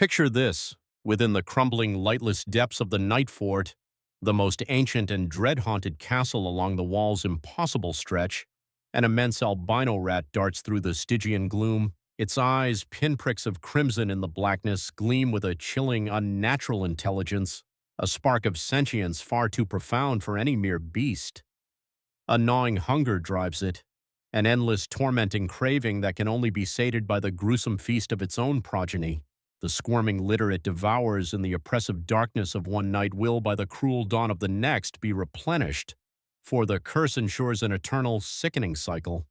Picture this, within the crumbling, lightless depths of the Night Fort, the most ancient and dread-haunted castle along the wall's impossible stretch, an immense albino rat darts through the Stygian gloom. Its eyes, pinpricks of crimson in the blackness, gleam with a chilling, unnatural intelligence, a spark of sentience far too profound for any mere beast. A gnawing hunger drives it, an endless, tormenting craving that can only be sated by the gruesome feast of its own progeny. The squirming litter it devours in the oppressive darkness of one night will, by the cruel dawn of the next, be replenished, for the curse ensures an eternal, sickening cycle.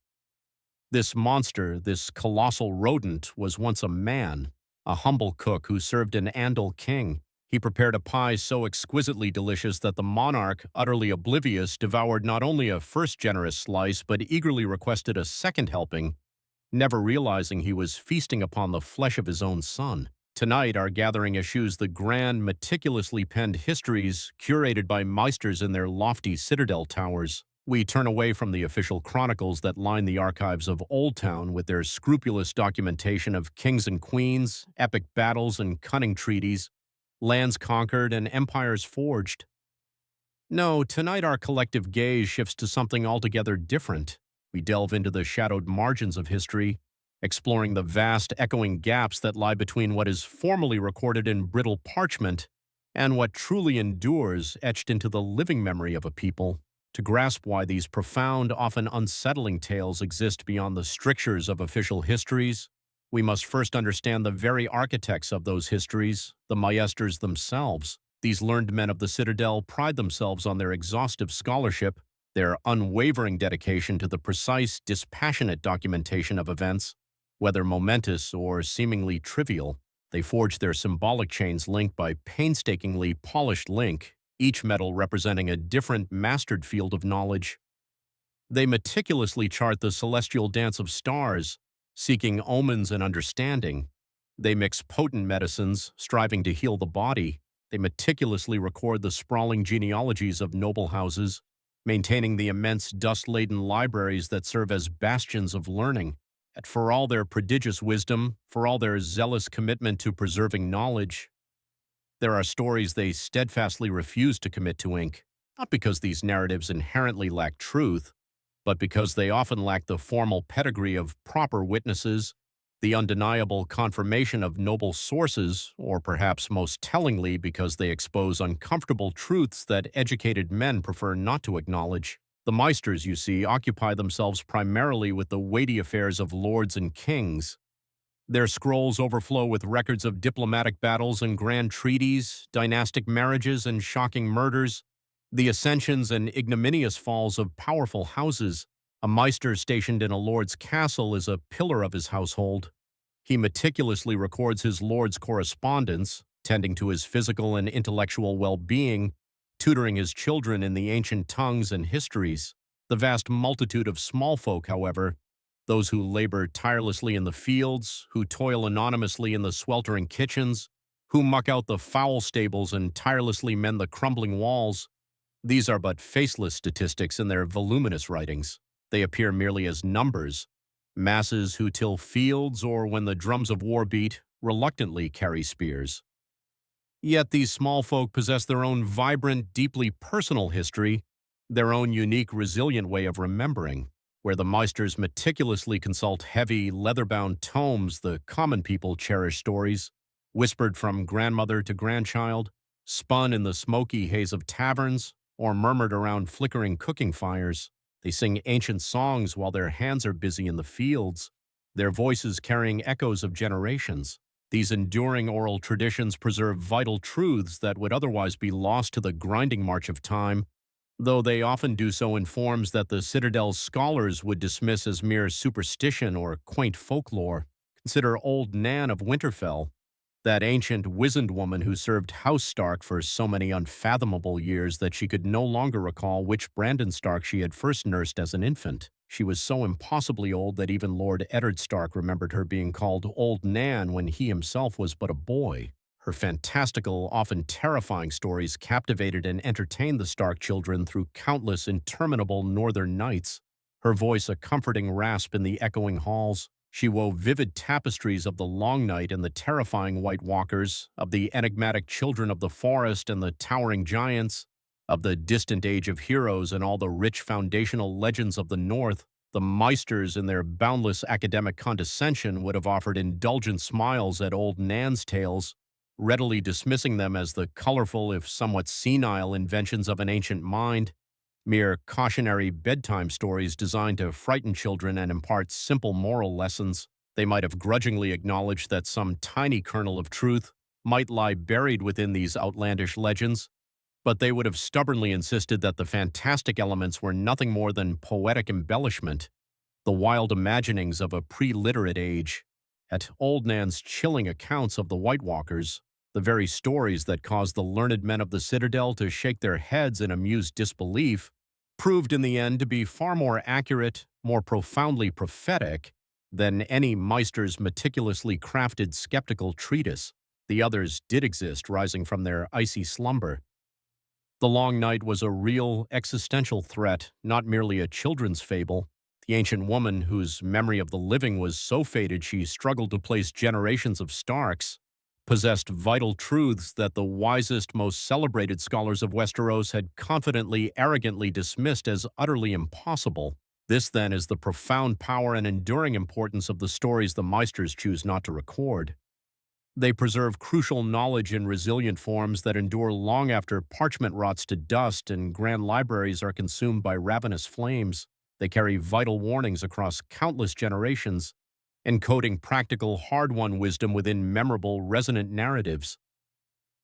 This monster, this colossal rodent, was once a man, a humble cook who served an Andal king. He prepared a pie so exquisitely delicious that the monarch, utterly oblivious, devoured not only a first generous slice but eagerly requested a second helping, never realizing he was feasting upon the flesh of his own son. Tonight, our gathering eschews the grand, meticulously penned histories curated by meisters in their lofty citadel towers. We turn away from the official chronicles that line the archives of Old Town with their scrupulous documentation of kings and queens, epic battles and cunning treaties, lands conquered and empires forged. No, tonight our collective gaze shifts to something altogether different. We delve into the shadowed margins of history, exploring the vast, echoing gaps that lie between what is formally recorded in brittle parchment and what truly endures, etched into the living memory of a people. To grasp why these profound, often unsettling tales exist beyond the strictures of official histories, we must first understand the very architects of those histories, the maesters themselves. These learned men of the Citadel pride themselves on their exhaustive scholarship, their unwavering dedication to the precise, dispassionate documentation of events, whether momentous or seemingly trivial. They forge their symbolic chains linked by painstakingly polished link, each metal representing a different, mastered field of knowledge. They meticulously chart the celestial dance of stars, seeking omens and understanding. They mix potent medicines, striving to heal the body. They meticulously record the sprawling genealogies of noble houses, maintaining the immense dust-laden libraries that serve as bastions of learning. And for all their prodigious wisdom, for all their zealous commitment to preserving knowledge, there are stories they steadfastly refuse to commit to ink, not because these narratives inherently lack truth, but because they often lack the formal pedigree of proper witnesses, the undeniable confirmation of noble sources, or perhaps most tellingly because they expose uncomfortable truths that educated men prefer not to acknowledge. The meisters, you see, occupy themselves primarily with the weighty affairs of lords and kings. Their scrolls overflow with records of diplomatic battles and grand treaties, dynastic marriages and shocking murders, the ascensions and ignominious falls of powerful houses. A meister stationed in a lord's castle is a pillar of his household. He meticulously records his lord's correspondence, tending to his physical and intellectual well-being, tutoring his children in the ancient tongues and histories. The vast multitude of small folk, however, those who labor tirelessly in the fields, who toil anonymously in the sweltering kitchens, who muck out the foul stables and tirelessly mend the crumbling walls, these are but faceless statistics in their voluminous writings. They appear merely as numbers, masses who till fields or, when the drums of war beat, reluctantly carry spears. Yet these small folk possess their own vibrant, deeply personal history, their own unique, resilient way of remembering. Where the meisters meticulously consult heavy, leather-bound tomes, the common people cherish stories, whispered from grandmother to grandchild, spun in the smoky haze of taverns, or murmured around flickering cooking fires. They sing ancient songs while their hands are busy in the fields, their voices carrying echoes of generations. These enduring oral traditions preserve vital truths that would otherwise be lost to the grinding march of time, though they often do so in forms that the Citadel's scholars would dismiss as mere superstition or quaint folklore. Consider Old Nan of Winterfell, that ancient, wizened woman who served House Stark for so many unfathomable years that she could no longer recall which Brandon Stark she had first nursed as an infant. She was so impossibly old that even Lord Eddard Stark remembered her being called Old Nan when he himself was but a boy. Her fantastical, often terrifying stories captivated and entertained the Stark children through countless interminable northern nights, her voice a comforting rasp in the echoing halls. She wove vivid tapestries of the Long Night and the terrifying White Walkers, of the enigmatic children of the forest and the towering giants, of the distant age of heroes and all the rich foundational legends of the North. The Meisters, in their boundless academic condescension, would have offered indulgent smiles at old Nan's tales, readily dismissing them as the colorful, if somewhat senile, inventions of an ancient mind, mere cautionary bedtime stories designed to frighten children and impart simple moral lessons. They might have grudgingly acknowledged that some tiny kernel of truth might lie buried within these outlandish legends, but they would have stubbornly insisted that the fantastic elements were nothing more than poetic embellishment, the wild imaginings of a pre-literate age. At Old Nan's chilling accounts of the White Walkers, the very stories that caused the learned men of the Citadel to shake their heads in amused disbelief, proved in the end to be far more accurate, more profoundly prophetic, than any Meister's meticulously crafted skeptical treatise. The others did exist, rising from their icy slumber. The Long Night was a real existential threat, not merely a children's fable. The ancient woman, whose memory of the living was so faded she struggled to place generations of Starks, possessed vital truths that the wisest, most celebrated scholars of Westeros had confidently, arrogantly dismissed as utterly impossible. This, then, is the profound power and enduring importance of the stories the Meisters choose not to record. They preserve crucial knowledge in resilient forms that endure long after parchment rots to dust and grand libraries are consumed by ravenous flames. They carry vital warnings across countless generations, encoding practical, hard-won wisdom within memorable, resonant narratives.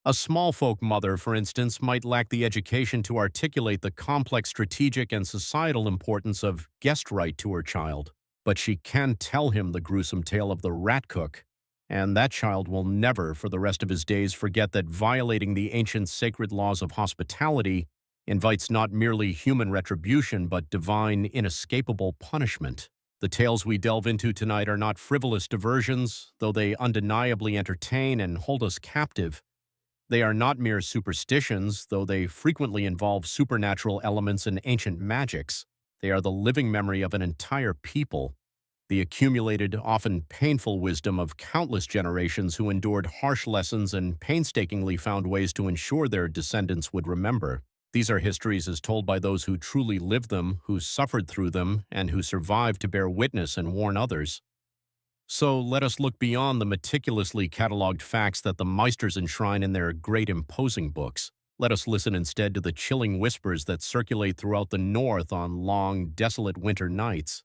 A small folk mother, for instance, might lack the education to articulate the complex strategic and societal importance of guest right to her child, but she can tell him the gruesome tale of the rat cook, and that child will never, for the rest of his days, forget that violating the ancient sacred laws of hospitality invites not merely human retribution but divine, inescapable punishment. The tales we delve into tonight are not frivolous diversions, though they undeniably entertain and hold us captive. They are not mere superstitions, though they frequently involve supernatural elements and ancient magics. They are the living memory of an entire people, the accumulated, often painful wisdom of countless generations who endured harsh lessons and painstakingly found ways to ensure their descendants would remember. These are histories as told by those who truly lived them, who suffered through them, and who survived to bear witness and warn others. So let us look beyond the meticulously catalogued facts that the Meisters enshrine in their great imposing books. Let us listen instead to the chilling whispers that circulate throughout the North on long, desolate winter nights.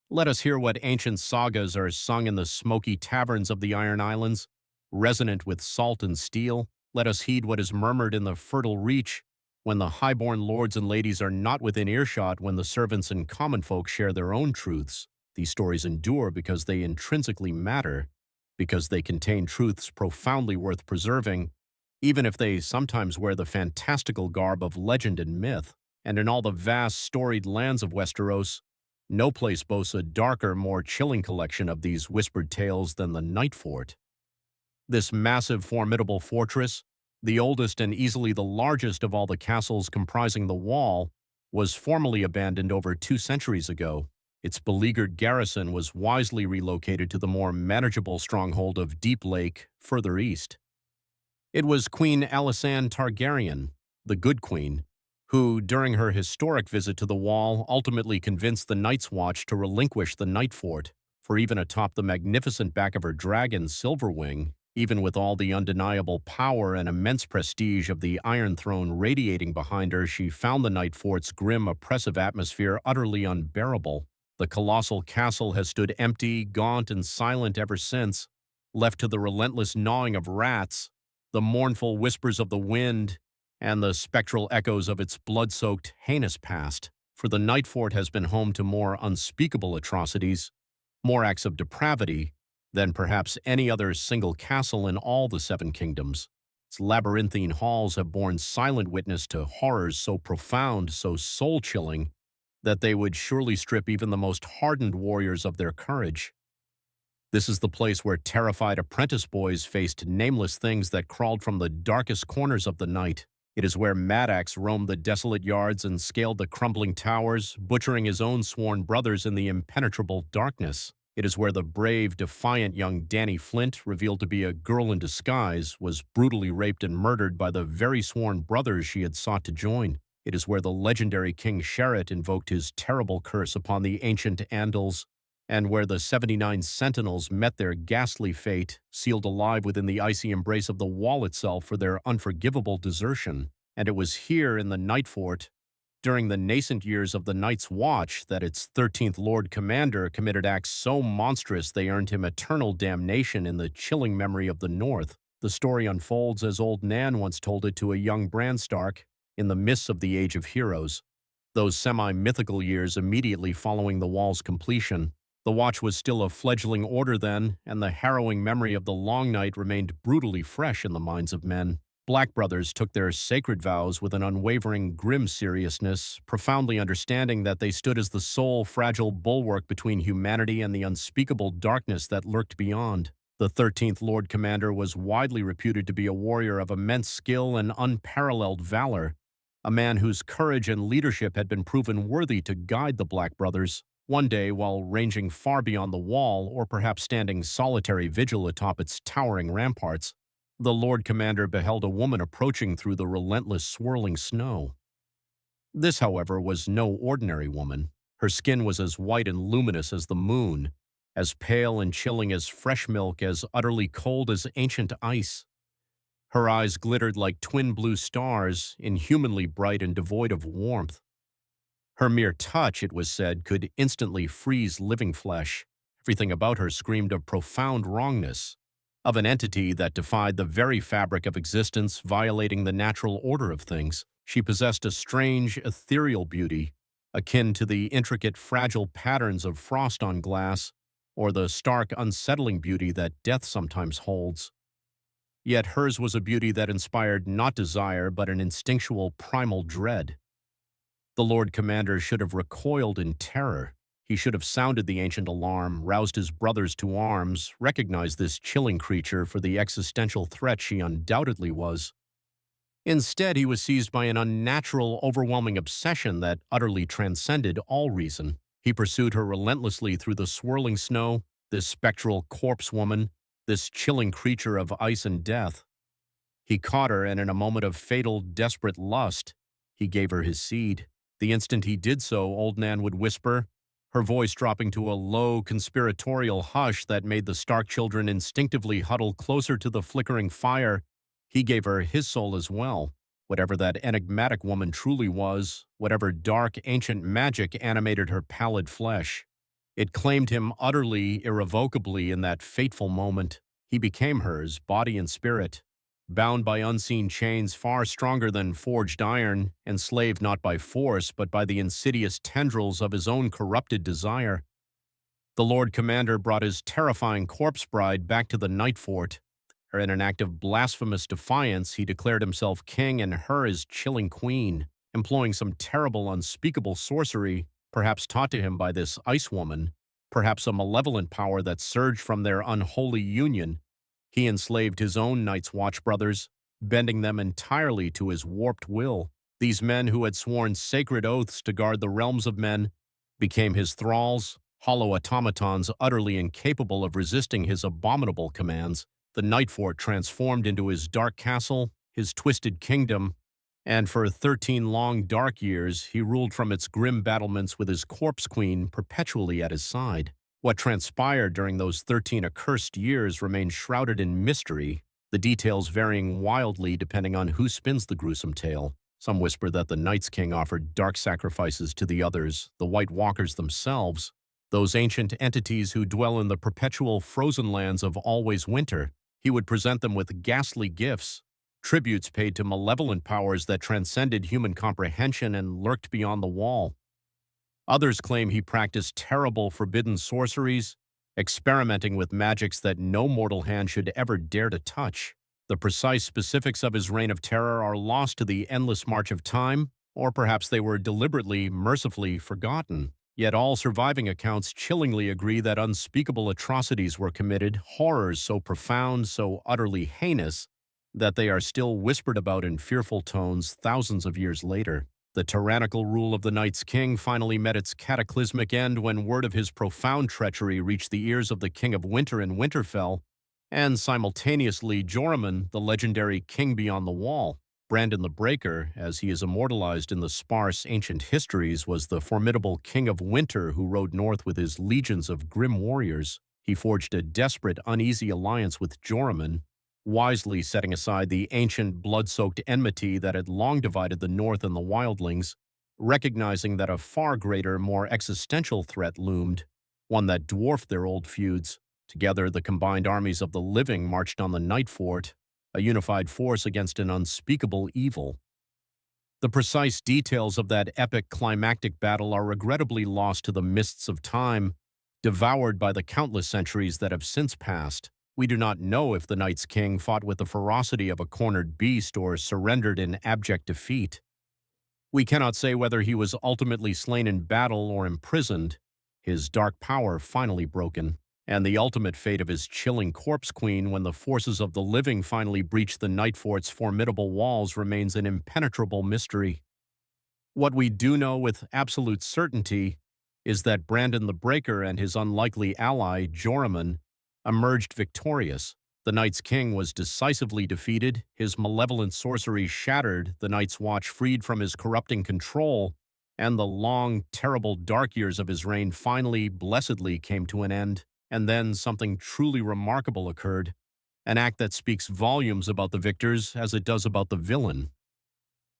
Let us hear what ancient sagas are sung in the smoky taverns of the Iron Islands, resonant with salt and steel. Let us heed what is murmured in the fertile reach, when the high-born lords and ladies are not within earshot, when the servants and common folk share their own truths. These stories endure because they intrinsically matter, because they contain truths profoundly worth preserving, even if they sometimes wear the fantastical garb of legend and myth. And in all the vast, storied lands of Westeros, no place boasts a darker, more chilling collection of these whispered tales than the Night Fort. This massive, formidable fortress, the oldest and easily the largest of all the castles comprising the Wall, was formally abandoned over 2 centuries ago. Its beleaguered garrison was wisely relocated to the more manageable stronghold of Deep Lake, further east. It was Queen Alysanne Targaryen, the Good Queen, who, during her historic visit to the Wall, ultimately convinced the Night's Watch to relinquish the Night Fort, for even atop the magnificent back of her dragon, Silverwing, even with all the undeniable power and immense prestige of the Iron Throne radiating behind her, she found the Night Fort's grim, oppressive atmosphere utterly unbearable. The colossal castle has stood empty, gaunt, and silent ever since, left to the relentless gnawing of rats, the mournful whispers of the wind, and the spectral echoes of its blood-soaked, heinous past. For the Night Fort has been home to more unspeakable atrocities, more acts of depravity, than perhaps any other single castle in all the 7 kingdoms. Its labyrinthine halls have borne silent witness to horrors so profound, so soul-chilling, that they would surely strip even the most hardened warriors of their courage. This is the place where terrified apprentice boys faced nameless things that crawled from the darkest corners of the night. It is where Maddox roamed the desolate yards and scaled the crumbling towers, butchering his own sworn brothers in the impenetrable darkness. It is where the brave, defiant young Dany Flint, revealed to be a girl in disguise, was brutally raped and murdered by the very sworn brothers she had sought to join. It is where the legendary King Sherrit invoked his terrible curse upon the ancient Andals, and where the 79 Sentinels met their ghastly fate, sealed alive within the icy embrace of the wall itself for their unforgivable desertion. And it was here in the Night Fort, during the nascent years of the Night's Watch, that its 13th Lord Commander committed acts so monstrous they earned him eternal damnation in the chilling memory of the North. The story unfolds as old Nan once told it to a young Bran Stark in the mists of the Age of Heroes, those semi-mythical years immediately following the Wall's completion. The Watch was still a fledgling order then, and the harrowing memory of the Long Night remained brutally fresh in the minds of men. Black brothers took their sacred vows with an unwavering, grim seriousness, profoundly understanding that they stood as the sole fragile bulwark between humanity and the unspeakable darkness that lurked beyond. The 13th Lord Commander was widely reputed to be a warrior of immense skill and unparalleled valor, a man whose courage and leadership had been proven worthy to guide the Black Brothers. One day, while ranging far beyond the Wall, or perhaps standing solitary vigil atop its towering ramparts, the Lord Commander beheld a woman approaching through the relentless swirling snow. This, however, was no ordinary woman. Her skin was as white and luminous as the moon, as pale and chilling as fresh milk, as utterly cold as ancient ice. Her eyes glittered like twin blue stars, inhumanly bright and devoid of warmth. Her mere touch, it was said, could instantly freeze living flesh. Everything about her screamed of profound wrongness, of an entity that defied the very fabric of existence, violating the natural order of things. She possessed a strange, ethereal beauty, akin to the intricate, fragile patterns of frost on glass, or the stark, unsettling beauty that death sometimes holds. Yet hers was a beauty that inspired not desire, but an instinctual, primal dread. The Lord Commander should have recoiled in terror. He should have sounded the ancient alarm, roused his brothers to arms, recognized this chilling creature for the existential threat she undoubtedly was. Instead, he was seized by an unnatural, overwhelming obsession that utterly transcended all reason. He pursued her relentlessly through the swirling snow, this spectral corpse woman, this chilling creature of ice and death. He caught her, and in a moment of fatal, desperate lust, he gave her his seed. The instant he did so, old Nan would whisper, her voice dropping to a low, conspiratorial hush that made the Stark children instinctively huddle closer to the flickering fire. He gave her his soul as well. Whatever that enigmatic woman truly was, whatever dark, ancient magic animated her pallid flesh, it claimed him utterly, irrevocably in that fateful moment. He became hers, body and spirit, bound by unseen chains far stronger than forged iron, enslaved not by force, but by the insidious tendrils of his own corrupted desire. The Lord Commander brought his terrifying corpse bride back to the Night Fort. In an act of blasphemous defiance, he declared himself king and her his chilling queen, employing some terrible, unspeakable sorcery, perhaps taught to him by this ice woman, perhaps a malevolent power that surged from their unholy union. He enslaved his own Night's Watch brothers, bending them entirely to his warped will. These men who had sworn sacred oaths to guard the realms of men became his thralls, hollow automatons utterly incapable of resisting his abominable commands. The Night Fort transformed into his dark castle, his twisted kingdom, and for 13 long dark years he ruled from its grim battlements with his corpse queen perpetually at his side. What transpired during those 13 accursed years remains shrouded in mystery, the details varying wildly depending on who spins the gruesome tale. Some whisper that the Night's King offered dark sacrifices to the others, the White Walkers themselves, those ancient entities who dwell in the perpetual frozen lands of always winter. He would present them with ghastly gifts, tributes paid to malevolent powers that transcended human comprehension and lurked beyond the Wall. Others claim he practiced terrible forbidden sorceries, experimenting with magics that no mortal hand should ever dare to touch. The precise specifics of his reign of terror are lost to the endless march of time, or perhaps they were deliberately, mercifully forgotten. Yet all surviving accounts chillingly agree that unspeakable atrocities were committed, horrors so profound, so utterly heinous, that they are still whispered about in fearful tones thousands of years later. The tyrannical rule of the Night's King finally met its cataclysmic end when word of his profound treachery reached the ears of the King of Winter in Winterfell, and simultaneously Joramun, the legendary King Beyond the Wall. Brandon the Breaker, as he is immortalized in the sparse ancient histories, was the formidable King of Winter who rode north with his legions of grim warriors. He forged a desperate, uneasy alliance with Joramun, wisely setting aside the ancient, blood-soaked enmity that had long divided the North and the wildlings, recognizing that a far greater, more existential threat loomed, one that dwarfed their old feuds. Together, the combined armies of the living marched on the Night Fort, a unified force against an unspeakable evil. The precise details of that epic climactic battle are regrettably lost to the mists of time, devoured by the countless centuries that have since passed. We do not know if the Night's King fought with the ferocity of a cornered beast or surrendered in abject defeat. We cannot say whether he was ultimately slain in battle or imprisoned, his dark power finally broken, and the ultimate fate of his chilling corpse queen when the forces of the living finally breached the Night Fort's formidable walls remains an impenetrable mystery. What we do know with absolute certainty is that Brandon the Breaker and his unlikely ally, Joramun, emerged victorious. The Night's King was decisively defeated, his malevolent sorcery shattered, the Night's Watch freed from his corrupting control, and the long, terrible dark years of his reign finally, blessedly came to an end. And then something truly remarkable occurred, an act that speaks volumes about the victors as it does about the villain.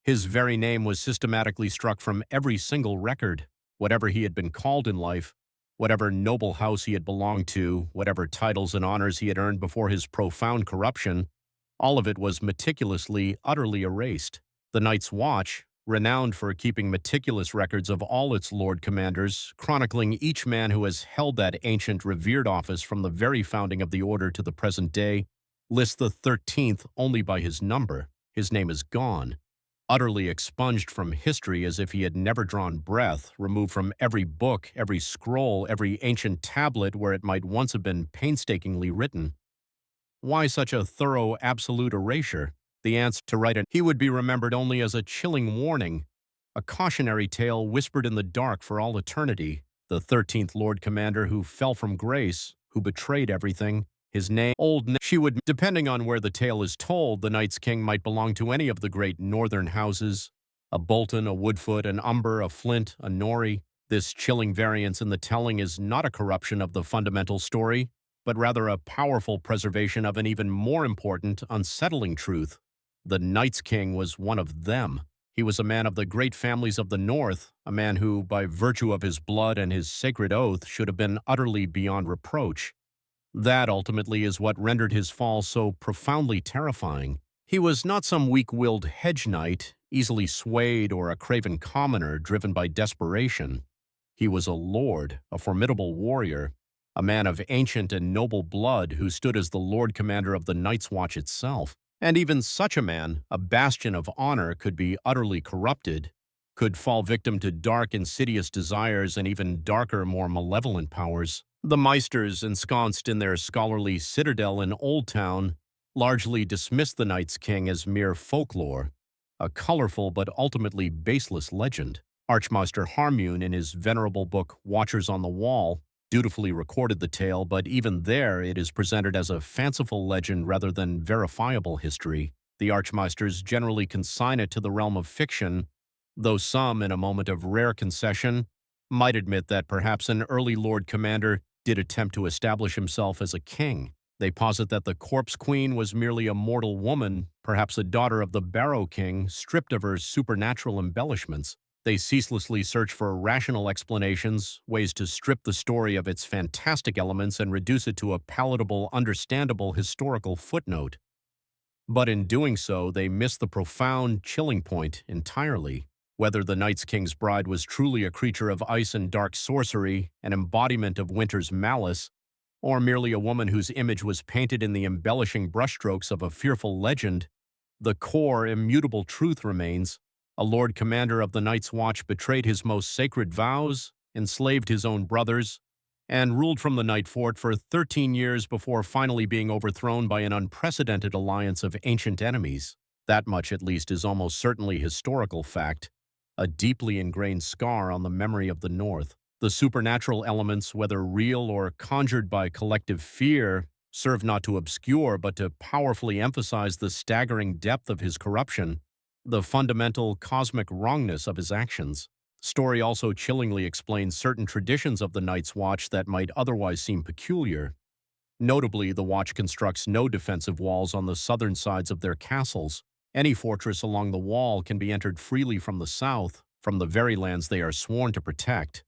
His very name was systematically struck from every single record, whatever he had been called in life, whatever noble house he had belonged to, whatever titles and honors he had earned before his profound corruption, all of it was meticulously, utterly erased. The Night's Watch, renowned for keeping meticulous records of all its Lord Commanders, chronicling each man who has held that ancient, revered office from the very founding of the Order to the present day, lists the 13th only by his number. His name is gone, utterly expunged from history as if he had never drawn breath, removed from every book, every scroll, every ancient tablet where it might once have been painstakingly written. Why such a thorough, absolute erasure? The answer to write he would be remembered only as a chilling warning, a cautionary tale whispered in the dark for all eternity. The 13th Lord Commander who fell from grace, who betrayed everything, his name, she would, depending on where the tale is told, the Night's King might belong to any of the great northern houses, a Bolton, a Woodfoot, an Umber, a Flint, a Norrie. This chilling variance in the telling is not a corruption of the fundamental story, but rather a powerful preservation of an even more important, unsettling truth. The Night's King was one of them. He was a man of the great families of the North, a man who, by virtue of his blood and his sacred oath, should have been utterly beyond reproach. That, ultimately, is what rendered his fall so profoundly terrifying. He was not some weak-willed hedge knight, easily swayed, or a craven commoner driven by desperation. He was a lord, a formidable warrior, a man of ancient and noble blood who stood as the Lord Commander of the Night's Watch itself. And even such a man, a bastion of honor, could be utterly corrupted, could fall victim to dark, insidious desires and even darker, more malevolent powers. The Meisters, ensconced in their scholarly citadel in Old Town, largely dismissed the Night's King as mere folklore, a colorful but ultimately baseless legend. Archmaster Harmune, in his venerable book Watchers on the Wall, dutifully recorded the tale, but even there it is presented as a fanciful legend rather than verifiable history. The Archmaesters generally consign it to the realm of fiction, though some, in a moment of rare concession, might admit that perhaps an early Lord Commander did attempt to establish himself as a king. They posit that the Corpse Queen was merely a mortal woman, perhaps a daughter of the Barrow King, stripped of her supernatural embellishments. They ceaselessly search for rational explanations, ways to strip the story of its fantastic elements and reduce it to a palatable, understandable historical footnote. But in doing so, they miss the profound, chilling point entirely. Whether the Night's King's bride was truly a creature of ice and dark sorcery, an embodiment of winter's malice, or merely a woman whose image was painted in the embellishing brushstrokes of a fearful legend, the core, immutable truth remains. A Lord Commander of the Night's Watch betrayed his most sacred vows, enslaved his own brothers, and ruled from the Night Fort for 13 years before finally being overthrown by an unprecedented alliance of ancient enemies. That much, at least, is almost certainly historical fact. a deeply ingrained scar on the memory of the North. The supernatural elements, whether real or conjured by collective fear, serve not to obscure but to powerfully emphasize the staggering depth of his corruption, the fundamental cosmic wrongness of his actions. Story also chillingly explains certain traditions of the Night's Watch that might otherwise seem peculiar. Notably, the Watch constructs no defensive walls on the southern sides of their castles. Any fortress along the wall can be entered freely from the south, from the very lands they are sworn to protect.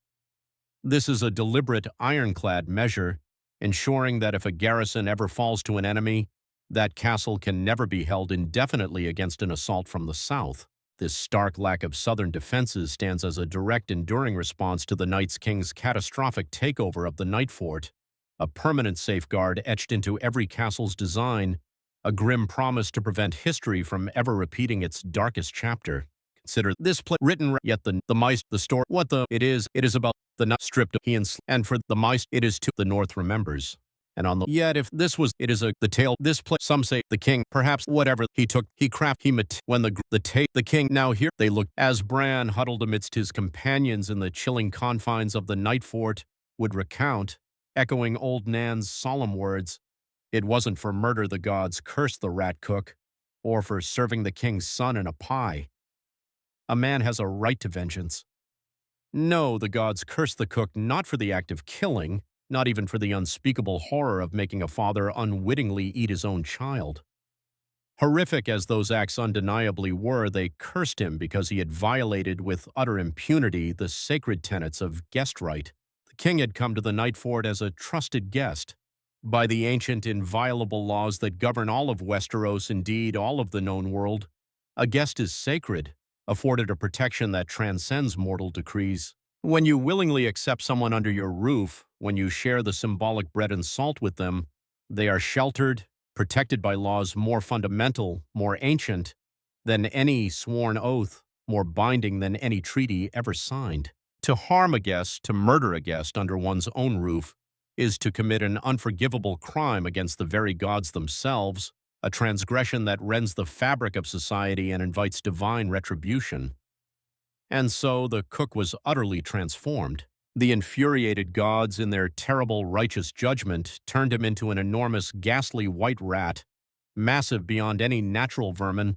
This is a deliberate, ironclad measure, ensuring that if a garrison ever falls to an enemy, that castle can never be held indefinitely against an assault from the south. This stark lack of southern defenses stands as a direct, enduring response to the Night's King's catastrophic takeover of the Night Fort, a permanent safeguard etched into every castle's design, a grim promise to prevent history from ever repeating its darkest chapter. Consider this play written, yet the mice, the story, what the it is about the night stripped of he and for the mice it is to the North remembers. And on the yet if this was it is a the tale this play some say the king perhaps whatever he took he craft he when the king now here they looked as Bran huddled amidst his companions in the chilling confines of the Night Fort would recount, echoing old Nan's solemn words, "It wasn't for murder the gods cursed the rat cook, or for serving the king's son in a pie. A man has a right to vengeance. No, the gods cursed the cook not for the act of killing, not even for the unspeakable horror of making a father unwittingly eat his own child. Horrific as those acts undeniably were, they cursed him because he had violated with utter impunity the sacred tenets of guest right. The king had come to the Night Fort as a trusted guest. By the ancient, inviolable laws that govern all of Westeros, indeed all of the known world, a guest is sacred, afforded a protection that transcends mortal decrees. When you willingly accept someone under your roof, when you share the symbolic bread and salt with them, they are sheltered, protected by laws more fundamental, more ancient than any sworn oath, more binding than any treaty ever signed. To harm a guest, to murder a guest under one's own roof, is to commit an unforgivable crime against the very gods themselves, a transgression that rends the fabric of society and invites divine retribution. And so the cook was utterly transformed. The infuriated gods, in their terrible righteous judgment, turned him into an enormous, ghastly white rat, massive beyond any natural vermin,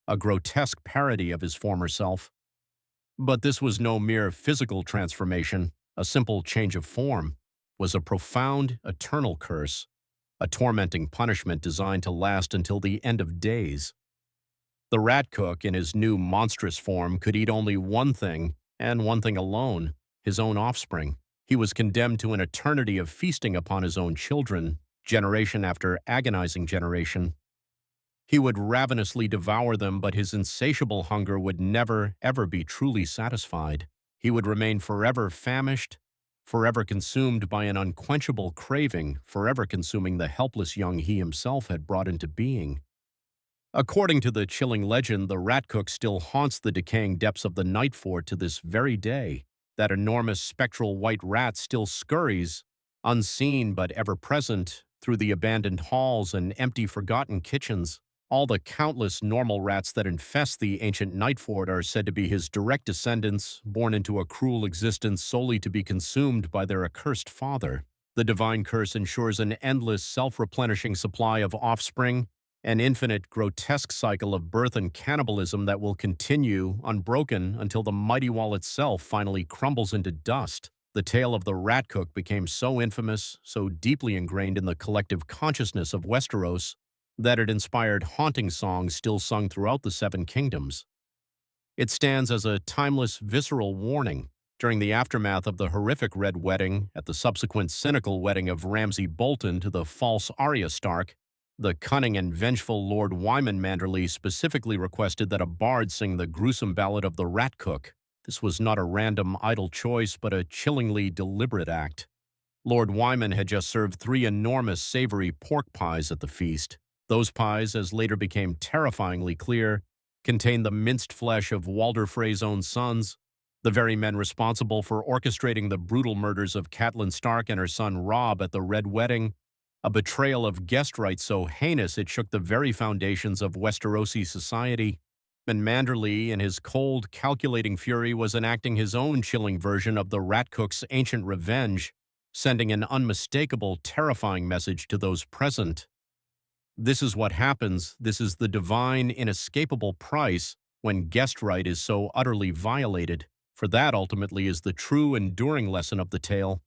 a grotesque parody of his former self. But this was no mere physical transformation, a simple change of form, was a profound, eternal curse, a tormenting punishment designed to last until the end of days. The rat cook, in his new monstrous form, could eat only one thing, and one thing alone, his own offspring. He was condemned to an eternity of feasting upon his own children, generation after agonizing generation. He would ravenously devour them, but his insatiable hunger would never, ever be truly satisfied. He would remain forever famished, forever consumed by an unquenchable craving, forever consuming the helpless young he himself had brought into being. According to the chilling legend, the rat cook still haunts the decaying depths of the Night Fort to this very day. That enormous spectral white rat still scurries, unseen but ever present, through the abandoned halls and empty forgotten kitchens. All the countless normal rats that infest the ancient Night Fort are said to be his direct descendants, born into a cruel existence solely to be consumed by their accursed father. The divine curse ensures an endless, self-replenishing supply of offspring, an infinite, grotesque cycle of birth and cannibalism that will continue, unbroken, until the mighty wall itself finally crumbles into dust. The tale of the rat cook became so infamous, so deeply ingrained in the collective consciousness of Westeros, that it inspired haunting songs still sung throughout the Seven Kingdoms. It stands as a timeless, visceral warning. During the aftermath of the horrific Red Wedding, at the subsequent cynical wedding of Ramsay Bolton to the false Arya Stark, the cunning and vengeful Lord Wyman Manderly specifically requested that a bard sing the gruesome ballad of the rat cook. This was not a random, idle choice, but a chillingly deliberate act. Lord Wyman had just served 3 enormous savory pork pies at the feast. Those pies, as later became terrifyingly clear, contained the minced flesh of Walder Frey's own sons, the very men responsible for orchestrating the brutal murders of Catelyn Stark and her son Robb at the Red Wedding, a betrayal of guest rights so heinous it shook the very foundations of Westerosi society. And Manderley, in his cold, calculating fury, was enacting his own chilling version of the rat cook's ancient revenge, sending an unmistakable, terrifying message to those present. This is what happens. This is the divine, inescapable price when guest right is so utterly violated. For that, ultimately, is the true, enduring lesson of the tale.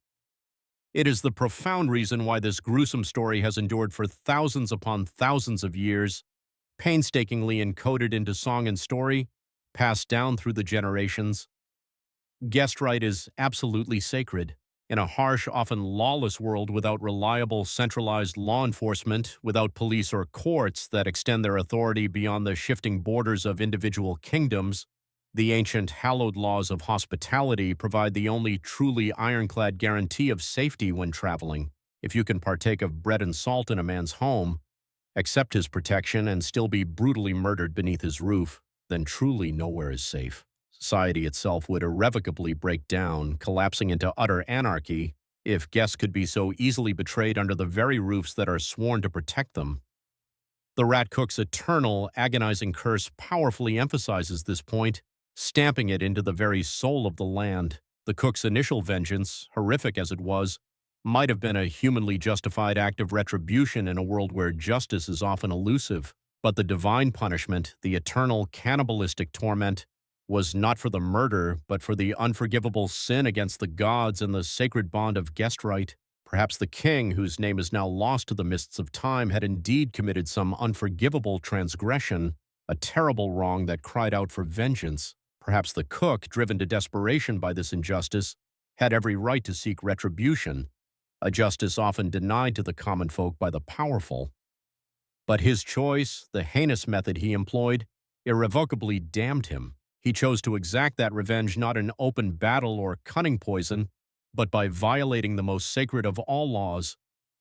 It is the profound reason why this gruesome story has endured for thousands upon thousands of years, painstakingly encoded into song and story, passed down through the generations. Guest right is absolutely sacred. In a harsh, often lawless world without reliable, centralized law enforcement, without police or courts that extend their authority beyond the shifting borders of individual kingdoms, the ancient hallowed laws of hospitality provide the only truly ironclad guarantee of safety when traveling. If you can partake of bread and salt in a man's home, accept his protection, and still be brutally murdered beneath his roof, then truly nowhere is safe. Society itself would irrevocably break down, collapsing into utter anarchy, if guests could be so easily betrayed under the very roofs that are sworn to protect them. The rat cook's eternal, agonizing curse powerfully emphasizes this point, stamping it into the very soul of the land. The cook's initial vengeance, horrific as it was, might have been a humanly justified act of retribution in a world where justice is often elusive, but the divine punishment, the eternal cannibalistic torment, was not for the murder, but for the unforgivable sin against the gods and the sacred bond of guest right. Perhaps the king, whose name is now lost to the mists of time, had indeed committed some unforgivable transgression, a terrible wrong that cried out for vengeance. Perhaps the cook, driven to desperation by this injustice, had every right to seek retribution, a justice often denied to the common folk by the powerful. But his choice, the heinous method he employed, irrevocably damned him. He chose to exact that revenge not in open battle or cunning poison, but by violating the most sacred of all laws,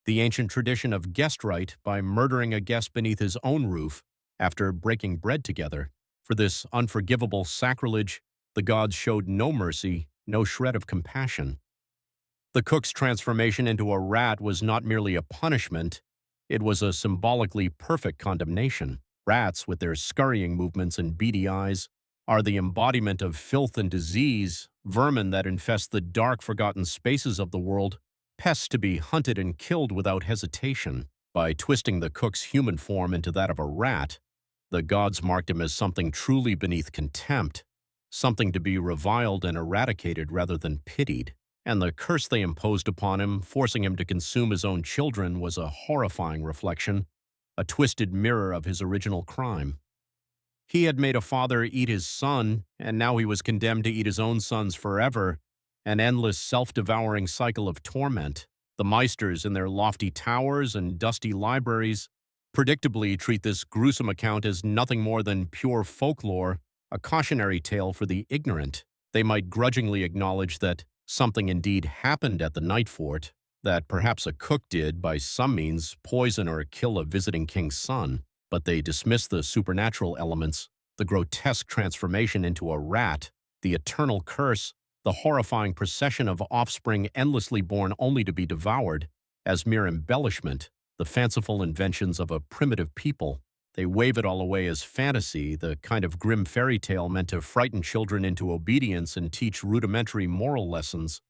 the ancient tradition of guest right, by murdering a guest beneath his own roof after breaking bread together. For this unforgivable sacrilege, the gods showed no mercy, no shred of compassion. The cook's transformation into a rat was not merely a punishment, it was a symbolically perfect condemnation. Rats, with their scurrying movements and beady eyes, are the embodiment of filth and disease, vermin that infest the dark, forgotten spaces of the world, pests to be hunted and killed without hesitation. By twisting the cook's human form into that of a rat, the gods marked him as something truly beneath contempt, something to be reviled and eradicated rather than pitied. And the curse they imposed upon him, forcing him to consume his own children, was a horrifying reflection, a twisted mirror of his original crime. He had made a father eat his son, and now he was condemned to eat his own sons forever, an endless self-devouring cycle of torment. The Meisters, in their lofty towers and dusty libraries, predictably treat this gruesome account as nothing more than pure folklore, a cautionary tale for the ignorant. They might grudgingly acknowledge that something indeed happened at the Night Fort, that perhaps a cook did, by some means, poison or kill a visiting king's son, but they dismiss the supernatural elements, the grotesque transformation into a rat, the eternal curse, the horrifying procession of offspring endlessly born only to be devoured, as mere embellishment, the fanciful inventions of a primitive people. They wave it all away as fantasy, the kind of grim fairy tale meant to frighten children into obedience and teach rudimentary moral lessons.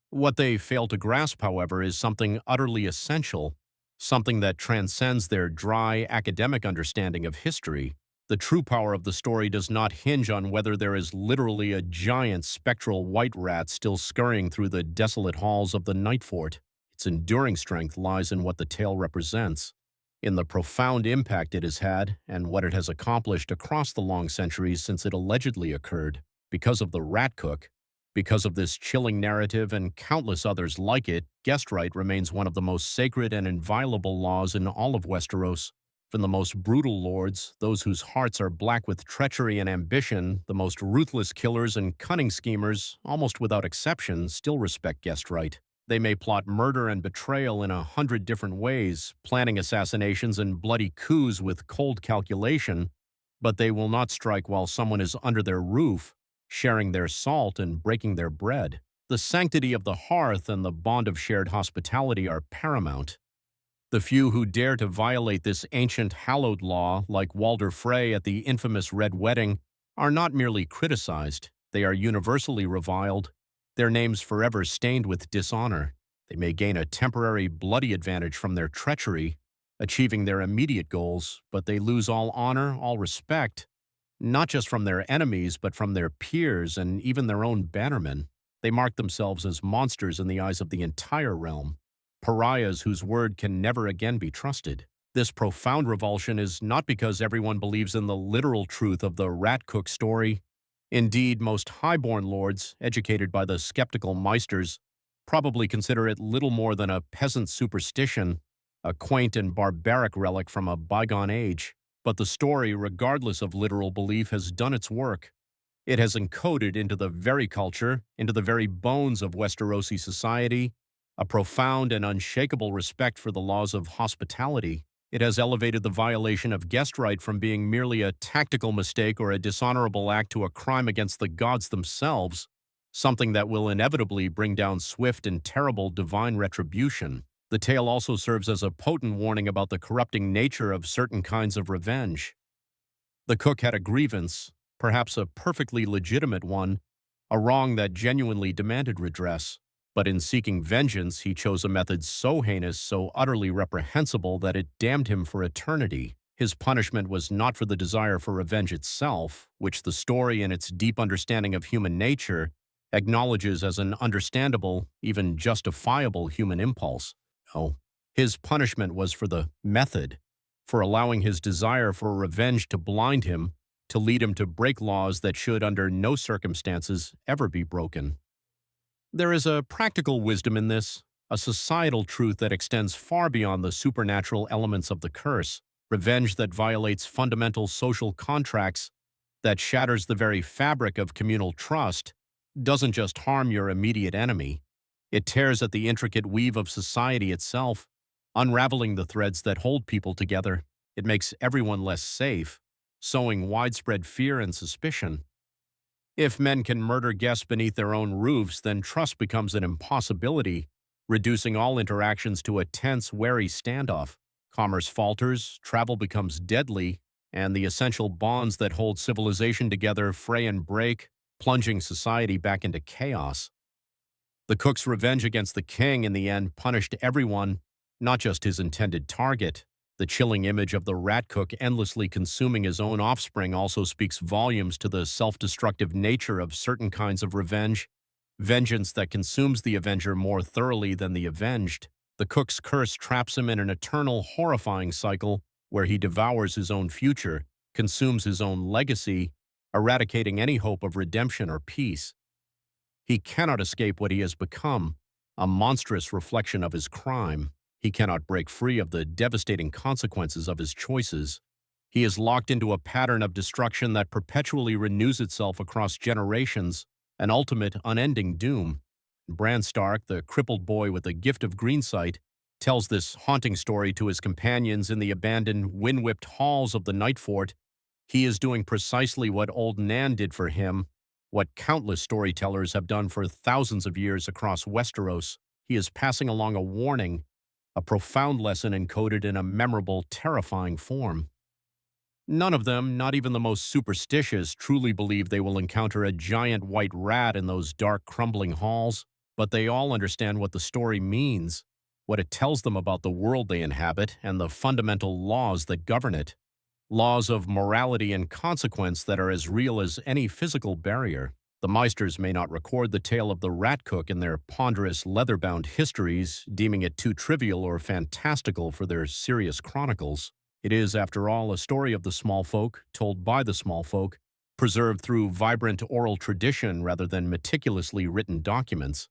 What they fail to grasp, however, is something utterly essential, something that transcends their dry, academic understanding of history. The true power of the story does not hinge on whether there is literally a giant spectral white rat still scurrying through the desolate halls of the Night Fort. Its enduring strength lies in what the tale represents, in the profound impact it has had and what it has accomplished across the long centuries since it allegedly occurred. Because of the rat cook, because of this chilling narrative and countless others like it, guest right remains one of the most sacred and inviolable laws in all of Westeros. From the most brutal lords, those whose hearts are black with treachery and ambition, the most ruthless killers and cunning schemers, almost without exception, still respect guest right. They may plot murder and betrayal in 100 different ways, planning assassinations and bloody coups with cold calculation, but they will not strike while someone is under their roof, sharing their salt and breaking their bread. The sanctity of the hearth and the bond of shared hospitality are paramount. The few who dare to violate this ancient hallowed law, like Walder Frey at the infamous Red Wedding, are not merely criticized, they are universally reviled, their names forever stained with dishonor. They may gain a temporary bloody advantage from their treachery, achieving their immediate goals, but they lose all honor, all respect, not just from their enemies, but from their peers and even their own bannermen. They mark themselves as monsters in the eyes of the entire realm, pariahs whose word can never again be trusted. This profound revulsion is not because everyone believes in the literal truth of the rat cook story. Indeed, most highborn lords, educated by the skeptical meisters, probably consider it little more than a peasant superstition, a quaint and barbaric relic from a bygone age. But the story, regardless of literal belief, has done its work. It has encoded into the very culture, into the very bones of Westerosi society, a profound and unshakable respect for the laws of hospitality. It has elevated the violation of guest right from being merely a tactical mistake or a dishonorable act to a crime against the gods themselves, something that will inevitably bring down swift and terrible divine retribution. The tale also serves as a potent warning about the corrupting nature of certain kinds of revenge. The cook had a grievance, perhaps a perfectly legitimate one, a wrong that genuinely demanded redress. But in seeking vengeance, he chose a method so heinous, so utterly reprehensible that it damned him for eternity. His punishment was not for the desire for revenge itself, which the story in its deep understanding of human nature acknowledges as an understandable, even justifiable human impulse. No, his punishment was for the method, for allowing his desire for revenge to blind him, to lead him to break laws that should under no circumstances ever be broken. There is a practical wisdom in this, a societal truth that extends far beyond the supernatural elements of the curse, revenge that violates fundamental social contracts, that shatters the very fabric of communal trust, doesn't just harm your immediate enemy. It tears at the intricate weave of society itself, unraveling the threads that hold people together. It makes everyone less safe, sowing widespread fear and suspicion. If men can murder guests beneath their own roofs, then trust becomes an impossibility, reducing all interactions to a tense, wary standoff. Commerce falters, travel becomes deadly, and the essential bonds that hold civilization together fray and break, plunging society back into chaos. The cook's revenge against the king in the end punished everyone, not just his intended target. The chilling image of the rat cook endlessly consuming his own offspring also speaks volumes to the self-destructive nature of certain kinds of revenge, vengeance that consumes the avenger more thoroughly than the avenged. The cook's curse traps him in an eternal, horrifying cycle where he devours his own future, consumes his own legacy, eradicating any hope of redemption or peace. He cannot escape what he has become, a monstrous reflection of his crime. He cannot break free of the devastating consequences of his choices. He is locked into a pattern of destruction that perpetually renews itself across generations, an ultimate, unending doom. Bran Stark, the crippled boy with the gift of greensight, tells this haunting story to his companions in the abandoned, wind-whipped halls of the Night Fort. He is doing precisely what old Nan did for him, what countless storytellers have done for thousands of years across Westeros. He is passing along a warning, a profound lesson encoded in a memorable, terrifying form. None of them, not even the most superstitious, truly believe they will encounter a giant white rat in those dark, crumbling halls, but they all understand what the story means, what it tells them about the world they inhabit and the fundamental laws that govern it. Laws of morality and consequence that are as real as any physical barrier. The Meisters may not record the tale of the rat cook in their ponderous, leather-bound histories, deeming it too trivial or fantastical for their serious chronicles. It is, after all, a story of the small folk, told by the small folk, preserved through vibrant oral tradition rather than meticulously written documents.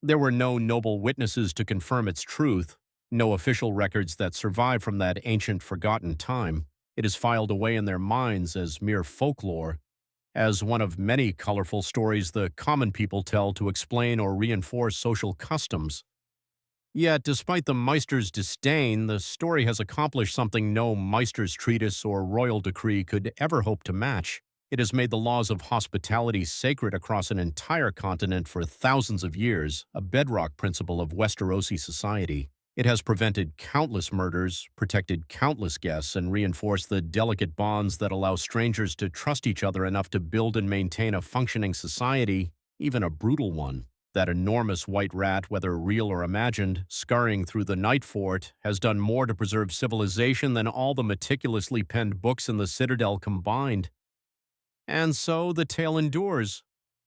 There were no noble witnesses to confirm its truth, no official records that survive from that ancient, forgotten time. It is filed away in their minds as mere folklore, as one of many colorful stories the common people tell to explain or reinforce social customs. Yet, despite the Meister's disdain, the story has accomplished something no Meister's treatise or royal decree could ever hope to match. It has made the laws of hospitality sacred across an entire continent for thousands of years, a bedrock principle of Westerosi society. It has prevented countless murders, protected countless guests, and reinforced the delicate bonds that allow strangers to trust each other enough to build and maintain a functioning society, even a brutal one. That enormous white rat, whether real or imagined, scurrying through the night fort, has done more to preserve civilization than all the meticulously penned books in the Citadel combined. And so the tale endures,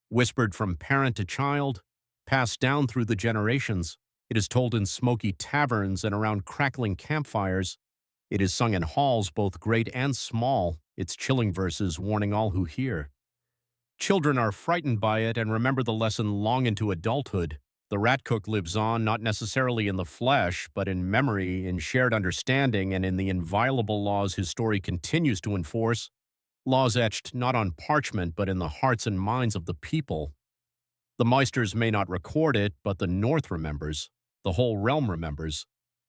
whispered from parent to child, passed down through the generations. It is told in smoky taverns and around crackling campfires. It is sung in halls both great and small, its chilling verses warning all who hear. Children are frightened by it and remember the lesson long into adulthood. The rat cook lives on not necessarily in the flesh, but in memory, in shared understanding, and in the inviolable laws his story continues to enforce, laws etched not on parchment but in the hearts and minds of the people. The Meisters may not record it, but the North remembers. The whole realm remembers.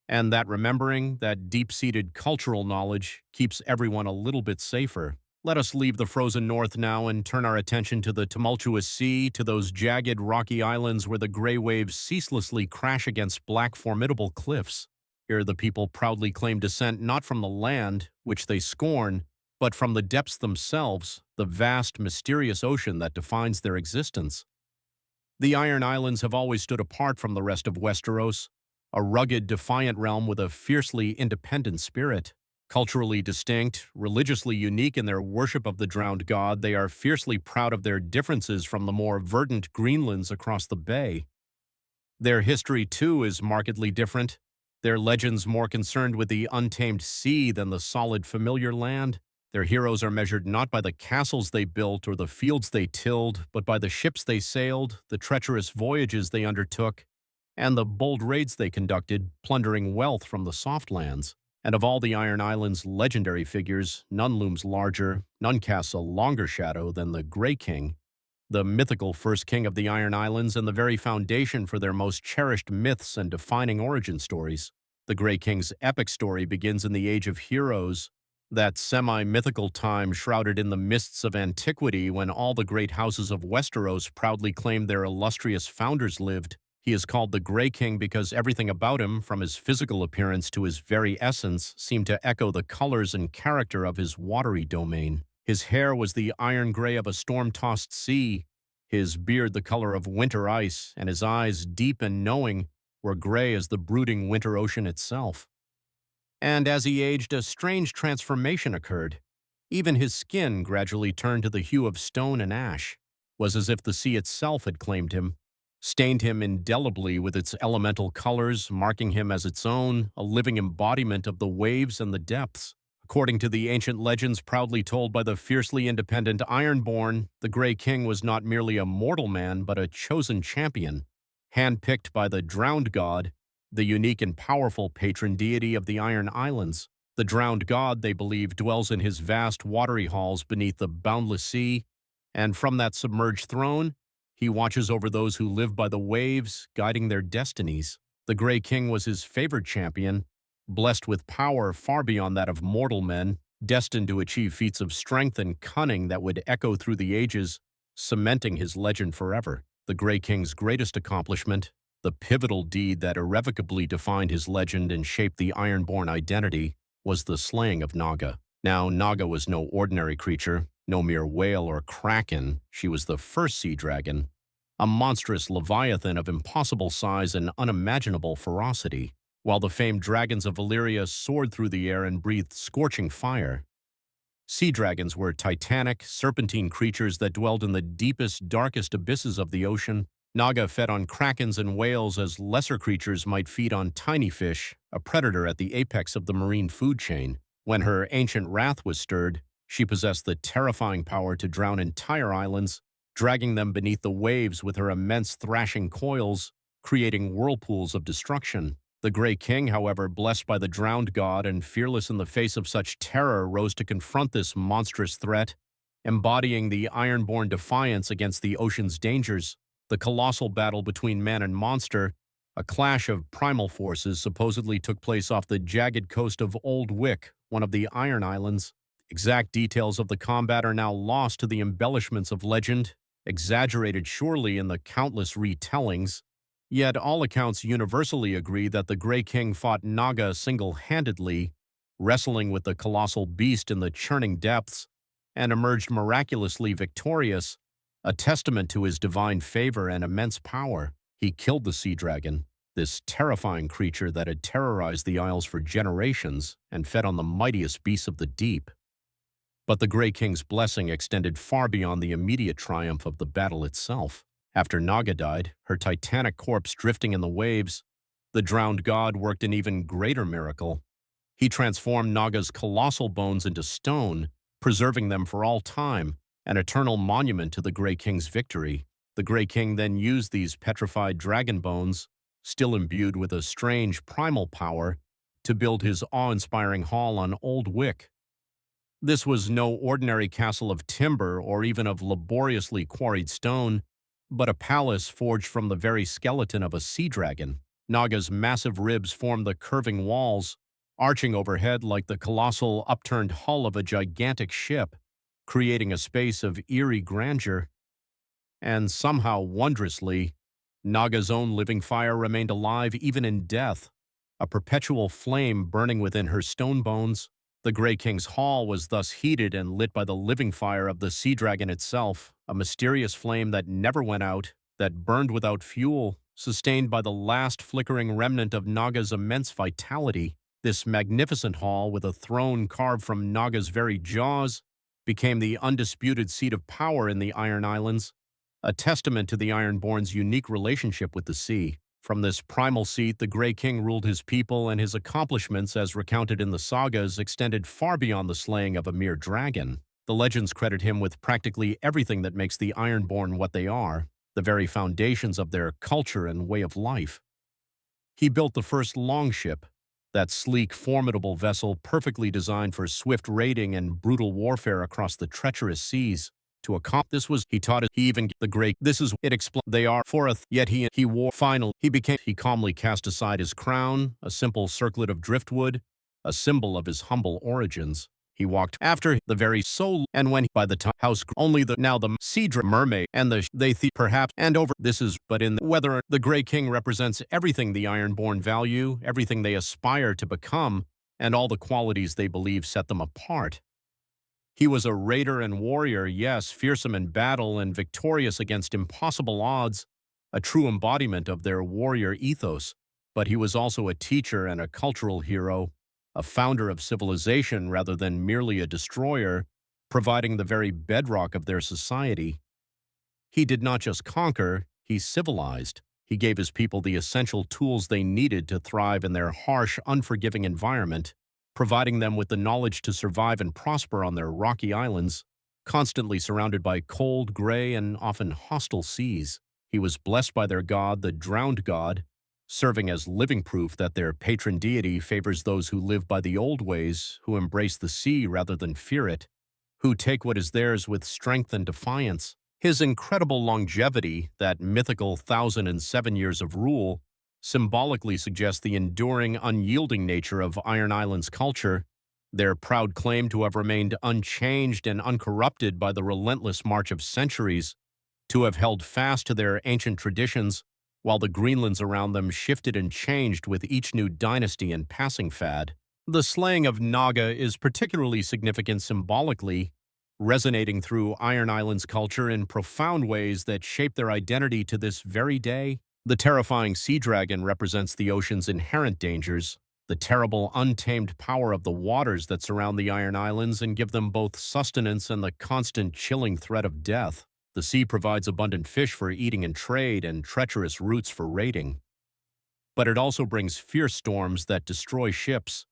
And that remembering, that deep-seated cultural knowledge, keeps everyone a little bit safer. Let us leave the frozen north now and turn our attention to the tumultuous sea, to those jagged, rocky islands where the gray waves ceaselessly crash against black, formidable cliffs. Here the people proudly claim descent not from the land, which they scorn, but from the depths themselves, the vast, mysterious ocean that defines their existence. The Iron Islands have always stood apart from the rest of Westeros, a rugged, defiant realm with a fiercely independent spirit. Culturally distinct, religiously unique in their worship of the drowned god, they are fiercely proud of their differences from the more verdant Greenlands across the bay. Their history, too, is markedly different, their legends more concerned with the untamed sea than the solid, familiar land. Their heroes are measured not by the castles they built or the fields they tilled, but by the ships they sailed, the treacherous voyages they undertook, and the bold raids they conducted, plundering wealth from the soft lands. And of all the Iron Islands' legendary figures, none looms larger, none casts a longer shadow than the Grey King, the mythical first king of the Iron Islands and the very foundation for their most cherished myths and defining origin stories. The Grey King's epic story begins in the Age of Heroes, that semi-mythical time shrouded in the mists of antiquity when all the great houses of Westeros proudly claimed their illustrious founders lived. He is called the Grey King because everything about him, from his physical appearance to his very essence, seemed to echo the colors and character of his watery domain. His hair was the iron gray of a storm-tossed sea, his beard the color of winter ice, and his eyes, deep and knowing, were gray as the brooding winter ocean itself. And as he aged, a strange transformation occurred. Even his skin gradually turned to the hue of stone and ash. It was as if the sea itself had claimed him, stained him indelibly with its elemental colors, marking him as its own, a living embodiment of the waves and the depths. According to the ancient legends proudly told by the fiercely independent Ironborn, the Grey King was not merely a mortal man, but a chosen champion, handpicked by the drowned god, the unique and powerful patron deity of the Iron Islands. The drowned god, they believe, dwells in his vast watery halls beneath the boundless sea, and from that submerged throne, he watches over those who live by the waves, guiding their destinies. The Grey King was his favored champion, blessed with power far beyond that of mortal men, destined to achieve feats of strength and cunning that would echo through the ages, cementing his legend forever. The Grey King's greatest accomplishment, the pivotal deed that irrevocably defined his legend and shaped the Ironborn identity, was the slaying of Naga. Now, Naga was no ordinary creature, no mere whale or kraken. She was the first sea dragon, a monstrous leviathan of impossible size and unimaginable ferocity. While the famed dragons of Valyria soared through the air and breathed scorching fire, sea dragons were titanic, serpentine creatures that dwelled in the deepest, darkest abysses of the ocean. Naga fed on krakens and whales as lesser creatures might feed on tiny fish, a predator at the apex of the marine food chain. When her ancient wrath was stirred, she possessed the terrifying power to drown entire islands, dragging them beneath the waves with her immense thrashing coils, creating whirlpools of destruction. The Grey King, however, blessed by the drowned god and fearless in the face of such terror, rose to confront this monstrous threat, embodying the Ironborn defiance against the ocean's dangers. The colossal battle between man and monster, a clash of primal forces, supposedly took place off the jagged coast of Old Wick, one of the Iron Islands. Exact details of the combat are now lost to the embellishments of legend, exaggerated surely in the countless retellings. Yet all accounts universally agree that the Grey King fought Naga single-handedly, wrestling with the colossal beast in the churning depths, and emerged miraculously victorious, a testament to his divine favor and immense power. He killed the sea dragon, this terrifying creature that had terrorized the Isles for generations and fed on the mightiest beasts of the deep. But the Grey King's blessing extended far beyond the immediate triumph of the battle itself. After Naga died, her titanic corpse drifting in the waves, the drowned god worked an even greater miracle. He transformed Naga's colossal bones into stone, preserving them for all time, an eternal monument to the Grey King's victory. The Grey King then used these petrified dragon bones, still imbued with a strange primal power, to build his awe-inspiring hall on Old Wick. This was no ordinary castle of timber or even of laboriously quarried stone, but a palace forged from the very skeleton of a sea dragon. Naga's massive ribs formed the curving walls, arching overhead like the colossal upturned hull of a gigantic ship, creating a space of eerie grandeur. And somehow, wondrously, Naga's own living fire remained alive even in death, a perpetual flame burning within her stone bones. The Grey King's hall was thus heated and lit by the living fire of the sea dragon itself, a mysterious flame that never went out, that burned without fuel, sustained by the last flickering remnant of Naga's immense vitality. This magnificent hall, with a throne carved from Naga's very jaws, became the undisputed seat of power in the Iron Islands, a testament to the Ironborn's unique relationship with the sea. From this primal seat, the Grey King ruled his people, and his accomplishments, as recounted in the sagas, extended far beyond the slaying of a mere dragon. The legends credit him with practically everything that makes the Ironborn what they are, the very foundations of their culture and way of life. He built the first longship, that sleek, formidable vessel perfectly designed for swift raiding and brutal warfare across the treacherous seas. To accomplish this was, he taught it, he even the great, this is, it explained, they are, yet he wore, he calmly cast aside his crown, a simple circlet of driftwood, a symbol of his humble origins. He walked after the very soul, and when by the time house only the now the sea mermaid and perhaps and over this is, but in whether the Grey King represents everything the Ironborn value, everything they aspire to become, and all the qualities they believe set them apart. He was a raider and warrior, yes, fearsome in battle and victorious against impossible odds, a true embodiment of their warrior ethos. But he was also a teacher and a cultural hero, a founder of civilization rather than merely a destroyer, providing the very bedrock of their society. He did not just conquer, he civilized. He gave his people the essential tools they needed to thrive in their harsh, unforgiving environment, providing them with the knowledge to survive and prosper on their rocky islands, constantly surrounded by cold, gray, and often hostile seas. He was blessed by their god, the drowned god, serving as living proof that their patron deity favors those who live by the old ways, who embrace the sea rather than fear it, who take what is theirs with strength and defiance. His incredible longevity, that mythical 1,007 years of rule, symbolically suggests the enduring, unyielding nature of Iron Islands culture, their proud claim to have remained unchanged and uncorrupted by the relentless march of centuries, to have held fast to their ancient traditions, while the Greenlands around them shifted and changed with each new dynasty and passing fad. The slaying of Naga is particularly significant symbolically, resonating through Iron Islands culture in profound ways that shape their identity to this very day. The terrifying sea dragon represents the ocean's inherent dangers, the terrible, untamed power of the waters that surround the Iron Islands and give them both sustenance and the constant, chilling threat of death. The sea provides abundant fish for eating and trade and treacherous routes for raiding. But it also brings fierce storms that destroy ships,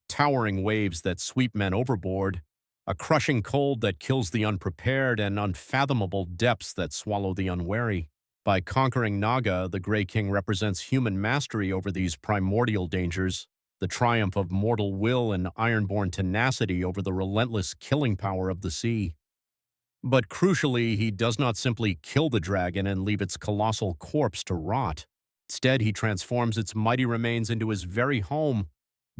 towering waves that sweep men overboard, a crushing cold that kills the unprepared, and unfathomable depths that swallow the unwary. By conquering Naga, the Grey King represents human mastery over these primordial dangers, the triumph of mortal will and ironborn tenacity over the relentless killing power of the sea. But crucially, he does not simply kill the dragon and leave its colossal corpse to rot. Instead, he transforms its mighty remains into his very home,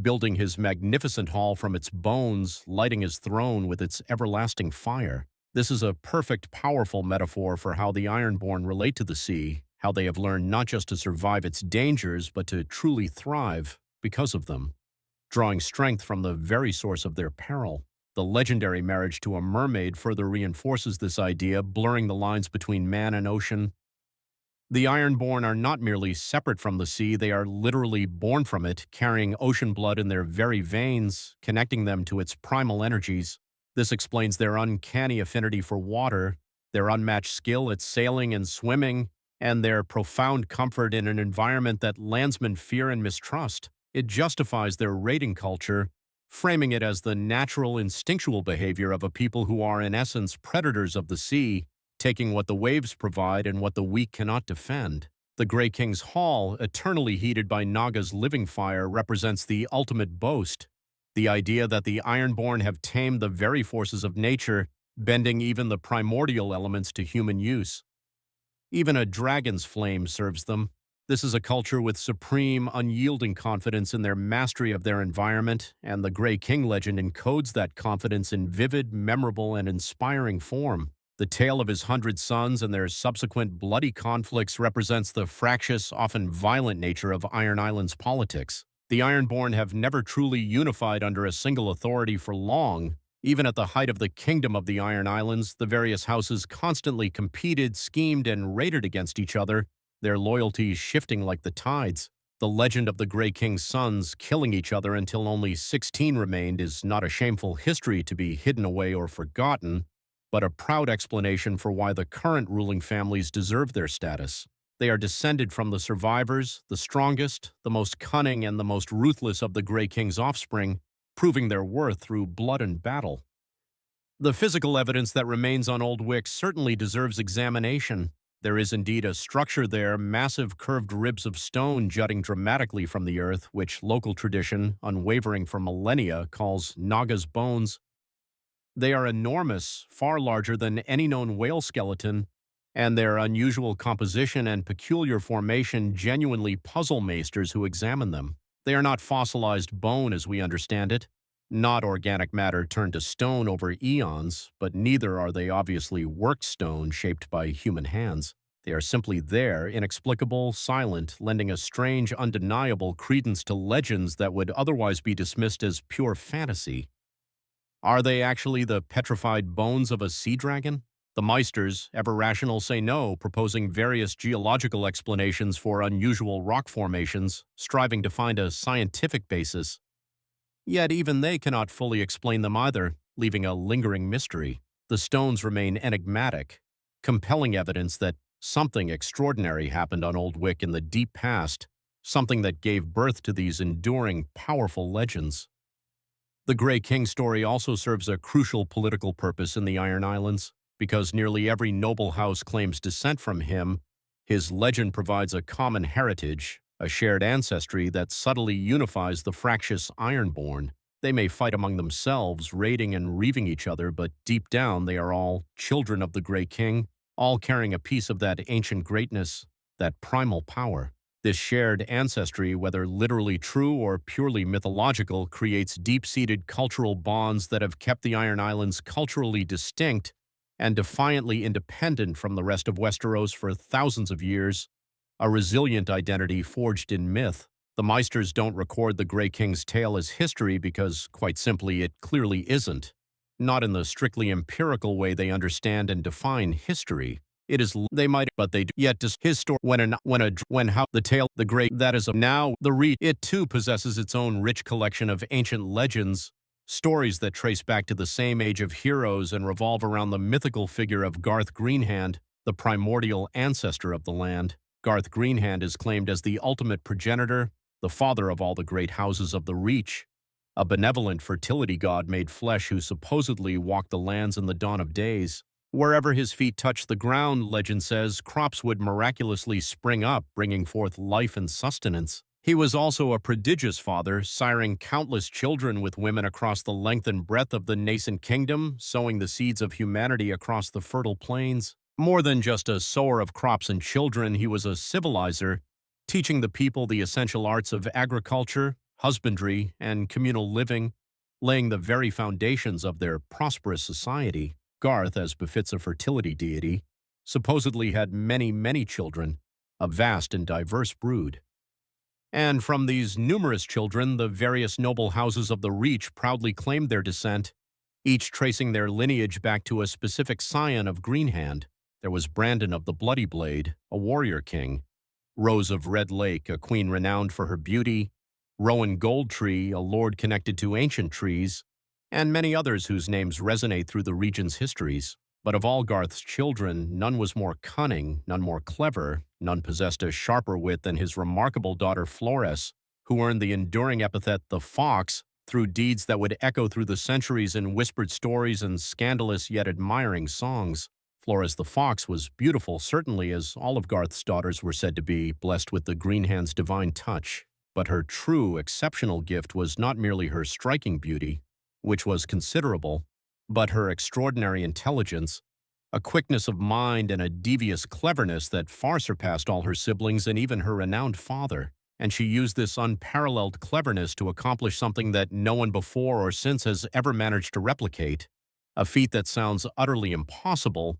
building his magnificent hall from its bones, lighting his throne with its everlasting fire. This is a perfect, powerful metaphor for how the Ironborn relate to the sea, how they have learned not just to survive its dangers, but to truly thrive because of them, drawing strength from the very source of their peril. The legendary marriage to a mermaid further reinforces this idea, blurring the lines between man and ocean. The Ironborn are not merely separate from the sea, they are literally born from it, carrying ocean blood in their very veins, connecting them to its primal energies. This explains their uncanny affinity for water, their unmatched skill at sailing and swimming, and their profound comfort in an environment that landsmen fear and mistrust. It justifies their raiding culture, framing it as the natural, instinctual behavior of a people who are, in essence, predators of the sea, taking what the waves provide and what the weak cannot defend. The Grey King's Hall, eternally heated by Naga's living fire, represents the ultimate boast, the idea that the Ironborn have tamed the very forces of nature, bending even the primordial elements to human use. Even a dragon's flame serves them. This is a culture with supreme, unyielding confidence in their mastery of their environment, and the Grey King legend encodes that confidence in vivid, memorable, and inspiring form. The tale of his 100 sons and their subsequent bloody conflicts represents the fractious, often violent nature of Iron Island's politics. The Ironborn have never truly unified under a single authority for long. Even at the height of the kingdom of the Iron Islands, the various houses constantly competed, schemed, and raided against each other, their loyalties shifting like the tides. The legend of the Grey King's sons killing each other until only 16 remained is not a shameful history to be hidden away or forgotten, but a proud explanation for why the current ruling families deserve their status. They are descended from the survivors, the strongest, the most cunning, and the most ruthless of the Grey King's offspring, proving their worth through blood and battle. The physical evidence that remains on Old Wick certainly deserves examination. There is indeed a structure there, massive curved ribs of stone jutting dramatically from the earth, which local tradition, unwavering for millennia, calls Naga's bones. They are enormous, far larger than any known whale skeleton, and their unusual composition and peculiar formation genuinely puzzle maesters who examine them. They are not fossilized bone as we understand it, not organic matter turned to stone over eons, but neither are they obviously worked stone shaped by human hands. They are simply there, inexplicable, silent, lending a strange, undeniable credence to legends that would otherwise be dismissed as pure fantasy. Are they actually the petrified bones of a sea dragon? The Meisters, ever rational, say no, proposing various geological explanations for unusual rock formations, striving to find a scientific basis. Yet even they cannot fully explain them either, leaving a lingering mystery. The stones remain enigmatic, compelling evidence that something extraordinary happened on Old Wick in the deep past, something that gave birth to these enduring, powerful legends. The Grey King story also serves a crucial political purpose in the Iron Islands. Because nearly every noble house claims descent from him, his legend provides a common heritage, a shared ancestry that subtly unifies the fractious Ironborn. They may fight among themselves, raiding and reaving each other, but deep down they are all children of the Grey King, all carrying a piece of that ancient greatness, that primal power. This shared ancestry, whether literally true or purely mythological, creates deep-seated cultural bonds that have kept the Iron Islands culturally distinct and defiantly independent from the rest of Westeros for thousands of years, a resilient identity forged in myth. The Meisters don't record the Grey King's tale as history because, quite simply, it clearly isn't. Not in the strictly empirical way they understand and define history. It is they might, but they do. Yet his story when how the tale the great that is of now the read it too possesses its own rich collection of ancient legends, stories that trace back to the same age of heroes and revolve around the mythical figure of Garth Greenhand, the primordial ancestor of the land. Garth Greenhand is claimed as the ultimate progenitor, the father of all the great houses of the Reach, a benevolent fertility god made flesh who supposedly walked the lands in the dawn of days. Wherever his feet touched the ground, legend says, crops would miraculously spring up, bringing forth life and sustenance. He was also a prodigious father, siring countless children with women across the length and breadth of the nascent kingdom, sowing the seeds of humanity across the fertile plains. More than just a sower of crops and children, he was a civilizer, teaching the people the essential arts of agriculture, husbandry, and communal living, laying the very foundations of their prosperous society. Garth, as befits a fertility deity, supposedly had many, many children, a vast and diverse brood. And from these numerous children, the various noble houses of the Reach proudly claimed their descent, each tracing their lineage back to a specific scion of Greenhand. There was Brandon of the Bloody Blade, a warrior king; Rose of Red Lake, a queen renowned for her beauty; Rowan Goldtree, a lord connected to ancient trees; and many others whose names resonate through the region's histories. But of all Garth's children, none was more cunning, none more clever, none possessed a sharper wit than his remarkable daughter Flores, who earned the enduring epithet the Fox through deeds that would echo through the centuries in whispered stories and scandalous yet admiring songs. Flores the Fox was beautiful, certainly, as all of Garth's daughters were said to be, blessed with the Greenhand's divine touch. But her true, exceptional gift was not merely her striking beauty, which was considerable, but her extraordinary intelligence, a quickness of mind and a devious cleverness that far surpassed all her siblings and even her renowned father. And she used this unparalleled cleverness to accomplish something that no one before or since has ever managed to replicate, a feat that sounds utterly impossible,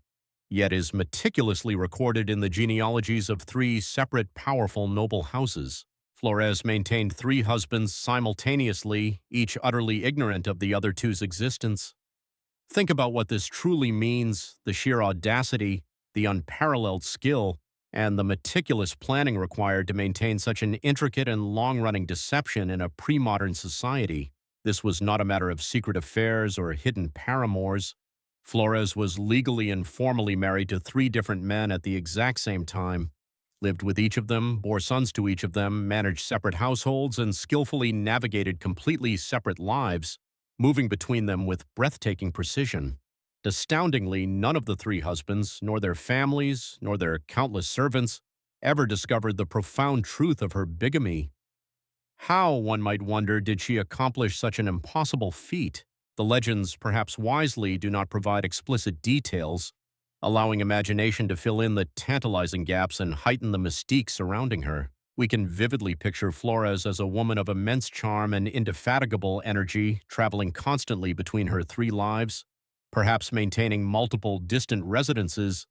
yet is meticulously recorded in the genealogies of three separate, powerful, noble houses. Flores maintained 3 husbands simultaneously, each utterly ignorant of the other two's existence. Think about what this truly means: the sheer audacity, the unparalleled skill, and the meticulous planning required to maintain such an intricate and long-running deception in a pre-modern society. This was not a matter of secret affairs or hidden paramours. Flores was legally and formally married to 3 different men at the exact same time, lived with each of them, bore sons to each of them, managed separate households, and skillfully navigated completely separate lives, moving between them with breathtaking precision. Astoundingly, none of the 3 husbands, nor their families, nor their countless servants, ever discovered the profound truth of her bigamy. How, one might wonder, did she accomplish such an impossible feat? The legends, perhaps wisely, do not provide explicit details, allowing imagination to fill in the tantalizing gaps and heighten the mystique surrounding her. We can vividly picture Flores as a woman of immense charm and indefatigable energy, traveling constantly between her 3 lives, perhaps maintaining multiple distant residences,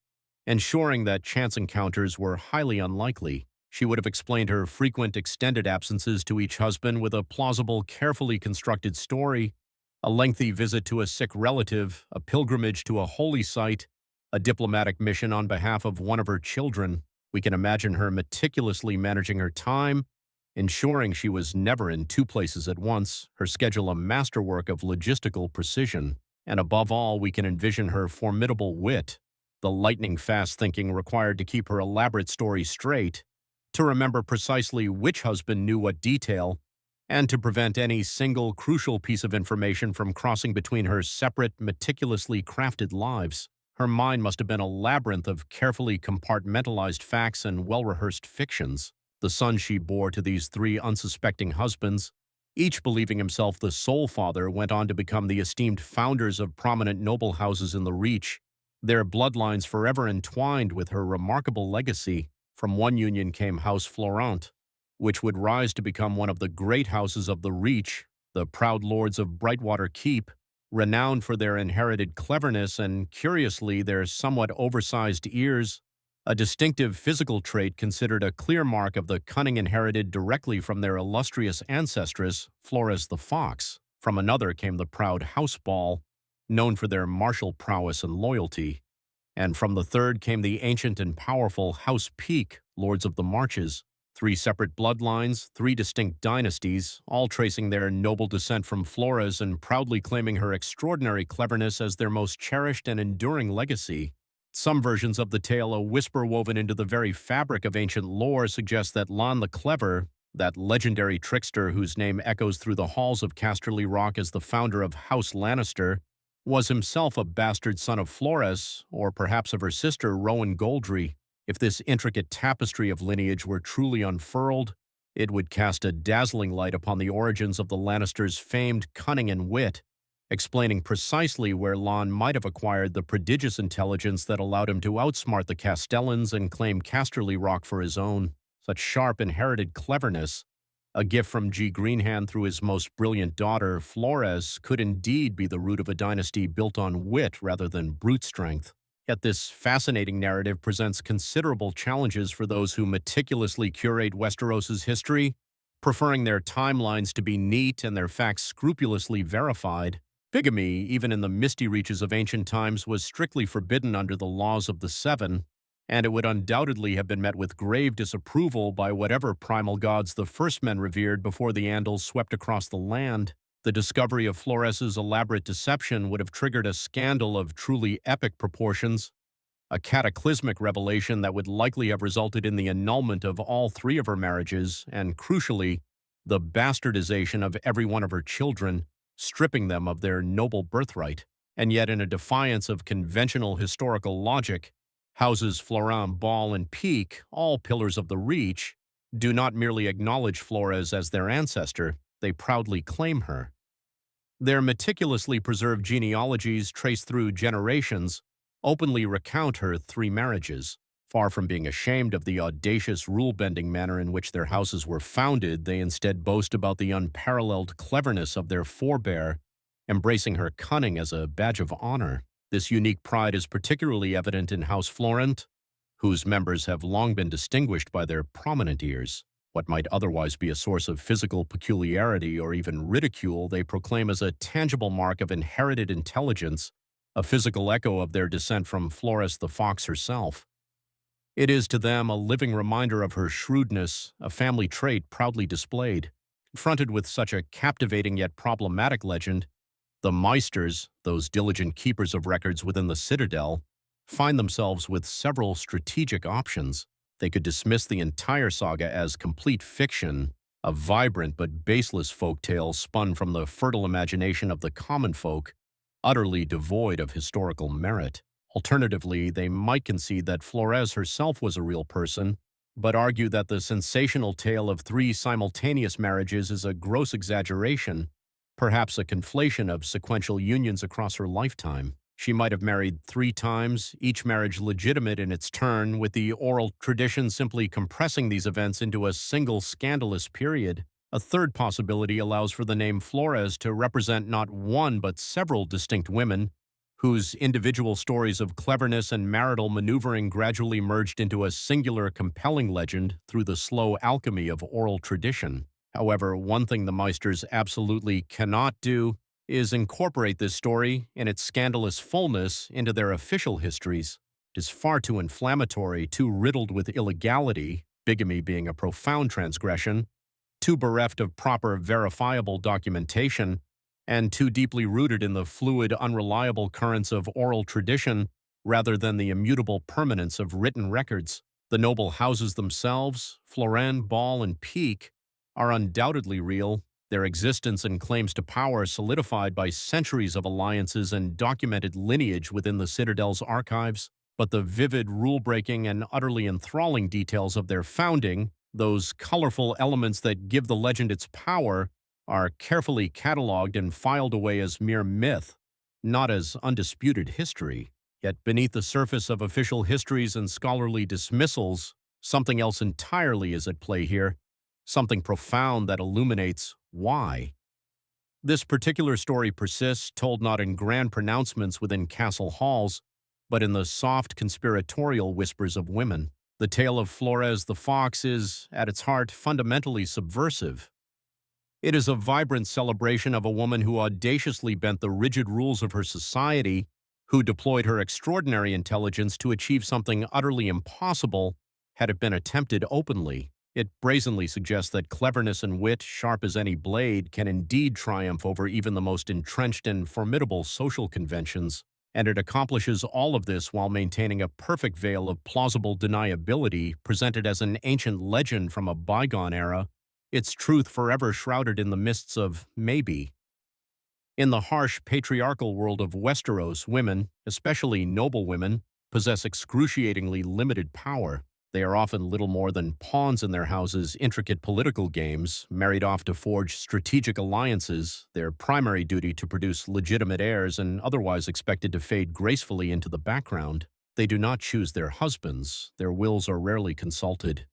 ensuring that chance encounters were highly unlikely. She would have explained her frequent extended absences to each husband with a plausible, carefully constructed story: a lengthy visit to a sick relative, a pilgrimage to a holy site, a diplomatic mission on behalf of one of her children. We can imagine her meticulously managing her time, ensuring she was never in 2 places at once, her schedule a masterwork of logistical precision. And above all, we can envision her formidable wit, the lightning-fast thinking required to keep her elaborate story straight, to remember precisely which husband knew what detail, and to prevent any single crucial piece of information from crossing between her separate, meticulously crafted lives. Her mind must have been a labyrinth of carefully compartmentalized facts and well-rehearsed fictions. The sons she bore to these 3 unsuspecting husbands, each believing himself the sole father, went on to become the esteemed founders of prominent noble houses in the Reach, their bloodlines forever entwined with her remarkable legacy. From one union came House Florent, which would rise to become one of the great houses of the Reach, the proud lords of Brightwater Keep, renowned for their inherited cleverness and, curiously, their somewhat oversized ears, a distinctive physical trait considered a clear mark of the cunning inherited directly from their illustrious ancestress, Flores the Fox. From another came the proud House Ball, known for their martial prowess and loyalty. And from the third came the ancient and powerful House Peak, Lords of the Marches. 3 separate bloodlines, 3 distinct dynasties, all tracing their noble descent from Flores and proudly claiming her extraordinary cleverness as their most cherished and enduring legacy. Some versions of the tale, a whisper woven into the very fabric of ancient lore, suggest that Lon the Clever, that legendary trickster whose name echoes through the halls of Casterly Rock as the founder of House Lannister, was himself a bastard son of Flores, or perhaps of her sister Rowan Goldtree. If this intricate tapestry of lineage were truly unfurled, it would cast a dazzling light upon the origins of the Lannisters' famed cunning and wit, explaining precisely where Lon might have acquired the prodigious intelligence that allowed him to outsmart the Castellans and claim Casterly Rock for his own. Such sharp inherited cleverness, a gift from G. Greenhand through his most brilliant daughter, Flores, could indeed be the root of a dynasty built on wit rather than brute strength. Yet this fascinating narrative presents considerable challenges for those who meticulously curate Westeros's history, preferring their timelines to be neat and their facts scrupulously verified. Bigamy, even in the misty reaches of ancient times, was strictly forbidden under the laws of the Seven, and it would undoubtedly have been met with grave disapproval by whatever primal gods the first men revered before the Andals swept across the land. The discovery of Flores's elaborate deception would have triggered a scandal of truly epic proportions, a cataclysmic revelation that would likely have resulted in the annulment of all three of her marriages and, crucially, the bastardization of every one of her children, stripping them of their noble birthright. And yet, in a defiance of conventional historical logic, Houses Florent, Ball, and Peak, all pillars of the Reach, do not merely acknowledge Flores as their ancestor, they proudly claim her. Their meticulously preserved genealogies, traced through generations, openly recount her three marriages. Far from being ashamed of the audacious rule-bending manner in which their houses were founded, they instead boast about the unparalleled cleverness of their forebear, embracing her cunning as a badge of honor. This unique pride is particularly evident in House Florent, whose members have long been distinguished by their prominent ears. What might otherwise be a source of physical peculiarity or even ridicule, they proclaim as a tangible mark of inherited intelligence, a physical echo of their descent from Flores the Fox herself. It is to them a living reminder of her shrewdness, a family trait proudly displayed. Confronted with such a captivating yet problematic legend, the Meisters, those diligent keepers of records within the Citadel, find themselves with several strategic options. They could dismiss the entire saga as complete fiction, a vibrant but baseless folktale spun from the fertile imagination of the common folk, utterly devoid of historical merit. Alternatively, they might concede that Flores herself was a real person, but argue that the sensational tale of three simultaneous marriages is a gross exaggeration, perhaps a conflation of sequential unions across her lifetime. She might have married 3 times, each marriage legitimate in its turn, with the oral tradition simply compressing these events into a single scandalous period. A third possibility allows for the name Flores to represent not one but several distinct women, whose individual stories of cleverness and marital maneuvering gradually merged into a singular compelling legend through the slow alchemy of oral tradition. However, one thing the Meisters absolutely cannot do is incorporate this story in its scandalous fullness into their official histories. It is far too inflammatory, too riddled with illegality, bigamy being a profound transgression, too bereft of proper verifiable documentation, and too deeply rooted in the fluid, unreliable currents of oral tradition rather than the immutable permanence of written records. The noble houses themselves, Florent, Ball, and Peak, are undoubtedly real, their existence and claims to power solidified by centuries of alliances and documented lineage within the Citadel's archives. But the vivid, rule-breaking, and utterly enthralling details of their founding, those colorful elements that give the legend its power, are carefully cataloged and filed away as mere myth, not as undisputed history. Yet beneath the surface of official histories and scholarly dismissals, something else entirely is at play here, something profound that illuminates why. This particular story persists, told not in grand pronouncements within castle halls, but in the soft conspiratorial whispers of women. The tale of Flores the Fox is, at its heart, fundamentally subversive. It is a vibrant celebration of a woman who audaciously bent the rigid rules of her society, who deployed her extraordinary intelligence to achieve something utterly impossible had it been attempted openly. It brazenly suggests that cleverness and wit, sharp as any blade, can indeed triumph over even the most entrenched and formidable social conventions, and it accomplishes all of this while maintaining a perfect veil of plausible deniability presented as an ancient legend from a bygone era, its truth forever shrouded in the mists of maybe. In the harsh, patriarchal world of Westeros, women, especially noble women, possess excruciatingly limited power. They are often little more than pawns in their houses' intricate political games, married off to forge strategic alliances, their primary duty to produce legitimate heirs and otherwise expected to fade gracefully into the background. They do not choose their husbands, their wills are rarely consulted.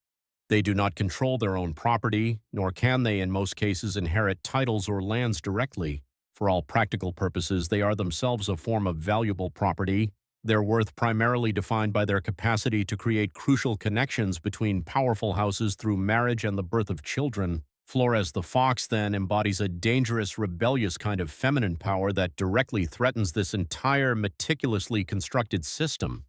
They do not control their own property, nor can they in most cases inherit titles or lands directly. For all practical purposes, they are themselves a form of valuable property, their worth primarily defined by their capacity to create crucial connections between powerful houses through marriage and the birth of children. Flores the Fox, then, embodies a dangerous, rebellious kind of feminine power that directly threatens this entire meticulously constructed system.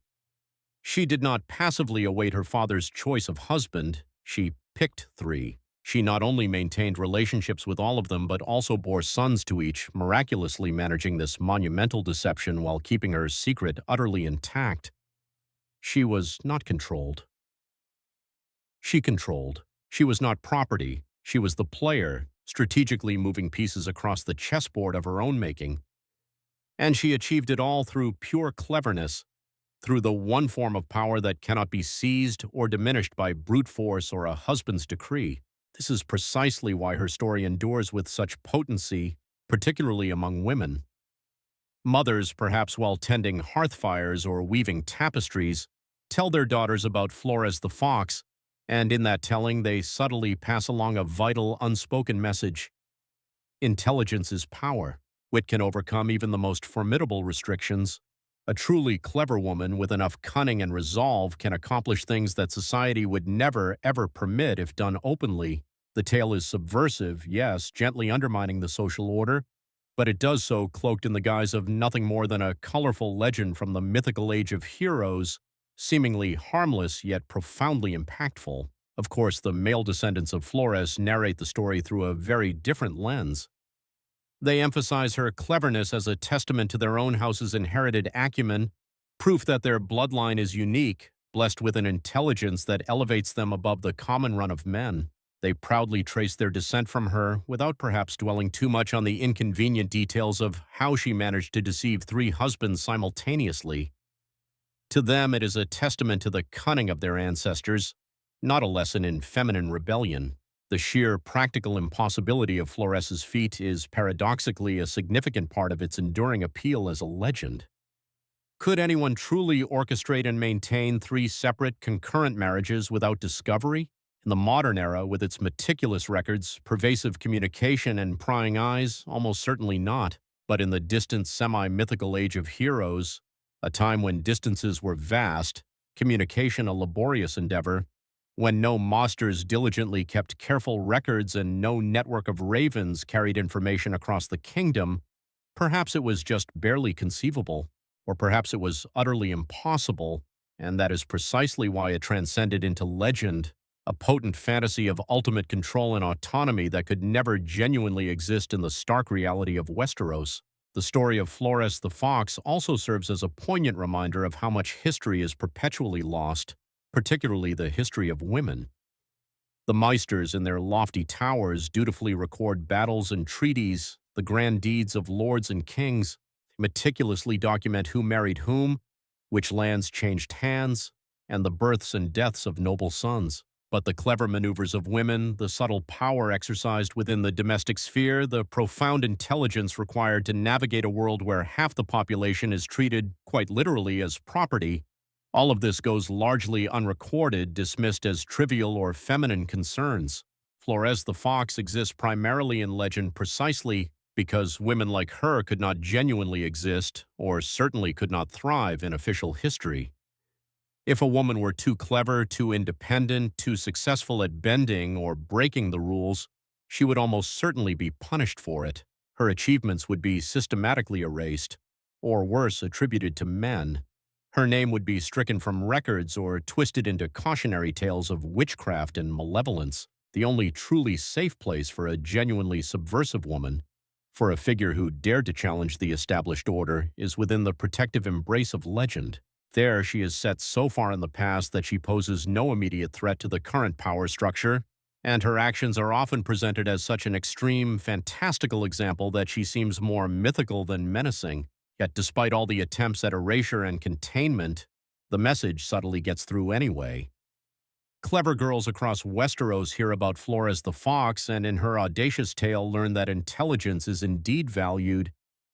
She did not passively await her father's choice of husband. She picked three. She not only maintained relationships with all of them, but also bore sons to each, miraculously managing this monumental deception while keeping her secret utterly intact. She was not controlled. She controlled. She was not property. She was the player, strategically moving pieces across the chessboard of her own making. And she achieved it all through pure cleverness, through the one form of power that cannot be seized or diminished by brute force or a husband's decree. This is precisely why her story endures with such potency, particularly among women. Mothers, perhaps while tending hearth fires or weaving tapestries, tell their daughters about Flores the Fox, and in that telling they subtly pass along a vital, unspoken message. Intelligence is power. Wit can overcome even the most formidable restrictions. A truly clever woman with enough cunning and resolve can accomplish things that society would never, ever permit if done openly. The tale is subversive, yes, gently undermining the social order, but it does so cloaked in the guise of nothing more than a colorful legend from the mythical age of heroes, seemingly harmless yet profoundly impactful. Of course, the male descendants of Flores narrate the story through a very different lens. They emphasize her cleverness as a testament to their own house's inherited acumen, proof that their bloodline is unique, blessed with an intelligence that elevates them above the common run of men. They proudly trace their descent from her, without perhaps dwelling too much on the inconvenient details of how she managed to deceive three husbands simultaneously. To them, it is a testament to the cunning of their ancestors, not a lesson in feminine rebellion. The sheer practical impossibility of Flores's feat is paradoxically a significant part of its enduring appeal as a legend. Could anyone truly orchestrate and maintain three separate, concurrent marriages without discovery? In the modern era, with its meticulous records, pervasive communication, and prying eyes, almost certainly not. But in the distant, semi-mythical age of heroes, a time when distances were vast, communication a laborious endeavor, when no masters diligently kept careful records and no network of ravens carried information across the kingdom, perhaps it was just barely conceivable, or perhaps it was utterly impossible, and that is precisely why it transcended into legend, a potent fantasy of ultimate control and autonomy that could never genuinely exist in the stark reality of Westeros. The story of Flores the Fox also serves as a poignant reminder of how much history is perpetually lost, particularly the history of women. The Meisters in their lofty towers dutifully record battles and treaties, the grand deeds of lords and kings, meticulously document who married whom, which lands changed hands, and the births and deaths of noble sons. But the clever maneuvers of women, the subtle power exercised within the domestic sphere, the profound intelligence required to navigate a world where half the population is treated, quite literally, as property, all of this goes largely unrecorded, dismissed as trivial or feminine concerns. Flores the Fox exists primarily in legend precisely because women like her could not genuinely exist, or certainly could not thrive in official history. If a woman were too clever, too independent, too successful at bending or breaking the rules, she would almost certainly be punished for it. Her achievements would be systematically erased, or worse, attributed to men. Her name would be stricken from records or twisted into cautionary tales of witchcraft and malevolence, the only truly safe place for a genuinely subversive woman, for a figure who dared to challenge the established order, is within the protective embrace of legend. There, she is set so far in the past that she poses no immediate threat to the current power structure, and her actions are often presented as such an extreme, fantastical example that she seems more mythical than menacing. Yet despite all the attempts at erasure and containment, the message subtly gets through anyway. Clever girls across Westeros hear about Flores the Fox and in her audacious tale learn that intelligence is indeed valued,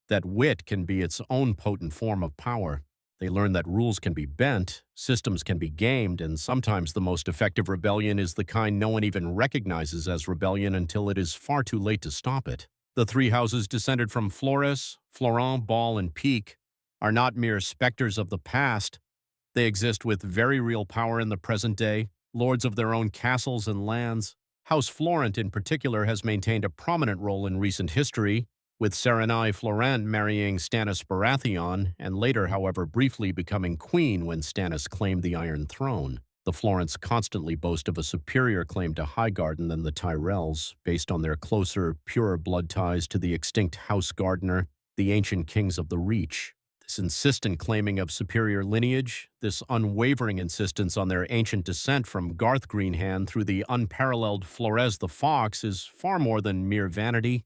that wit can be its own potent form of power. They learn that rules can be bent, systems can be gamed, and sometimes the most effective rebellion is the kind no one even recognizes as rebellion until it is far too late to stop it. The three houses descended from Flores, Florent, Ball, and Peak are not mere specters of the past. They exist with very real power in the present day, lords of their own castles and lands. House Florent, in particular, has maintained a prominent role in recent history, with Serenai Florent marrying Stannis Baratheon, and later, however, briefly becoming queen when Stannis claimed the Iron Throne. The Florents constantly boast of a superior claim to Highgarden than the Tyrells, based on their closer, purer blood ties to the extinct House Gardener, the ancient kings of the Reach. This insistent claiming of superior lineage, this unwavering insistence on their ancient descent from Garth Greenhand through the unparalleled Flores the Fox is far more than mere vanity.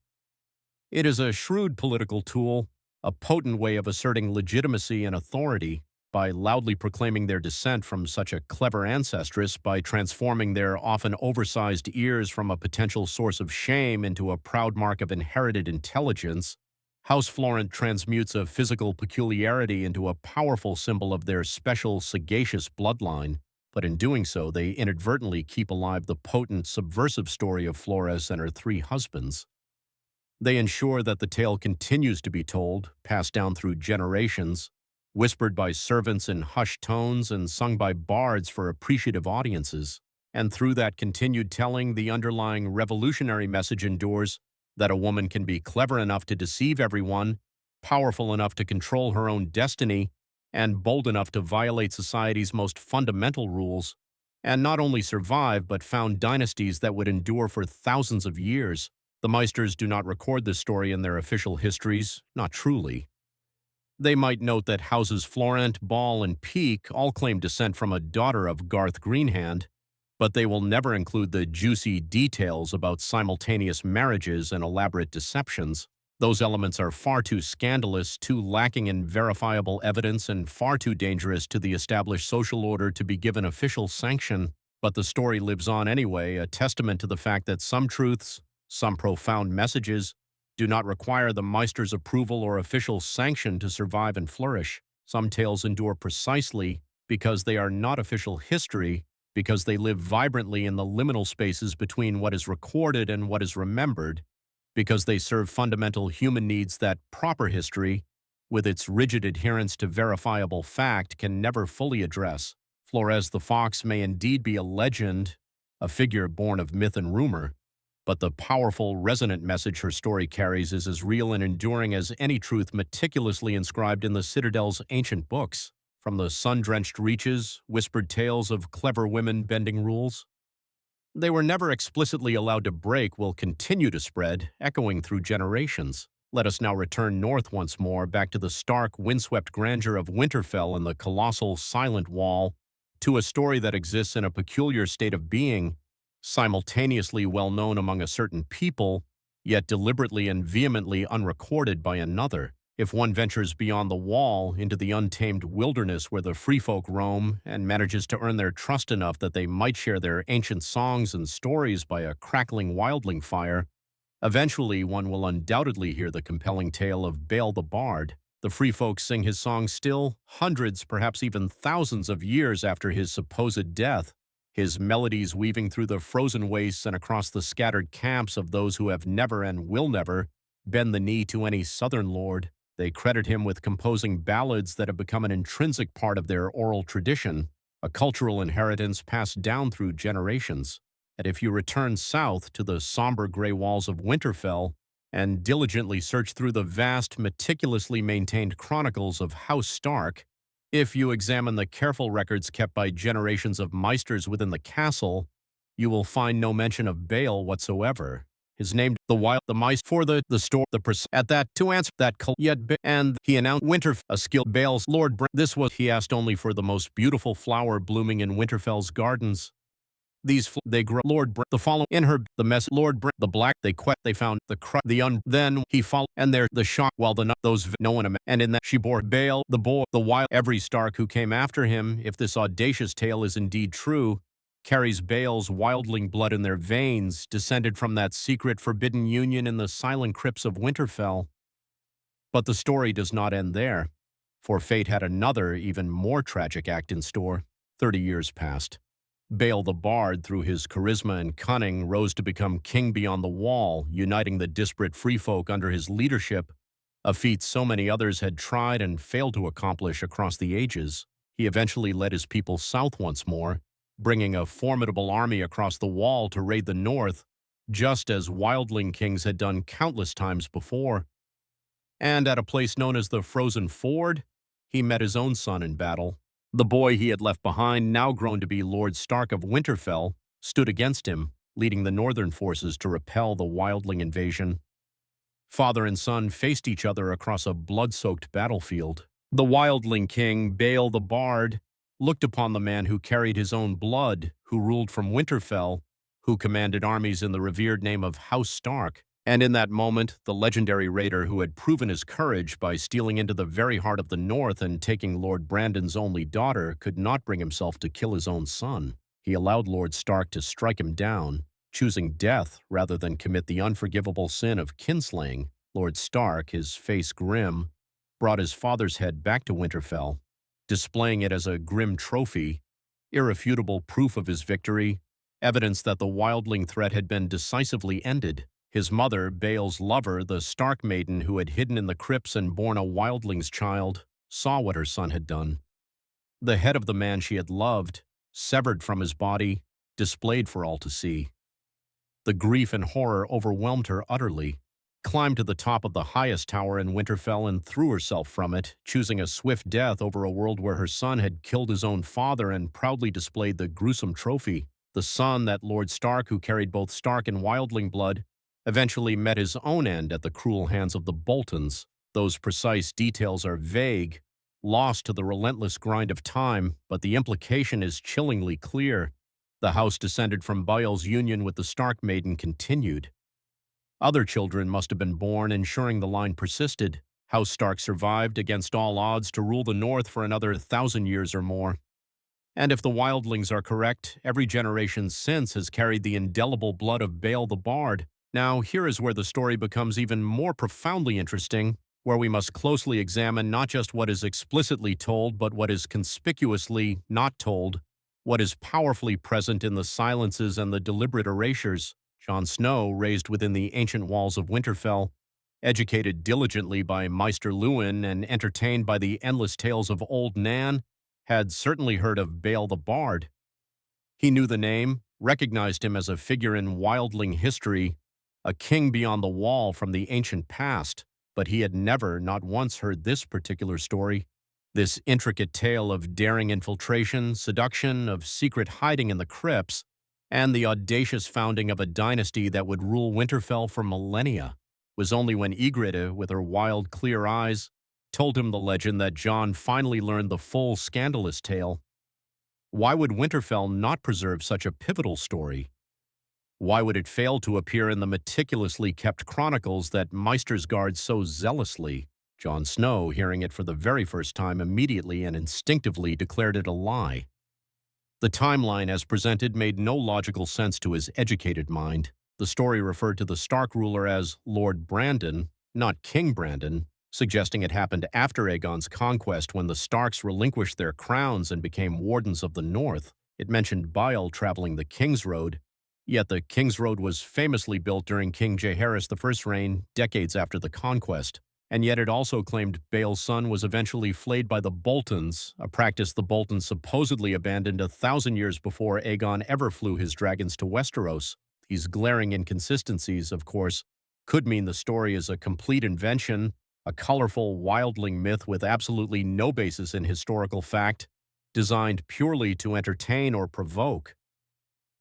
It is a shrewd political tool, a potent way of asserting legitimacy and authority by loudly proclaiming their descent from such a clever ancestress, by transforming their often oversized ears from a potential source of shame into a proud mark of inherited intelligence. House Florent transmutes a physical peculiarity into a powerful symbol of their special, sagacious bloodline, but in doing so, they inadvertently keep alive the potent, subversive story of Flores and her 3 husbands. They ensure that the tale continues to be told, passed down through generations, whispered by servants in hushed tones and sung by bards for appreciative audiences. And through that continued telling, the underlying revolutionary message endures that a woman can be clever enough to deceive everyone, powerful enough to control her own destiny, and bold enough to violate society's most fundamental rules, and not only survive but found dynasties that would endure for thousands of years. The Meisters do not record this story in their official histories, not truly. They might note that houses Florent, Ball, and Peake all claim descent from a daughter of Garth Greenhand, but they will never include the juicy details about simultaneous marriages and elaborate deceptions. Those elements are far too scandalous, too lacking in verifiable evidence, and far too dangerous to the established social order to be given official sanction. But the story lives on anyway, a testament to the fact that some truths, some profound messages, do not require the Meister's approval or official sanction to survive and flourish. Some tales endure precisely because they are not official history, because they live vibrantly in the liminal spaces between what is recorded and what is remembered, because they serve fundamental human needs that proper history, with its rigid adherence to verifiable fact, can never fully address. Flores the Fox may indeed be a legend, a figure born of myth and rumor, but the powerful, resonant message her story carries is as real and enduring as any truth meticulously inscribed in the Citadel's ancient books. From the sun-drenched reaches, whispered tales of clever women bending rules they were never explicitly allowed to break will continue to spread, echoing through generations. Let us now return north once more, back to the stark, windswept grandeur of Winterfell and the colossal Silent Wall, to a story that exists in a peculiar state of being, simultaneously well known among a certain people, yet deliberately and vehemently unrecorded by another. If one ventures beyond the wall into the untamed wilderness where the free folk roam and manages to earn their trust enough that they might share their ancient songs and stories by a crackling wildling fire, eventually one will undoubtedly hear the compelling tale of Bael the Bard. The free folk sing his songs still, hundreds, perhaps even thousands of years after his supposed death, his melodies weaving through the frozen wastes and across the scattered camps of those who have never and will never bend the knee to any southern lord. They credit him with composing ballads that have become an intrinsic part of their oral tradition, a cultural inheritance passed down through generations. And if you return south to the somber gray walls of Winterfell and diligently search through the vast, meticulously maintained chronicles of House Stark, if you examine the careful records kept by generations of Meisters within the castle, you will find no mention of Bael whatsoever. His name, the wild, the mice for the store, at that to answer that call yet, and he announced Winterfell, a skilled Bael's Lord. This was he asked only for the most beautiful flower blooming in Winterfell's gardens. These they grow. Lord the follow in her the mess. Lord the black they found the then he followed and there the shock while those no one and in that she bore Bael the boy the wild every Stark who came after him. If this audacious tale is indeed true, carries Bael's wildling blood in their veins, descended from that secret forbidden union in the silent crypts of Winterfell. But the story does not end there, for fate had another, even more tragic act in store. 30 years passed. Bael the Bard, through his charisma and cunning, rose to become king beyond the wall, uniting the disparate free folk under his leadership, a feat so many others had tried and failed to accomplish across the ages. He eventually led his people south once more, bringing a formidable army across the wall to raid the north, just as wildling kings had done countless times before. And at a place known as the Frozen Ford, he met his own son in battle. The boy he had left behind, now grown to be Lord Stark of Winterfell, stood against him, leading the northern forces to repel the wildling invasion. Father and son faced each other across a blood-soaked battlefield. The wildling king, Bael the Bard, looked upon the man who carried his own blood, who ruled from Winterfell, who commanded armies in the revered name of House Stark. And in that moment, the legendary raider who had proven his courage by stealing into the very heart of the North and taking Lord Brandon's only daughter could not bring himself to kill his own son. He allowed Lord Stark to strike him down, choosing death rather than commit the unforgivable sin of kinslaying. Lord Stark, his face grim, brought his father's head back to Winterfell, displaying it as a grim trophy, irrefutable proof of his victory, evidence that the wildling threat had been decisively ended. His mother, Bael's lover, the Stark maiden who had hidden in the crypts and borne a wildling's child, saw what her son had done. The head of the man she had loved, severed from his body, displayed for all to see. The grief and horror overwhelmed her utterly, climbed to the top of the highest tower in Winterfell and threw herself from it, choosing a swift death over a world where her son had killed his own father and proudly displayed the gruesome trophy. The son that Lord Stark, who carried both Stark and wildling blood, eventually met his own end at the cruel hands of the Boltons. Those precise details are vague, lost to the relentless grind of time, but the implication is chillingly clear. The house descended from Bael's union with the Stark maiden continued. Other children must have been born, ensuring the line persisted. House Stark survived against all odds to rule the North for another 1,000 years or more. And if the wildlings are correct, every generation since has carried the indelible blood of Bael the Bard. Now, here is where the story becomes even more profoundly interesting, where we must closely examine not just what is explicitly told, but what is conspicuously not told, what is powerfully present in the silences and the deliberate erasures. Jon Snow, raised within the ancient walls of Winterfell, educated diligently by Maester Luwin and entertained by the endless tales of Old Nan, had certainly heard of Bael the Bard. He knew the name, recognized him as a figure in wildling history, a king beyond the wall from the ancient past, but he had never, not once, heard this particular story, this intricate tale of daring infiltration, seduction, of secret hiding in the crypts, and the audacious founding of a dynasty that would rule Winterfell for millennia. It was only when Ygritte, with her wild, clear eyes, told him the legend that Jon finally learned the full scandalous tale. Why would Winterfell not preserve such a pivotal story? Why would it fail to appear in the meticulously kept chronicles that Maesters guard so zealously? Jon Snow, hearing it for the very first time, immediately and instinctively declared it a lie. The timeline as presented made no logical sense to his educated mind. The story referred to the Stark ruler as Lord Brandon, not King Brandon, suggesting it happened after Aegon's conquest when the Starks relinquished their crowns and became wardens of the North. It mentioned Bael traveling the King's Road, yet the King's Road was famously built during King Jaehaerys I's reign, decades after the conquest. And yet it also claimed Bael's son was eventually flayed by the Boltons, a practice the Boltons supposedly abandoned 1,000 years before Aegon ever flew his dragons to Westeros. These glaring inconsistencies, of course, could mean the story is a complete invention, a colorful wildling myth with absolutely no basis in historical fact, designed purely to entertain or provoke.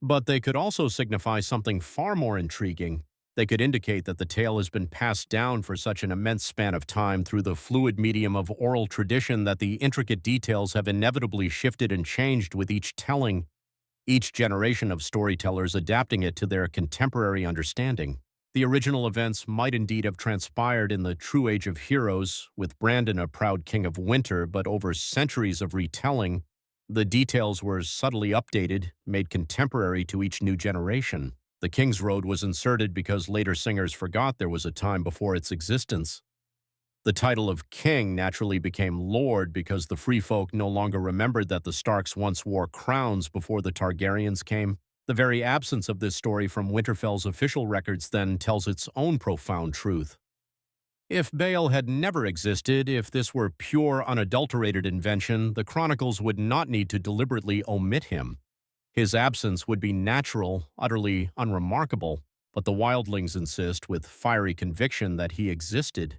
But they could also signify something far more intriguing. They could indicate that the tale has been passed down for such an immense span of time through the fluid medium of oral tradition that the intricate details have inevitably shifted and changed with each telling, each generation of storytellers adapting it to their contemporary understanding. The original events might indeed have transpired in the true age of heroes, with Brandon a proud king of winter, but over centuries of retelling, the details were subtly updated, made contemporary to each new generation. The King's Road was inserted because later singers forgot there was a time before its existence. The title of king naturally became lord because the free folk no longer remembered that the Starks once wore crowns before the Targaryens came. The very absence of this story from Winterfell's official records then tells its own profound truth. If Baal had never existed, if this were pure, unadulterated invention, the chronicles would not need to deliberately omit him. His absence would be natural, utterly unremarkable, but the wildlings insist with fiery conviction that he existed.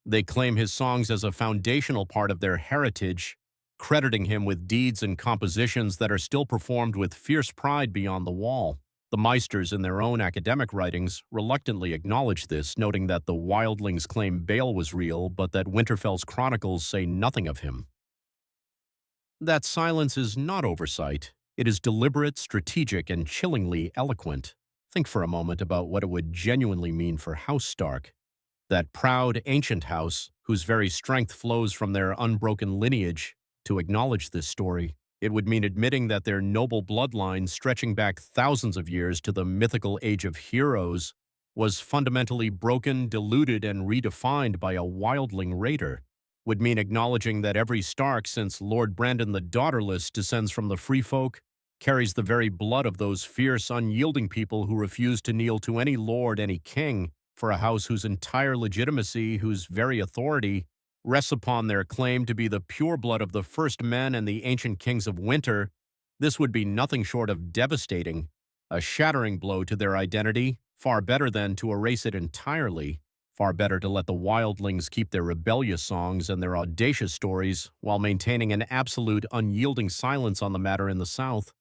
They claim his songs as a foundational part of their heritage, crediting him with deeds and compositions that are still performed with fierce pride beyond the wall. The Meisters, in their own academic writings, reluctantly acknowledge this, noting that the wildlings claim Baal was real, but that Winterfell's chronicles say nothing of him. That silence is not oversight. It is deliberate, strategic, and chillingly eloquent. Think for a moment about what it would genuinely mean for House Stark, that proud, ancient house whose very strength flows from their unbroken lineage, to acknowledge this story. It would mean admitting that their noble bloodline, stretching back thousands of years to the mythical age of heroes, was fundamentally broken, diluted, and redefined by a wildling raider. Would mean acknowledging that every Stark since Lord Brandon the Daughterless descends from the free folk, carries the very blood of those fierce, unyielding people who refuse to kneel to any lord, any king, for a house whose entire legitimacy, whose very authority, rests upon their claim to be the pure blood of the first men and the ancient kings of winter. This would be nothing short of devastating, a shattering blow to their identity, far better than to erase it entirely, far better to let the wildlings keep their rebellious songs and their audacious stories while maintaining an absolute unyielding silence on the matter in the South.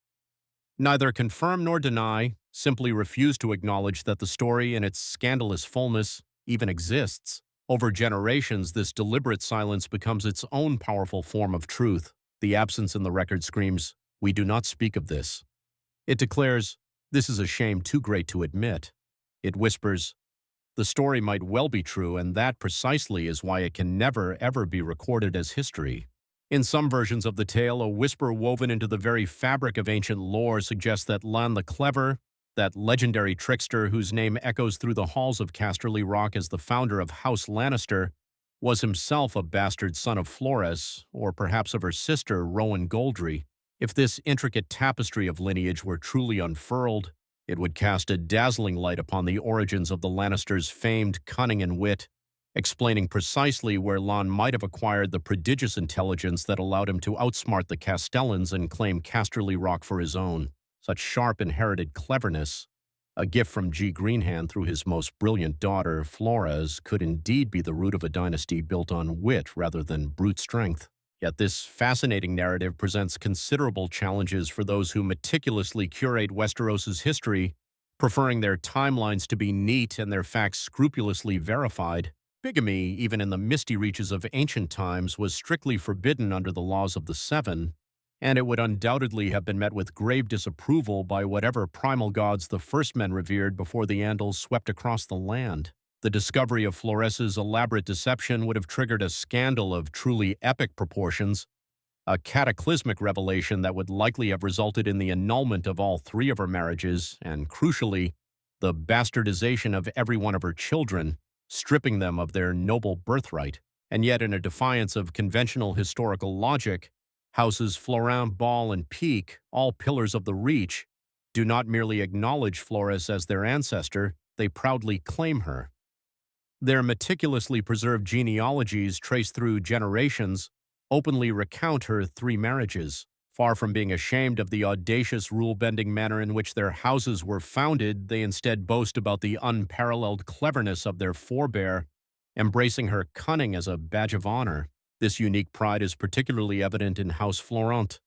Neither confirm nor deny, simply refuse to acknowledge that the story in its scandalous fullness even exists. Over generations, this deliberate silence becomes its own powerful form of truth. The absence in the record screams, "We do not speak of this." It declares, "This is a shame too great to admit." It whispers, "The story might well be true, and that precisely is why it can never, ever be recorded as history." In some versions of the tale, a whisper woven into the very fabric of ancient lore suggests that Lan the Clever, that legendary trickster whose name echoes through the halls of Casterly Rock as the founder of House Lannister, was himself a bastard son of Flores, or perhaps of her sister, Rowan Goldry. If this intricate tapestry of lineage were truly unfurled, it would cast a dazzling light upon the origins of the Lannisters' famed cunning and wit, explaining precisely where Lan might have acquired the prodigious intelligence that allowed him to outsmart the Castellans and claim Casterly Rock for his own. Such sharp inherited cleverness, a gift from G. Greenhand through his most brilliant daughter, Flores, could indeed be the root of a dynasty built on wit rather than brute strength. Yet this fascinating narrative presents considerable challenges for those who meticulously curate Westeros's history, preferring their timelines to be neat and their facts scrupulously verified. Bigamy, even in the misty reaches of ancient times, was strictly forbidden under the laws of the Seven, and it would undoubtedly have been met with grave disapproval by whatever primal gods the first men revered before the Andals swept across the land. The discovery of Flores's elaborate deception would have triggered a scandal of truly epic proportions, a cataclysmic revelation that would likely have resulted in the annulment of all three of her marriages and, crucially, the bastardization of every one of her children, stripping them of their noble birthright. And yet, in a defiance of conventional historical logic, Houses Florent, Ball, and Peake, all pillars of the Reach, do not merely acknowledge Flores as their ancestor, they proudly claim her. Their meticulously preserved genealogies, traced through generations, openly recount her 3 marriages. Far from being ashamed of the audacious rule-bending manner in which their houses were founded, they instead boast about the unparalleled cleverness of their forebear, embracing her cunning as a badge of honor. This unique pride is particularly evident in House Florent,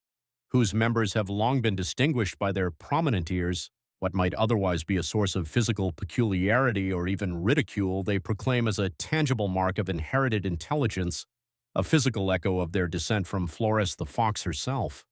whose members have long been distinguished by their prominent ears. What might otherwise be a source of physical peculiarity or even ridicule, they proclaim as a tangible mark of inherited intelligence, a physical echo of their descent from Flores the Fox herself.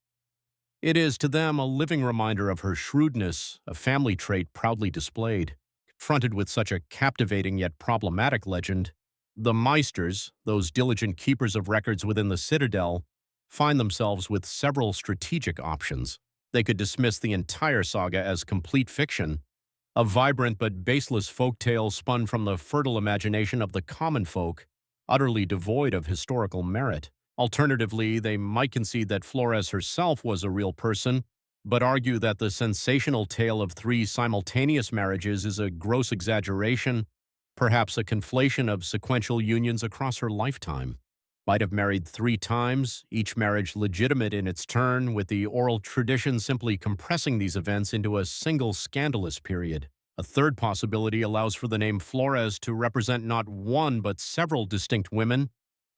It is to them a living reminder of her shrewdness, a family trait proudly displayed. Confronted with such a captivating yet problematic legend, the Meisters, those diligent keepers of records within the Citadel, find themselves with several strategic options. They could dismiss the entire saga as complete fiction, a vibrant but baseless folktale spun from the fertile imagination of the common folk, utterly devoid of historical merit. Alternatively, they might concede that Flores herself was a real person, but argue that the sensational tale of 3 simultaneous marriages is a gross exaggeration, perhaps a conflation of sequential unions across her lifetime. Might have married 3 times, each marriage legitimate in its turn, with the oral tradition simply compressing these events into a single scandalous period. A third possibility allows for the name Flores to represent not one but several distinct women,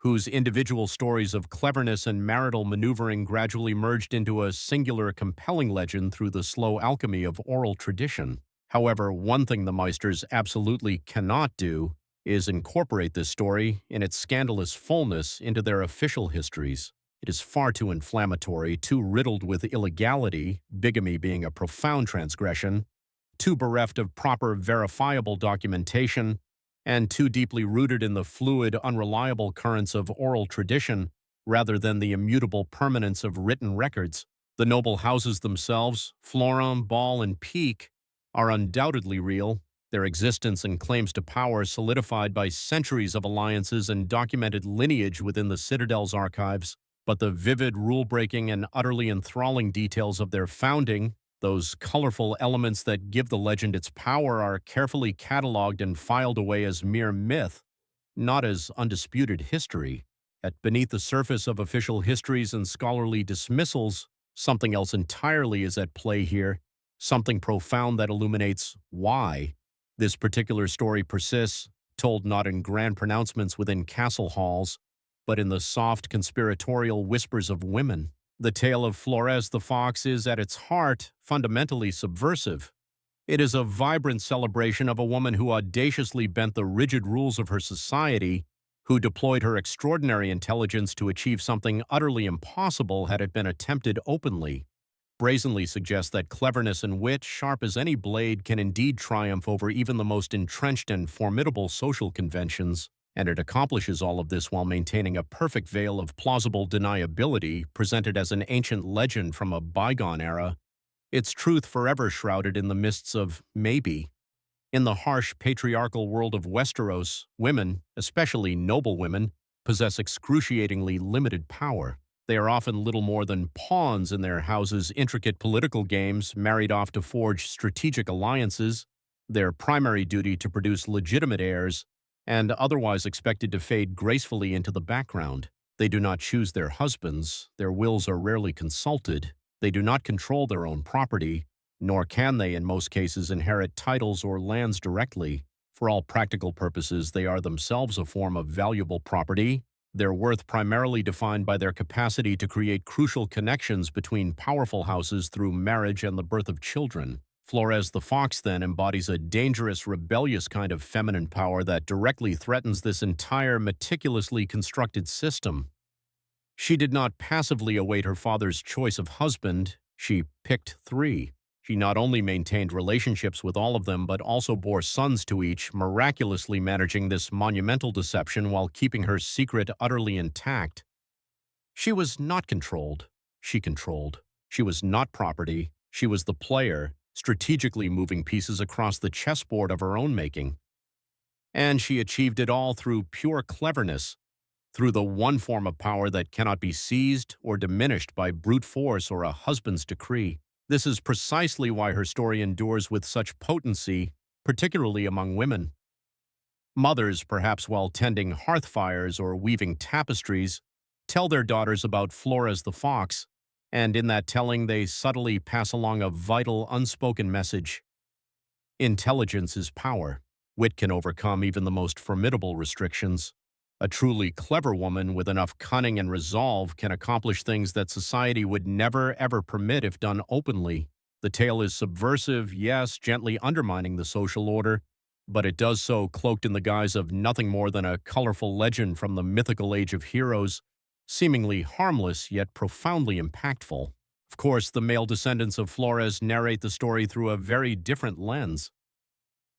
whose individual stories of cleverness and marital maneuvering gradually merged into a singular compelling legend through the slow alchemy of oral tradition. However, one thing the Meisters absolutely cannot do is incorporate this story in its scandalous fullness into their official histories. It is far too inflammatory, too riddled with illegality, bigamy being a profound transgression, too bereft of proper verifiable documentation, and too deeply rooted in the fluid, unreliable currents of oral tradition rather than the immutable permanence of written records. The noble houses themselves, Florin, Ball, and Peak, are undoubtedly real, their existence and claims to power solidified by centuries of alliances and documented lineage within the Citadel's archives, but the vivid, rule-breaking, and utterly enthralling details of their founding, those colorful elements that give the legend its power, are carefully cataloged and filed away as mere myth, not as undisputed history. Yet beneath the surface of official histories and scholarly dismissals, something else entirely is at play here, something profound that illuminates why this particular story persists, told not in grand pronouncements within castle halls, but in the soft conspiratorial whispers of women. The tale of Flores the Fox is, at its heart, fundamentally subversive. It is a vibrant celebration of a woman who audaciously bent the rigid rules of her society, who deployed her extraordinary intelligence to achieve something utterly impossible had it been attempted openly. Brazenly suggests that cleverness and wit, sharp as any blade, can indeed triumph over even the most entrenched and formidable social conventions, and it accomplishes all of this while maintaining a perfect veil of plausible deniability, presented as an ancient legend from a bygone era, its truth forever shrouded in the mists of maybe. In the harsh, patriarchal world of Westeros, women, especially noble women, possess excruciatingly limited power. They are often little more than pawns in their houses' intricate political games, married off to forge strategic alliances, their primary duty to produce legitimate heirs, and otherwise expected to fade gracefully into the background. They do not choose their husbands, their wills are rarely consulted, they do not control their own property, nor can they in most cases inherit titles or lands directly. For all practical purposes, they are themselves a form of valuable property, their worth primarily defined by their capacity to create crucial connections between powerful houses through marriage and the birth of children. Flores the Fox, then, embodies a dangerous, rebellious kind of feminine power that directly threatens this entire meticulously constructed system. She did not passively await her father's choice of husband, she picked 3. She not only maintained relationships with all of them, but also bore sons to each, miraculously managing this monumental deception while keeping her secret utterly intact. She was not controlled, she controlled. She was not property, she was the player, strategically moving pieces across the chessboard of her own making. And she achieved it all through pure cleverness, through the one form of power that cannot be seized or diminished by brute force or a husband's decree. This is precisely why her story endures with such potency, particularly among women. Mothers, perhaps while tending hearth fires or weaving tapestries, tell their daughters about Flores the Fox, and in that telling they subtly pass along a vital, unspoken message. Intelligence is power. Wit can overcome even the most formidable restrictions. A truly clever woman with enough cunning and resolve can accomplish things that society would never, ever permit if done openly. The tale is subversive, yes, gently undermining the social order, but it does so cloaked in the guise of nothing more than a colorful legend from the mythical age of heroes, seemingly harmless yet profoundly impactful. Of course, the male descendants of Flores narrate the story through a very different lens.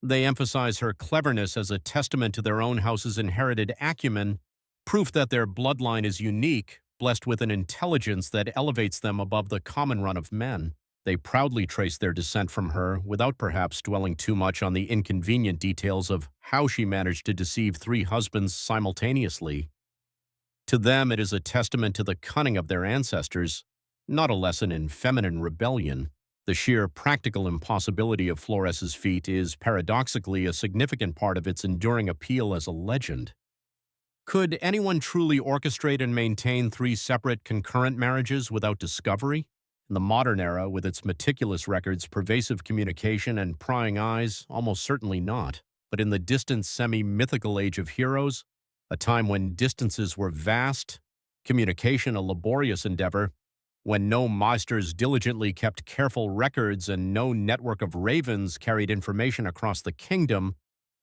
They emphasize her cleverness as a testament to their own house's inherited acumen, proof that their bloodline is unique, blessed with an intelligence that elevates them above the common run of men. They proudly trace their descent from her, without perhaps dwelling too much on the inconvenient details of how she managed to deceive 3 husbands simultaneously. To them, it is a testament to the cunning of their ancestors, not a lesson in feminine rebellion. The sheer practical impossibility of Flores's feat is paradoxically a significant part of its enduring appeal as a legend. Could anyone truly orchestrate and maintain three separate concurrent marriages without discovery? In the modern era, with its meticulous records, pervasive communication, and prying eyes, almost certainly not. But in the distant semi-mythical age of heroes, a time when distances were vast, communication a laborious endeavor, when no maesters diligently kept careful records and no network of ravens carried information across the kingdom,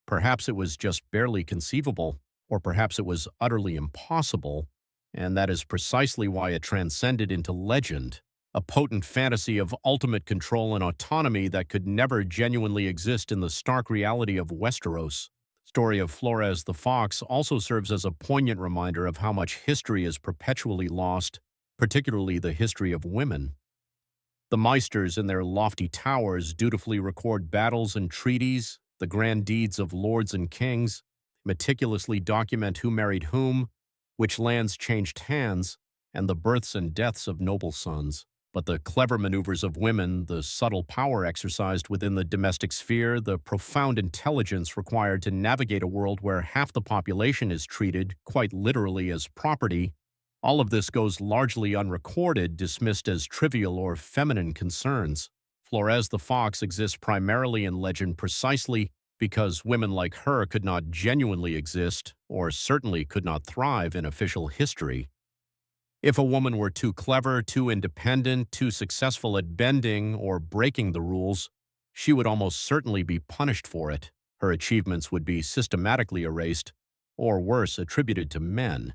perhaps it was just barely conceivable, or perhaps it was utterly impossible, and that is precisely why it transcended into legend, a potent fantasy of ultimate control and autonomy that could never genuinely exist in the stark reality of Westeros. The story of Flores the Fox also serves as a poignant reminder of how much history is perpetually lost, particularly the history of women. The maesters in their lofty towers dutifully record battles and treaties, the grand deeds of lords and kings, meticulously document who married whom, which lands changed hands, and the births and deaths of noble sons. But the clever maneuvers of women, the subtle power exercised within the domestic sphere, the profound intelligence required to navigate a world where half the population is treated, quite literally, as property, all of this goes largely unrecorded, dismissed as trivial or feminine concerns. Flores the Fox exists primarily in legend precisely because women like her could not genuinely exist, or certainly could not thrive in official history. If a woman were too clever, too independent, too successful at bending or breaking the rules, she would almost certainly be punished for it. Her achievements would be systematically erased, or worse, attributed to men.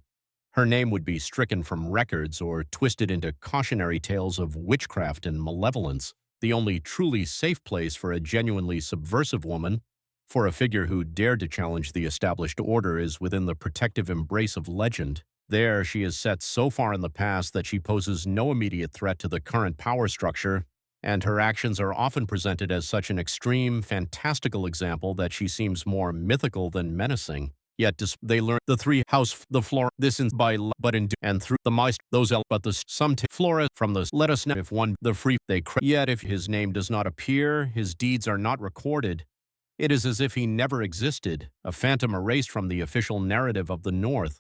Her name would be stricken from records or twisted into cautionary tales of witchcraft and malevolence. The only truly safe place for a genuinely subversive woman, for a figure who dared to challenge the established order, is within the protective embrace of legend. There, she is set so far in the past that she poses no immediate threat to the current power structure, and her actions are often presented as such an extreme, fantastical example that she seems more mythical than menacing. Yet they learn the three house the floor this in by but in and through the mice those but the some flora from the let us know if one the free they yet if his name does not appear, his deeds are not recorded. It is as if he never existed, a phantom erased from the official narrative of the North.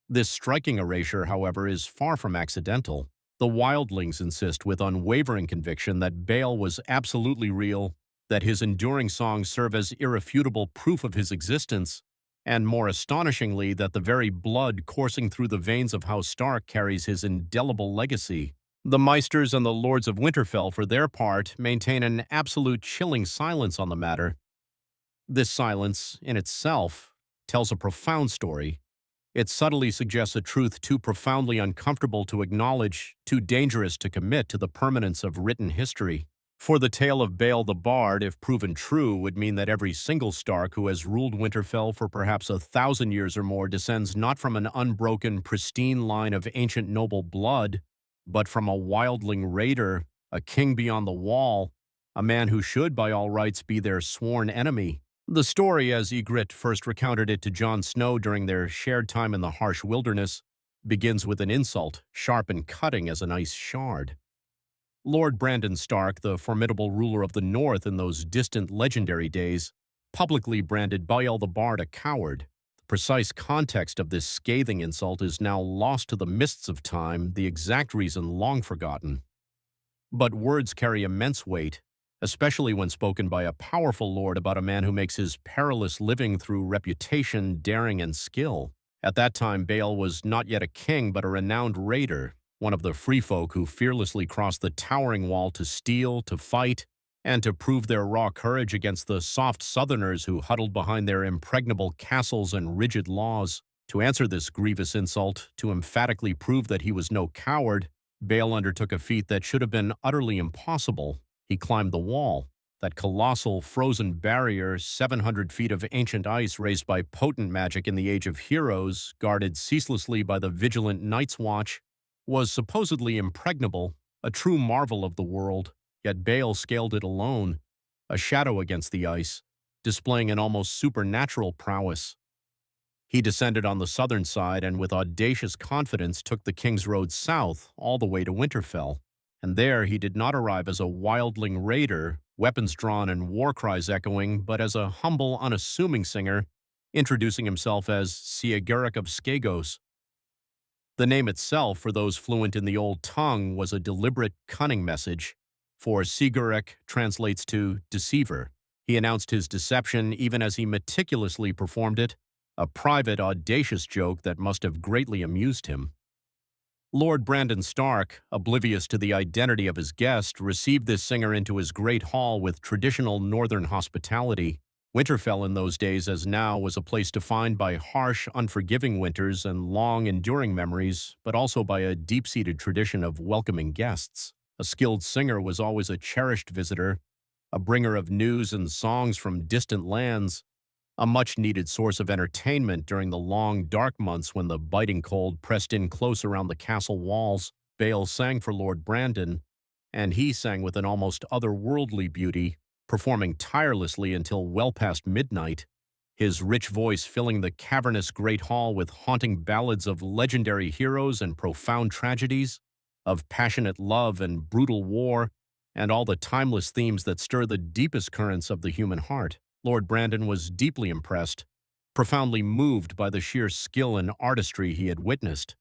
This striking erasure, however, is far from accidental. The wildlings insist with unwavering conviction that Bael was absolutely real, that his enduring songs serve as irrefutable proof of his existence, and more astonishingly, that the very blood coursing through the veins of House Stark carries his indelible legacy. The Maesters and the Lords of Winterfell, for their part, maintain an absolute chilling silence on the matter. This silence, in itself, tells a profound story. It subtly suggests a truth too profoundly uncomfortable to acknowledge, too dangerous to commit to the permanence of written history. For the tale of Bael the Bard, if proven true, would mean that every single Stark who has ruled Winterfell for perhaps 1,000 years or more descends not from an unbroken, pristine line of ancient noble blood, but from a wildling raider, a king beyond the wall, a man who should, by all rights, be their sworn enemy. The story, as Ygritte first recounted it to Jon Snow during their shared time in the harsh wilderness, begins with an insult, sharp and cutting as an ice shard. Lord Brandon Stark, the formidable ruler of the North in those distant legendary days, publicly branded Bael the Bard a coward. The precise context of this scathing insult is now lost to the mists of time, the exact reason long forgotten. But words carry immense weight, especially when spoken by a powerful lord about a man who makes his perilous living through reputation, daring, and skill. At that time, Bael was not yet a king, but a renowned raider, one of the free folk who fearlessly crossed the towering wall to steal, to fight, and to prove their raw courage against the soft southerners who huddled behind their impregnable castles and rigid laws. To answer this grievous insult, to emphatically prove that he was no coward, Bael undertook a feat that should have been utterly impossible. He climbed the wall. That colossal frozen barrier, 700 feet of ancient ice raised by potent magic in the Age of Heroes, guarded ceaselessly by the vigilant Night's Watch, was supposedly impregnable, a true marvel of the world, yet Bael scaled it alone, a shadow against the ice, displaying an almost supernatural prowess. He descended on the southern side and with audacious confidence took the King's Road south all the way to Winterfell. And there he did not arrive as a wildling raider, weapons drawn and war cries echoing, but as a humble, unassuming singer, introducing himself as Siegeric of Skagos. The name itself, for those fluent in the old tongue, was a deliberate, cunning message, for Siegeric translates to deceiver. He announced his deception even as he meticulously performed it, a private, audacious joke that must have greatly amused him. Lord Brandon Stark, oblivious to the identity of his guest, received this singer into his great hall with traditional northern hospitality. Winterfell in those days as now was a place defined by harsh, unforgiving winters and long, enduring memories, but also by a deep-seated tradition of welcoming guests. A skilled singer was always a cherished visitor, a bringer of news and songs from distant lands, a much-needed source of entertainment during the long, dark months when the biting cold pressed in close around the castle walls. Bale sang for Lord Brandon, and he sang with an almost otherworldly beauty, performing tirelessly until well past midnight, his rich voice filling the cavernous great hall with haunting ballads of legendary heroes and profound tragedies, of passionate love and brutal war, and all the timeless themes that stir the deepest currents of the human heart. Lord Brandon was deeply impressed, profoundly moved by the sheer skill and artistry he had witnessed.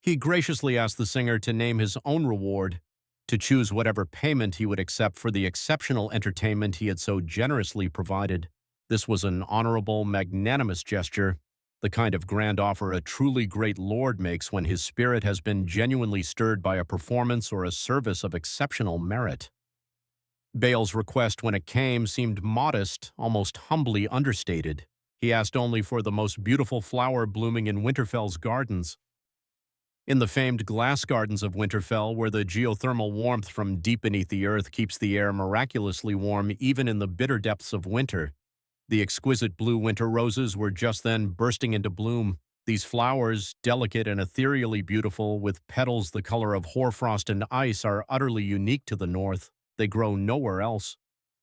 He graciously asked the singer to name his own reward, to choose whatever payment he would accept for the exceptional entertainment he had so generously provided. This was an honorable, magnanimous gesture, the kind of grand offer a truly great lord makes when his spirit has been genuinely stirred by a performance or a service of exceptional merit. Bale's request when it came seemed modest, almost humbly understated. He asked only for the most beautiful flower blooming in Winterfell's gardens. In the famed glass gardens of Winterfell, where the geothermal warmth from deep beneath the earth keeps the air miraculously warm even in the bitter depths of winter, the exquisite blue winter roses were just then bursting into bloom. These flowers, delicate and ethereally beautiful, with petals the color of hoarfrost and ice, are utterly unique to the north. They grow nowhere else,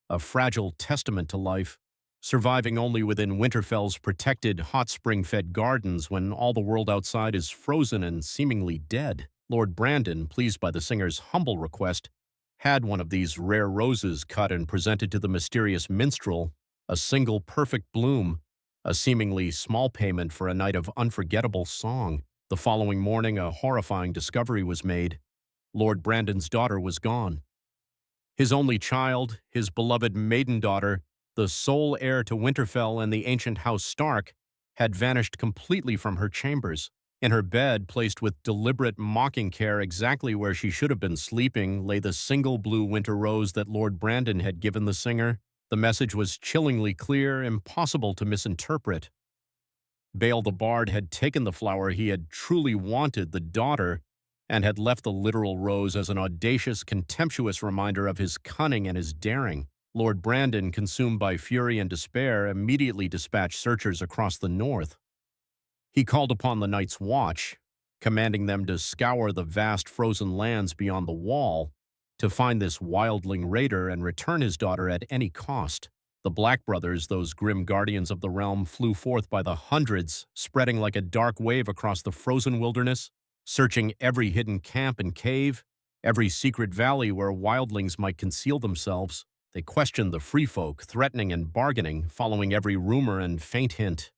a fragile testament to life, surviving only within Winterfell's protected, hot spring-fed gardens when all the world outside is frozen and seemingly dead. Lord Brandon, pleased by the singer's humble request, had one of these rare roses cut and presented to the mysterious minstrel, a single perfect bloom, a seemingly small payment for a night of unforgettable song. The following morning, a horrifying discovery was made. Lord Brandon's daughter was gone. His only child, his beloved maiden daughter, the sole heir to Winterfell and the ancient House Stark, had vanished completely from her chambers. In her bed, placed with deliberate, mocking care exactly where she should have been sleeping, lay the single blue winter rose that Lord Brandon had given the singer. The message was chillingly clear, impossible to misinterpret. Bale the Bard had taken the flower he had truly wanted, the daughter, and had left the literal rose as an audacious, contemptuous reminder of his cunning and his daring. Lord Brandon, consumed by fury and despair, immediately dispatched searchers across the north. He called upon the Night's Watch, commanding them to scour the vast frozen lands beyond the Wall to find this wildling raider and return his daughter at any cost. The Black Brothers, those grim guardians of the realm, flew forth by the hundreds, spreading like a dark wave across the frozen wilderness, searching every hidden camp and cave, every secret valley where wildlings might conceal themselves. They questioned the free folk, threatening and bargaining, following every rumor and faint hint.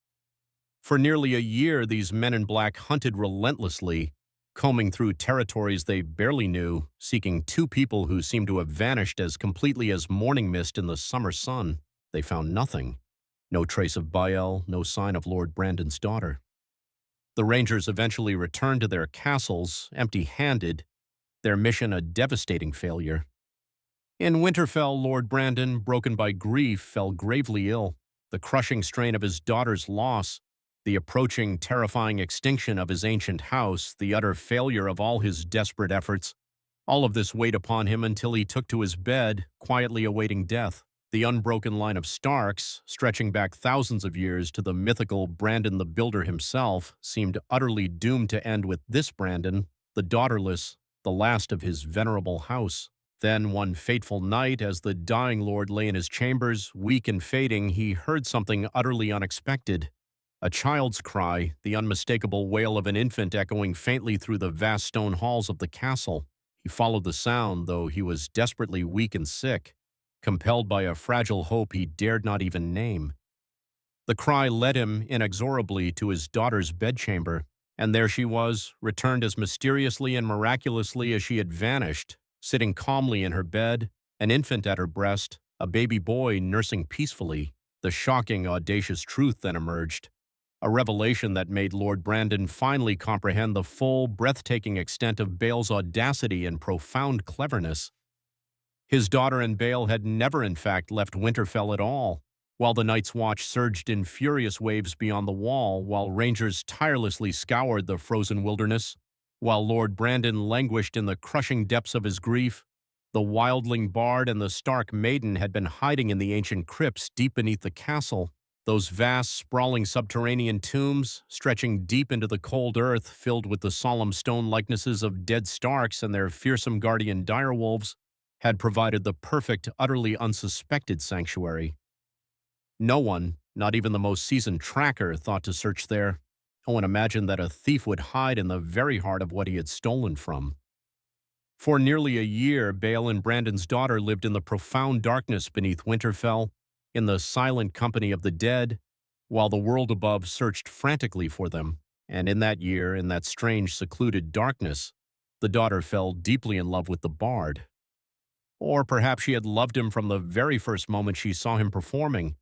For nearly a year, these men in black hunted relentlessly, combing through territories they barely knew, seeking two people who seemed to have vanished as completely as morning mist in the summer sun. They found nothing. No trace of Bael, no sign of Lord Brandon's daughter. The Rangers eventually returned to their castles, empty-handed, their mission a devastating failure. In Winterfell, Lord Brandon, broken by grief, fell gravely ill. The crushing strain of his daughter's loss, the approaching terrifying extinction of his ancient house, the utter failure of all his desperate efforts, all of this weighed upon him until he took to his bed, quietly awaiting death. The unbroken line of Starks, stretching back thousands of years to the mythical Brandon the Builder himself, seemed utterly doomed to end with this Brandon, the daughterless, the last of his venerable house. Then, one fateful night, as the dying lord lay in his chambers, weak and fading, he heard something utterly unexpected. A child's cry, the unmistakable wail of an infant echoing faintly through the vast stone halls of the castle. He followed the sound, though he was desperately weak and sick, compelled by a fragile hope he dared not even name. The cry led him inexorably to his daughter's bedchamber, and there she was, returned as mysteriously and miraculously as she had vanished, sitting calmly in her bed, an infant at her breast, a baby boy nursing peacefully. The shocking, audacious truth then emerged, a revelation that made Lord Brandon finally comprehend the full, breathtaking extent of Bale's audacity and profound cleverness. His daughter and Bale had never, in fact, left Winterfell at all. While the Night's Watch surged in furious waves beyond the wall, while rangers tirelessly scoured the frozen wilderness, while Lord Brandon languished in the crushing depths of his grief, the wildling bard and the Stark maiden had been hiding in the ancient crypts deep beneath the castle, those vast, sprawling subterranean tombs, stretching deep into the cold earth, filled with the solemn stone likenesses of dead Starks and their fearsome guardian direwolves, had provided the perfect, utterly unsuspected sanctuary. No one, not even the most seasoned tracker, thought to search there. Owen imagined that a thief would hide in the very heart of what he had stolen from. For nearly a year, Bale and Brandon's daughter lived in the profound darkness beneath Winterfell, in the silent company of the dead, while the world above searched frantically for them. And in that year, in that strange, secluded darkness, the daughter fell deeply in love with the bard. Or perhaps she had loved him from the very first moment she saw him performing,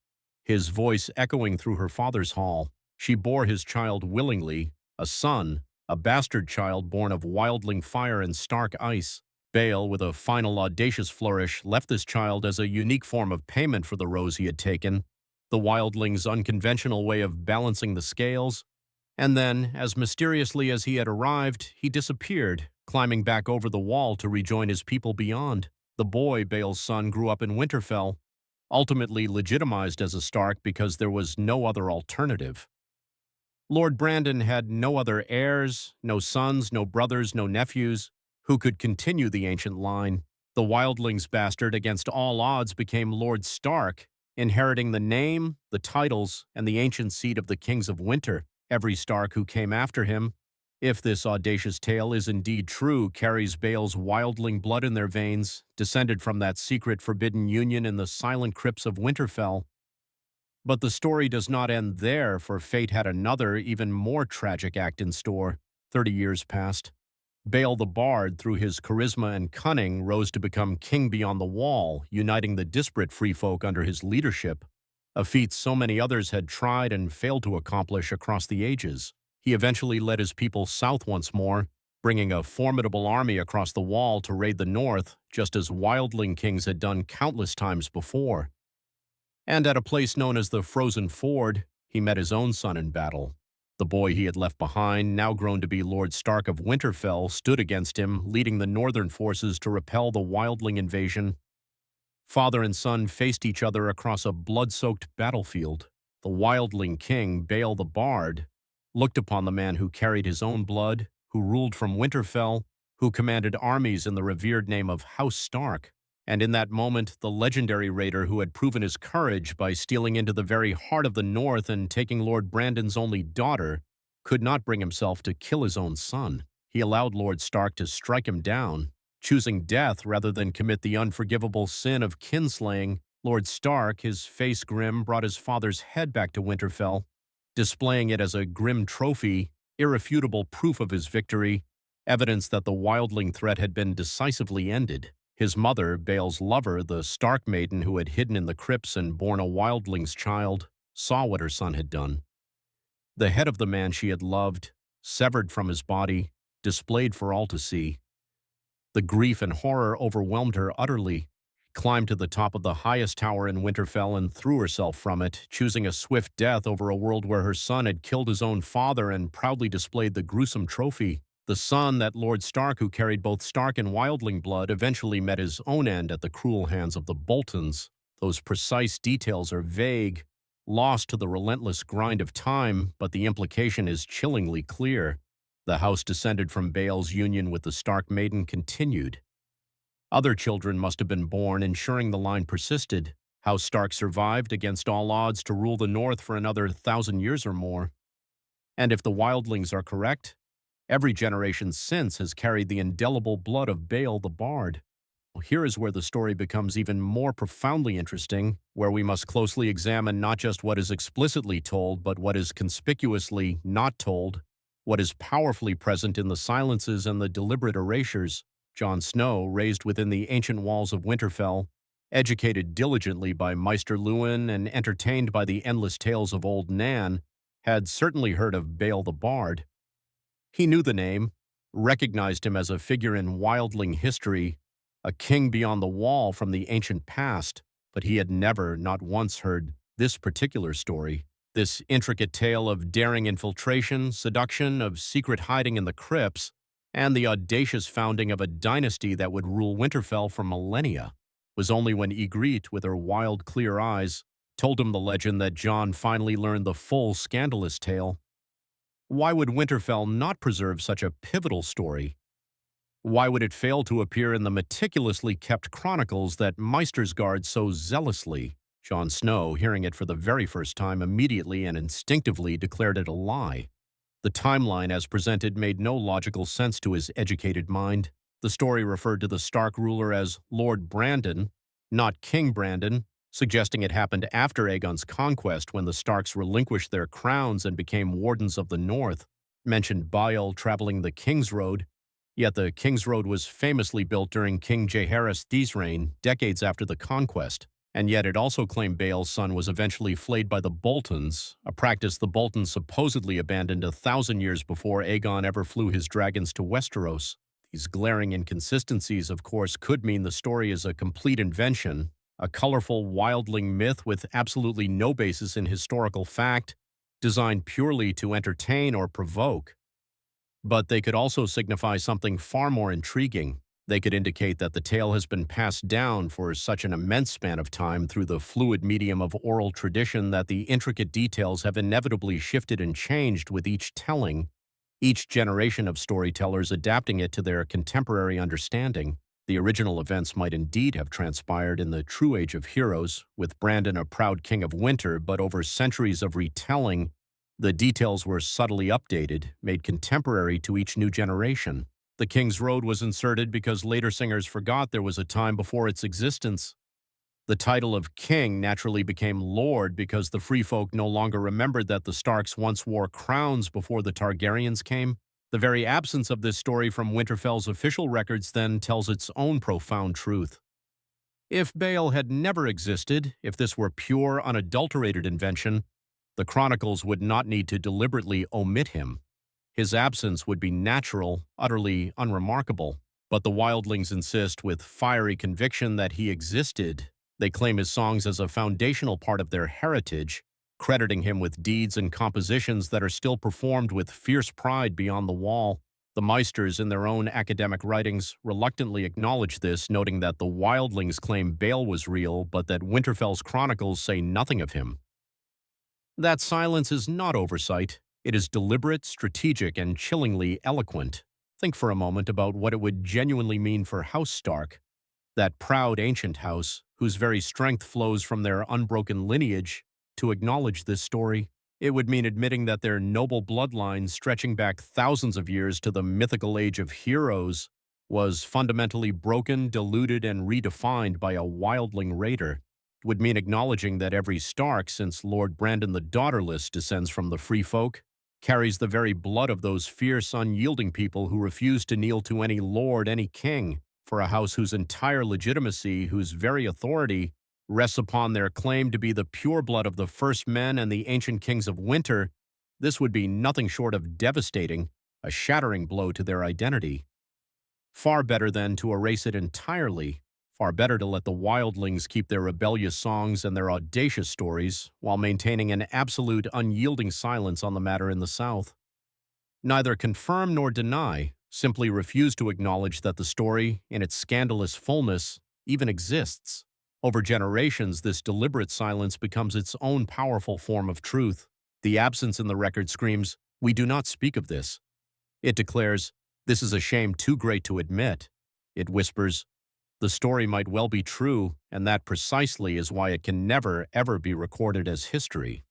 his voice echoing through her father's hall. She bore his child willingly, a son, a bastard child born of wildling fire and stark ice. Bale, with a final audacious flourish, left this child as a unique form of payment for the rose he had taken, the wildling's unconventional way of balancing the scales. And then, as mysteriously as he had arrived, he disappeared, climbing back over the wall to rejoin his people beyond. The boy, Bale's son, grew up in Winterfell, ultimately legitimized as a Stark because there was no other alternative. Lord Brandon had no other heirs, no sons, no brothers, no nephews, who could continue the ancient line. The wildling's bastard, against all odds, became Lord Stark, inheriting the name, the titles, and the ancient seat of the Kings of Winter. Every Stark who came after him, if this audacious tale is indeed true, carries Bale's wildling blood in their veins, descended from that secret forbidden union in the silent crypts of Winterfell. But the story does not end there, for fate had another, even more tragic act in store. 30 years passed. Bale the Bard, through his charisma and cunning, rose to become king beyond the wall, uniting the disparate free folk under his leadership, a feat so many others had tried and failed to accomplish across the ages. He eventually led his people south once more, bringing a formidable army across the wall to raid the north, just as wildling kings had done countless times before. And at a place known as the Frozen Ford, he met his own son in battle. The boy he had left behind, now grown to be Lord Stark of Winterfell, stood against him, leading the northern forces to repel the wildling invasion. Father and son faced each other across a blood-soaked battlefield. The wildling king, Bale the Bard, looked upon the man who carried his own blood, who ruled from Winterfell, who commanded armies in the revered name of House Stark. And in that moment, the legendary raider who had proven his courage by stealing into the very heart of the North and taking Lord Brandon's only daughter, could not bring himself to kill his own son. He allowed Lord Stark to strike him down, choosing death rather than commit the unforgivable sin of kinslaying. Lord Stark, his face grim, brought his father's head back to Winterfell, displaying it as a grim trophy, irrefutable proof of his victory, evidence that the wildling threat had been decisively ended. His mother, Bale's lover, the Stark maiden who had hidden in the crypts and borne a wildling's child, saw what her son had done. The head of the man she had loved, severed from his body, displayed for all to see. The grief and horror overwhelmed her utterly. She climbed to the top of the highest tower in Winterfell and threw herself from it, choosing a swift death over a world where her son had killed his own father and proudly displayed the gruesome trophy. The son, that Lord Stark who carried both Stark and wildling blood, eventually met his own end at the cruel hands of the Boltons. Those precise details are vague, lost to the relentless grind of time, but the implication is chillingly clear. The house descended from Bale's union with the Stark maiden continued. Other children must have been born, ensuring the line persisted. House Stark survived against all odds to rule the North for another 1,000 years or more. And if the wildlings are correct, Every generation since has carried the indelible blood of Baal the Bard. Here is where the story becomes even more profoundly interesting, where we must closely examine not just what is explicitly told, but what is conspicuously not told, what is powerfully present in the silences and the deliberate erasures. Jon Snow, raised within the ancient walls of Winterfell, educated diligently by Maester Luwin and entertained by the endless tales of old Nan, had certainly heard of Baal the Bard. He knew the name, recognized him as a figure in wildling history, a king beyond the wall from the ancient past, but he had never, not once, heard this particular story, this intricate tale of daring infiltration, seduction, of secret hiding in the crypts, and the audacious founding of a dynasty that would rule Winterfell for millennia. It was only when Ygritte, with her wild, clear eyes, told him the legend that Jon finally learned the full scandalous tale. Why would Winterfell not preserve such a pivotal story? Why would it fail to appear in the meticulously kept chronicles that Maesters guard so zealously? Jon Snow, hearing it for the very first time, immediately and instinctively declared it a lie. The timeline as presented made no logical sense to his educated mind. The story referred to the Stark ruler as Lord Brandon, not King Brandon, suggesting it happened after Aegon's conquest when the Starks relinquished their crowns and became Wardens of the North, mentioned Bael traveling the King's Road, yet the King's Road was famously built during King Jaehaerys III's reign, decades after the conquest, and yet it also claimed Bael's son was eventually flayed by the Boltons, a practice the Boltons supposedly abandoned 1,000 years before Aegon ever flew his dragons to Westeros. These glaring inconsistencies, of course, could mean the story is a complete invention, a colorful wildling myth with absolutely no basis in historical fact, designed purely to entertain or provoke. But they could also signify something far more intriguing. They could indicate that the tale has been passed down for such an immense span of time through the fluid medium of oral tradition that the intricate details have inevitably shifted and changed with each telling, each generation of storytellers adapting it to their contemporary understanding. The original events might indeed have transpired in the true age of heroes, with Brandon a proud king of winter, but over centuries of retelling, the details were subtly updated, made contemporary to each new generation. The King's Road was inserted because later singers forgot there was a time before its existence. The title of king naturally became lord because the free folk no longer remembered that the Starks once wore crowns before the Targaryens came. The very absence of this story from Winterfell's official records then tells its own profound truth. If Bael had never existed, if this were pure, unadulterated invention, the chronicles would not need to deliberately omit him. His absence would be natural, utterly unremarkable. But the wildlings insist with fiery conviction that he existed. They claim his songs as a foundational part of their heritage, crediting him with deeds and compositions that are still performed with fierce pride beyond the wall. The Maesters, in their own academic writings, reluctantly acknowledge this, noting that the wildlings claim Bael was real, but that Winterfell's chronicles say nothing of him. That silence is not oversight. It is deliberate, strategic, and chillingly eloquent. Think for a moment about what it would genuinely mean for House Stark, that proud ancient house, whose very strength flows from their unbroken lineage, to acknowledge this story. It would mean admitting that their noble bloodline, stretching back thousands of years to the mythical age of heroes, was fundamentally broken, diluted, and redefined by a wildling raider. It would mean acknowledging that every Stark, since Lord Brandon the Daughterless descends from the free folk, carries the very blood of those fierce, unyielding people who refuse to kneel to any lord, any king, for a house whose entire legitimacy, whose very authority, rests upon their claim to be the pure blood of the first men and the ancient kings of winter. This would be nothing short of devastating, a shattering blow to their identity. Far better, then, to erase it entirely. Far better to let the wildlings keep their rebellious songs and their audacious stories, while maintaining an absolute, unyielding silence on the matter in the South. Neither confirm nor deny, simply refuse to acknowledge that the story, in its scandalous fullness, even exists. Over generations, this deliberate silence becomes its own powerful form of truth. The absence in the record screams, "We do not speak of this." It declares, "This is a shame too great to admit." It whispers, "The story might well be true, and that precisely is why it can never, ever be recorded as history."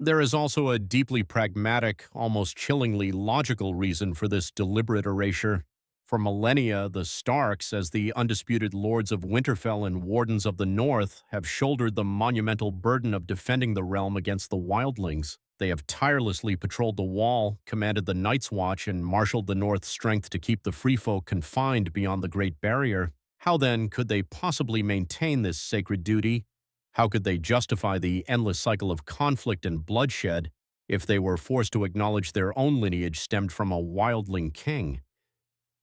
There is also a deeply pragmatic, almost chillingly logical reason for this deliberate erasure. For millennia, the Starks, as the undisputed lords of Winterfell and wardens of the North, have shouldered the monumental burden of defending the realm against the wildlings. They have tirelessly patrolled the Wall, commanded the Night's Watch, and marshaled the North's strength to keep the free folk confined beyond the Great Barrier. How then could they possibly maintain this sacred duty? How could they justify the endless cycle of conflict and bloodshed if they were forced to acknowledge their own lineage stemmed from a wildling king?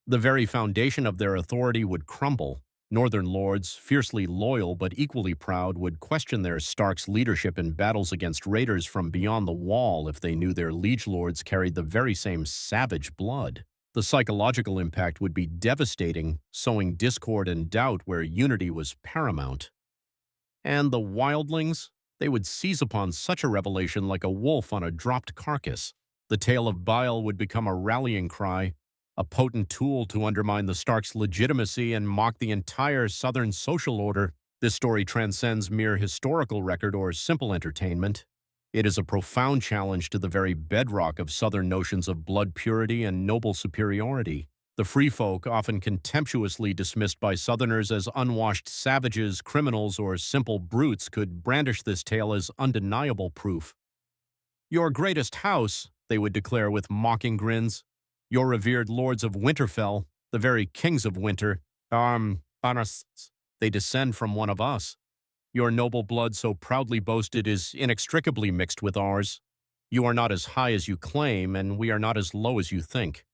The very foundation of their authority would crumble. Northern lords, fiercely loyal but equally proud, would question their Stark's leadership in battles against raiders from beyond the Wall if they knew their liege lords carried the very same savage blood. The psychological impact would be devastating, sowing discord and doubt where unity was paramount. And the wildlings? They would seize upon such a revelation like a wolf on a dropped carcass. The tale of Bile would become a rallying cry, a potent tool to undermine the Stark's legitimacy and mock the entire Southern social order. This story transcends mere historical record or simple entertainment. It is a profound challenge to the very bedrock of Southern notions of blood purity and noble superiority. The free folk, often contemptuously dismissed by Southerners as unwashed savages, criminals, or simple brutes, could brandish this tale as undeniable proof. "Your greatest house," they would declare with mocking grins, "your revered lords of Winterfell, the very kings of winter, they descend from one of us. Your noble blood so proudly boasted is inextricably mixed with ours. You are not as high as you claim, and we are not as low as you think."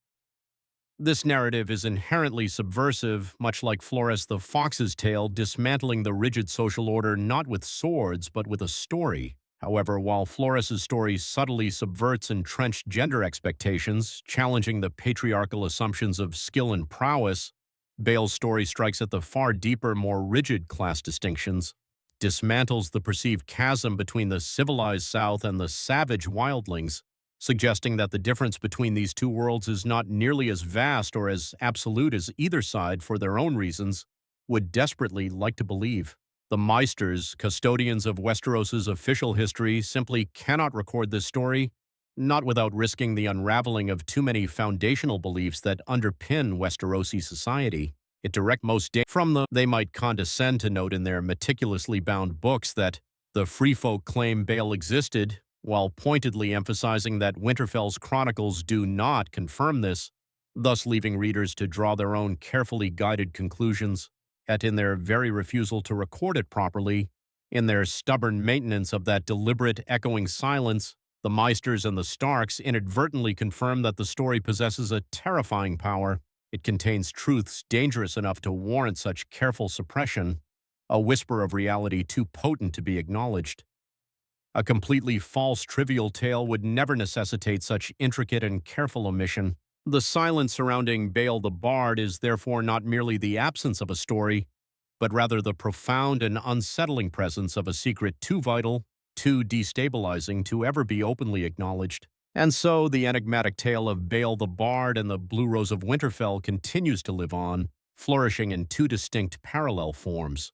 This narrative is inherently subversive, much like Flores the Fox's tale, dismantling the rigid social order not with swords, but with a story. However, while Flores's story subtly subverts entrenched gender expectations, challenging the patriarchal assumptions of skill and prowess, Bale's story strikes at the far deeper, more rigid class distinctions, dismantles the perceived chasm between the civilized South and the savage wildlings, suggesting that the difference between these two worlds is not nearly as vast or as absolute as either side, for their own reasons, would desperately like to believe. The Meisters, custodians of Westeros's official history, simply cannot record this story, not without risking the unraveling of too many foundational beliefs that underpin Westerosi society. It direct most from the they might condescend to note in their meticulously bound books that the free folk claim Bale existed, while pointedly emphasizing that Winterfell's chronicles do not confirm this, thus leaving readers to draw their own carefully guided conclusions. Yet in their very refusal to record it properly, in their stubborn maintenance of that deliberate echoing silence, the Meisters and the Starks inadvertently confirm that the story possesses a terrifying power. It contains truths dangerous enough to warrant such careful suppression, a whisper of reality too potent to be acknowledged. A completely false, trivial tale would never necessitate such intricate and careful omission. The silence surrounding Bale the Bard is therefore not merely the absence of a story, but rather the profound and unsettling presence of a secret too vital, too destabilizing to ever be openly acknowledged. And so the enigmatic tale of Bale the Bard and the Blue Rose of Winterfell continues to live on, flourishing in two distinct parallel forms.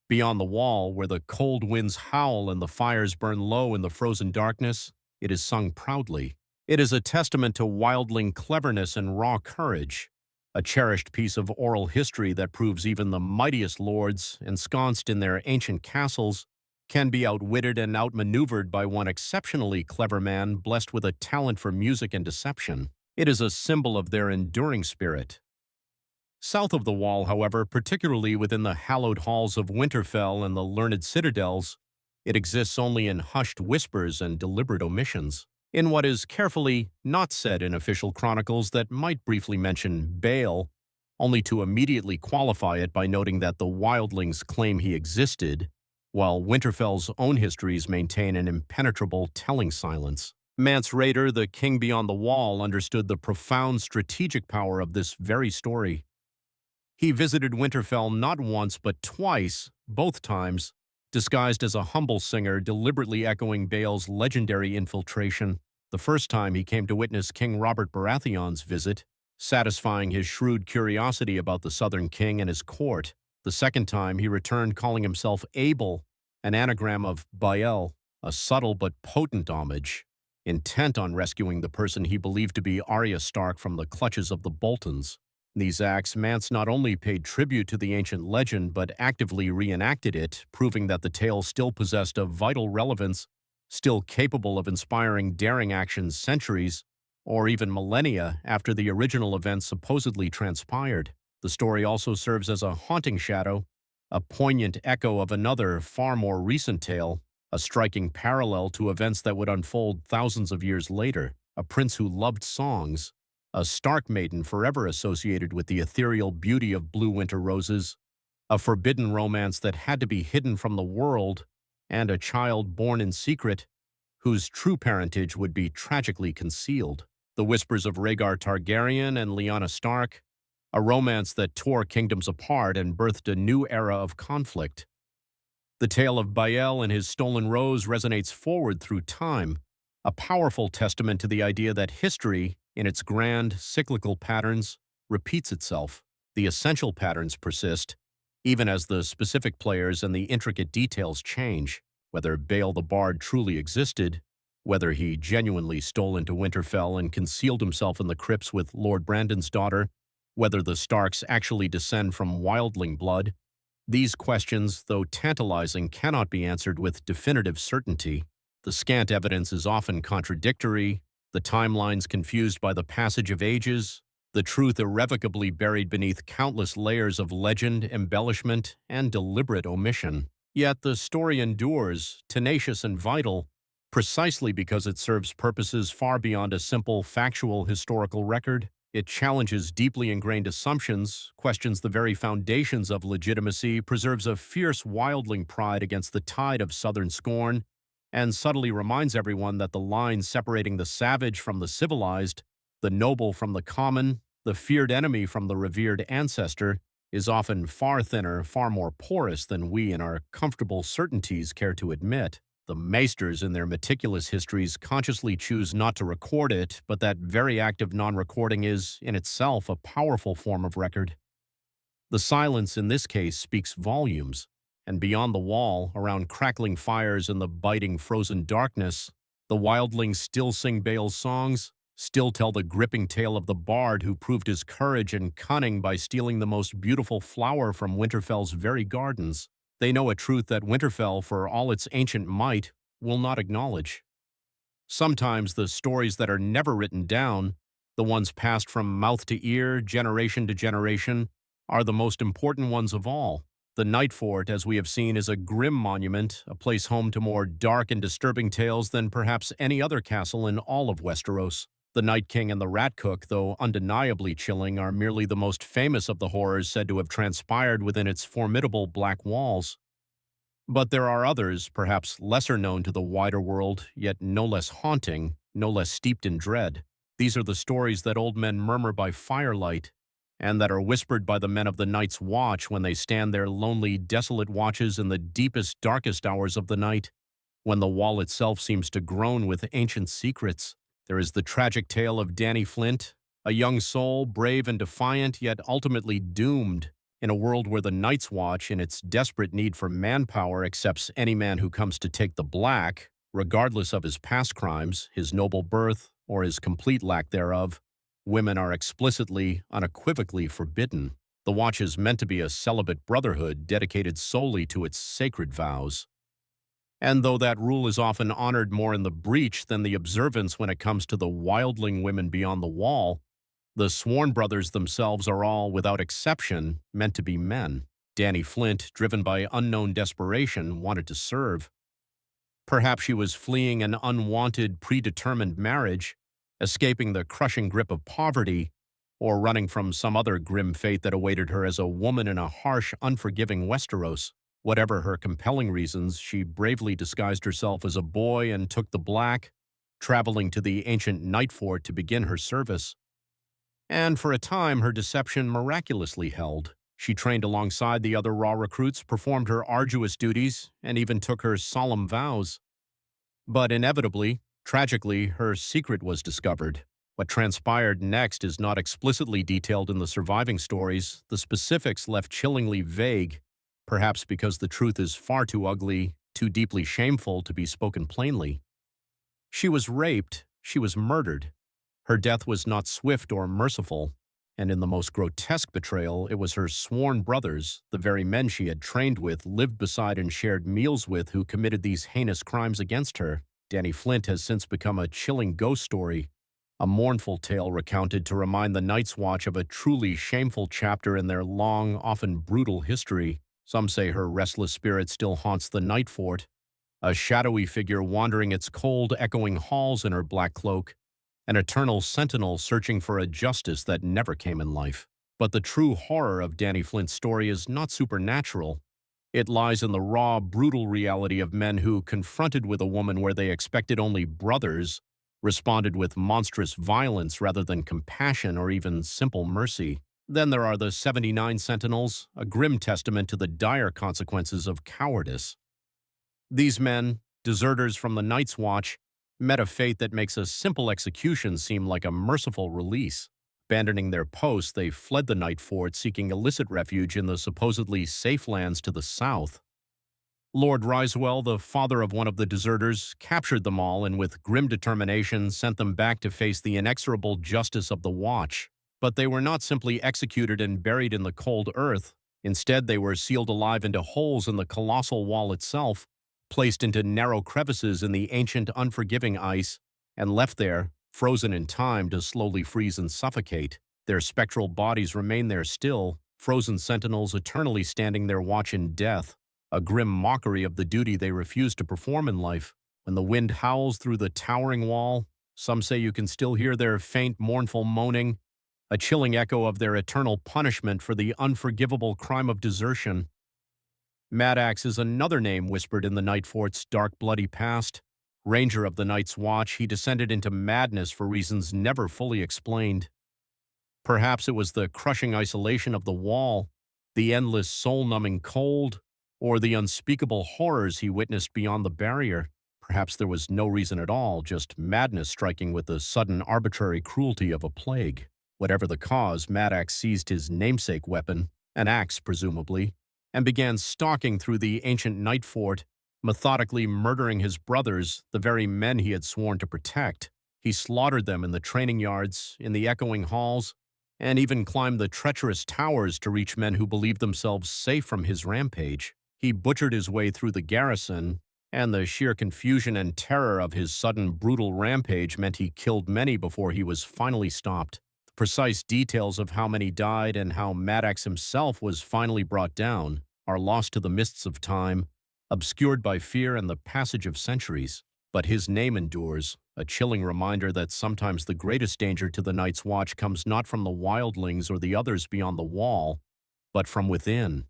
Beyond the Wall, where the cold winds howl and the fires burn low in the frozen darkness, it is sung proudly. It is a testament to wildling cleverness and raw courage, a cherished piece of oral history that proves even the mightiest lords, ensconced in their ancient castles, can be outwitted and outmaneuvered by one exceptionally clever man blessed with a talent for music and deception. It is a symbol of their enduring spirit. South of the Wall, however, particularly within the hallowed halls of Winterfell and the learned citadels, it exists only in hushed whispers and deliberate omissions. In what is carefully not said in official chronicles that might briefly mention Bale, only to immediately qualify it by noting that the wildlings claim he existed, while Winterfell's own histories maintain an impenetrable telling silence. Mance Rayder, the king beyond the Wall, understood the profound strategic power of this very story. He visited Winterfell not once but twice, both times, disguised as a humble singer, deliberately echoing Bale's legendary infiltration. The first time he came to witness King Robert Baratheon's visit, satisfying his shrewd curiosity about the Southern king and his court. The second time he returned calling himself Abel, an anagram of Bael, a subtle but potent homage, intent on rescuing the person he believed to be Arya Stark from the clutches of the Boltons. These acts, Mance not only paid tribute to the ancient legend but actively reenacted it, proving that the tale still possessed a vital relevance, still capable of inspiring daring actions centuries, or even millennia after the original events supposedly transpired. The story also serves as a haunting shadow, a poignant echo of another, far more recent tale, a striking parallel to events that would unfold thousands of years later. A prince who loved songs, a Stark maiden forever associated with the ethereal beauty of blue winter roses, a forbidden romance that had to be hidden from the world, and a child born in secret whose true parentage would be tragically concealed. The whispers of Rhaegar Targaryen and Lyanna Stark, a romance that tore kingdoms apart and birthed a new era of conflict. The tale of Bael and his stolen rose resonates forward through time, a powerful testament to the idea that history, in its grand, cyclical patterns, repeats itself. The essential patterns persist, even as the specific players and the intricate details change. Whether Bael the Bard truly existed, whether he genuinely stole into Winterfell and concealed himself in the crypts with Lord Brandon's daughter, whether the Starks actually descend from wildling blood, these questions, though tantalizing, cannot be answered with definitive certainty. The scant evidence is often contradictory, the timelines confused by the passage of ages, the truth irrevocably buried beneath countless layers of legend, embellishment, and deliberate omission. Yet the story endures, tenacious and vital, precisely because it serves purposes far beyond a simple factual historical record. It challenges deeply ingrained assumptions, questions the very foundations of legitimacy, preserves a fierce wildling pride against the tide of southern scorn, and subtly reminds everyone that the line separating the savage from the civilized, the noble from the common, the feared enemy from the revered ancestor, is often far thinner, far more porous than we in our comfortable certainties care to admit. The maesters in their meticulous histories consciously choose not to record it, but that very act of non-recording is, in itself, a powerful form of record. The silence in this case speaks volumes, and beyond the wall, around crackling fires and the biting frozen darkness, the wildlings still sing Bael's songs, still tell the gripping tale of the bard who proved his courage and cunning by stealing the most beautiful flower from Winterfell's very gardens. They know a truth that Winterfell, for all its ancient might, will not acknowledge. Sometimes the stories that are never written down, the ones passed from mouth to ear, generation to generation, are the most important ones of all. The Night Fort, as we have seen, is a grim monument, a place home to more dark and disturbing tales than perhaps any other castle in all of Westeros. The Night King and the Rat Cook, though undeniably chilling, are merely the most famous of the horrors said to have transpired within its formidable black walls. But there are others, perhaps lesser known to the wider world, yet no less haunting, no less steeped in dread. These are the stories that old men murmur by firelight, and that are whispered by the men of the Night's Watch when they stand their lonely, desolate watches in the deepest, darkest hours of the night, when the wall itself seems to groan with ancient secrets. There is the tragic tale of Dany Flint, a young soul, brave and defiant, yet ultimately doomed, in a world where the Night's Watch, in its desperate need for manpower, accepts any man who comes to take the black, regardless of his past crimes, his noble birth, or his complete lack thereof. Women are explicitly, unequivocally forbidden. The Watch is meant to be a celibate brotherhood dedicated solely to its sacred vows. And though that rule is often honored more in the breach than the observance when it comes to the wildling women beyond the wall, the sworn brothers themselves are all, without exception, meant to be men. Dany Flint, driven by unknown desperation, wanted to serve. Perhaps she was fleeing an unwanted, predetermined marriage, escaping the crushing grip of poverty, or running from some other grim fate that awaited her as a woman in a harsh, unforgiving Westeros. Whatever her compelling reasons, she bravely disguised herself as a boy and took the black, traveling to the ancient Night Fort to begin her service. And for a time, her deception miraculously held. She trained alongside the other raw recruits, performed her arduous duties, and even took her solemn vows. But inevitably, tragically, her secret was discovered. What transpired next is not explicitly detailed in the surviving stories, the specifics left chillingly vague, perhaps because the truth is far too ugly, too deeply shameful to be spoken plainly. She was raped, she was murdered. Her death was not swift or merciful, and in the most grotesque betrayal, it was her sworn brothers, the very men she had trained with, lived beside and shared meals with, who committed these heinous crimes against her. Dany Flint has since become a chilling ghost story, a mournful tale recounted to remind the Night's Watch of a truly shameful chapter in their long, often brutal history. Some say her restless spirit still haunts the Night Fort, a shadowy figure wandering its cold, echoing halls in her black cloak, an eternal sentinel searching for a justice that never came in life. But the true horror of Dany Flint's story is not supernatural. It lies in the raw, brutal reality of men who, confronted with a woman where they expected only brothers, responded with monstrous violence rather than compassion or even simple mercy. Then there are the 79 Sentinels, a grim testament to the dire consequences of cowardice. These men, deserters from the Night's Watch, met a fate that makes a simple execution seem like a merciful release. Abandoning their posts, they fled the Night Fort, seeking illicit refuge in the supposedly safe lands to the south. Lord Ryswell, the father of one of the deserters, captured them all and with grim determination sent them back to face the inexorable justice of the Watch. But they were not simply executed and buried in the cold earth. Instead, they were sealed alive into holes in the colossal wall itself, placed into narrow crevices in the ancient, unforgiving ice, and left there, frozen in time, to slowly freeze and suffocate. Their spectral bodies remain there still, frozen sentinels eternally standing their watch in death, a grim mockery of the duty they refuse to perform in life. When the wind howls through the towering wall, some say you can still hear their faint, mournful moaning, a chilling echo of their eternal punishment for the unforgivable crime of desertion. Maddox is another name whispered in the Night Fort's dark, bloody past. Ranger of the Night's Watch, he descended into madness for reasons never fully explained. Perhaps it was the crushing isolation of the wall, the endless soul-numbing cold, or the unspeakable horrors he witnessed beyond the barrier. Perhaps there was no reason at all, just madness striking with the sudden arbitrary cruelty of a plague. Whatever the cause, Maddox seized his namesake weapon, an axe presumably, and began stalking through the ancient Night Fort, methodically murdering his brothers, the very men he had sworn to protect. He slaughtered them in the training yards, in the echoing halls, and even climbed the treacherous towers to reach men who believed themselves safe from his rampage. He butchered his way through the garrison, and the sheer confusion and terror of his sudden, brutal rampage meant he killed many before he was finally stopped. The precise details of how many died and how Maddox himself was finally brought down are lost to the mists of time, obscured by fear and the passage of centuries. But his name endures, a chilling reminder that sometimes the greatest danger to the Night's Watch comes not from the wildlings or the others beyond the wall, but from within,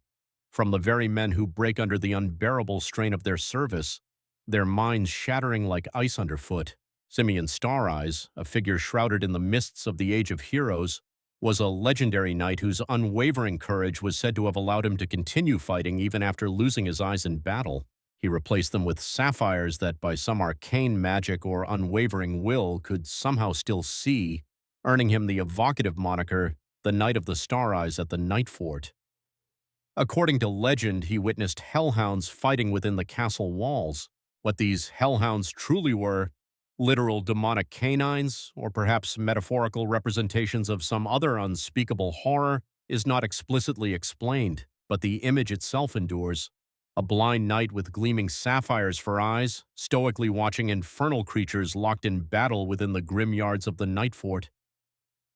from the very men who break under the unbearable strain of their service, their minds shattering like ice underfoot. Simeon Stareyes, a figure shrouded in the mists of the Age of Heroes, was a legendary knight whose unwavering courage was said to have allowed him to continue fighting even after losing his eyes in battle. He replaced them with sapphires that, by some arcane magic or unwavering will, could somehow still see, earning him the evocative moniker, the Knight of the Stareyes at the Night Fort. According to legend, he witnessed hellhounds fighting within the castle walls. What these hellhounds truly were, literal demonic canines, or perhaps metaphorical representations of some other unspeakable horror, is not explicitly explained, but the image itself endures. A blind knight with gleaming sapphires for eyes, stoically watching infernal creatures locked in battle within the grim yards of the Night Fort.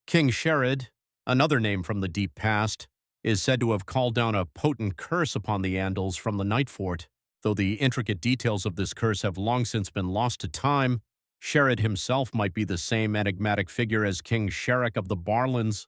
King Sherrod, another name from the deep past, is said to have called down a potent curse upon the Andals from the Night Fort. Though the intricate details of this curse have long since been lost to time, Sherrod himself might be the same enigmatic figure as King Sherrick of the Barlands,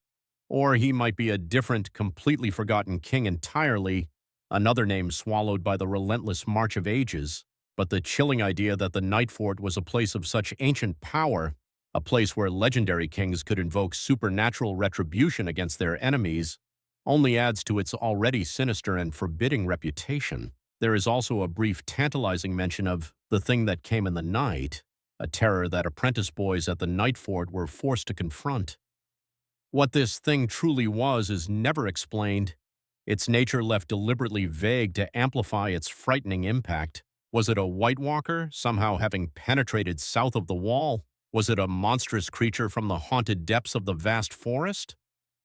or he might be a different, completely forgotten king entirely, another name swallowed by the relentless march of ages. But the chilling idea that the Night Fort was a place of such ancient power, a place where legendary kings could invoke supernatural retribution against their enemies, only adds to its already sinister and forbidding reputation. There is also a brief, tantalizing mention of the thing that came in the night, a terror that apprentice boys at the Night Fort were forced to confront. What this thing truly was is never explained, its nature left deliberately vague to amplify its frightening impact. Was it a White Walker, somehow having penetrated south of the wall? Was it a monstrous creature from the haunted depths of the vast forest?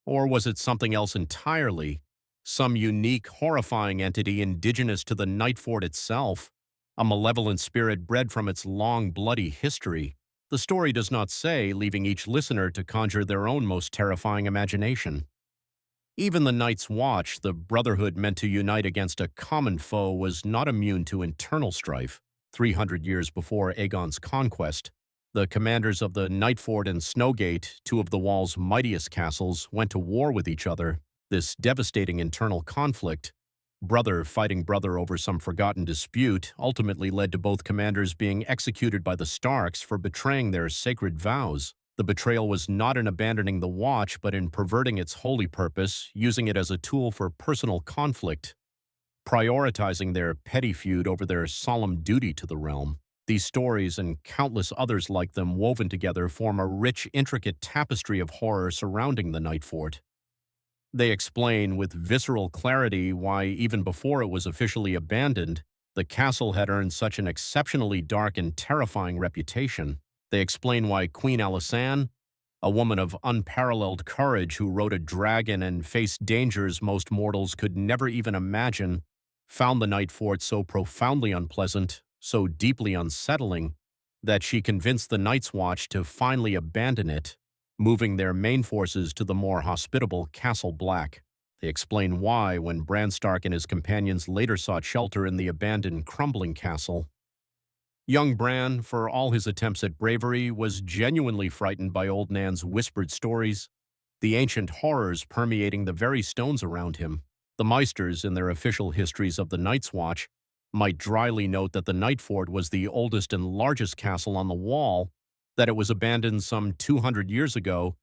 Or was it something else entirely? Some unique, horrifying entity indigenous to the Night Fort itself? A malevolent spirit bred from its long, bloody history? The story does not say, leaving each listener to conjure their own most terrifying imagination. Even the Night's Watch, the brotherhood meant to unite against a common foe, was not immune to internal strife. 300 years before Aegon's conquest, the commanders of the Night Fort and Snowgate, two of the Wall's mightiest castles, went to war with each other. This devastating internal conflict, brother fighting brother over some forgotten dispute, ultimately led to both commanders being executed by the Starks for betraying their sacred vows. The betrayal was not in abandoning the Watch, but in perverting its holy purpose, using it as a tool for personal conflict, prioritizing their petty feud over their solemn duty to the realm. These stories, and countless others like them woven together, form a rich, intricate tapestry of horror surrounding the Night Fort. They explain with visceral clarity why, even before it was officially abandoned, the castle had earned such an exceptionally dark and terrifying reputation. They explain why Queen Alysanne, a woman of unparalleled courage who rode a dragon and faced dangers most mortals could never even imagine, found the Night Fort so profoundly unpleasant, so deeply unsettling, that she convinced the Night's Watch to finally abandon it, moving their main forces to the more hospitable Castle Black. They explain why, when Bran Stark and his companions later sought shelter in the abandoned, crumbling castle, young Bran, for all his attempts at bravery, was genuinely frightened by Old Nan's whispered stories, the ancient horrors permeating the very stones around him. The Meisters, in their official histories of the Night's Watch, might dryly note that the Night Fort was the oldest and largest castle on the Wall, that it was abandoned some 200 years ago,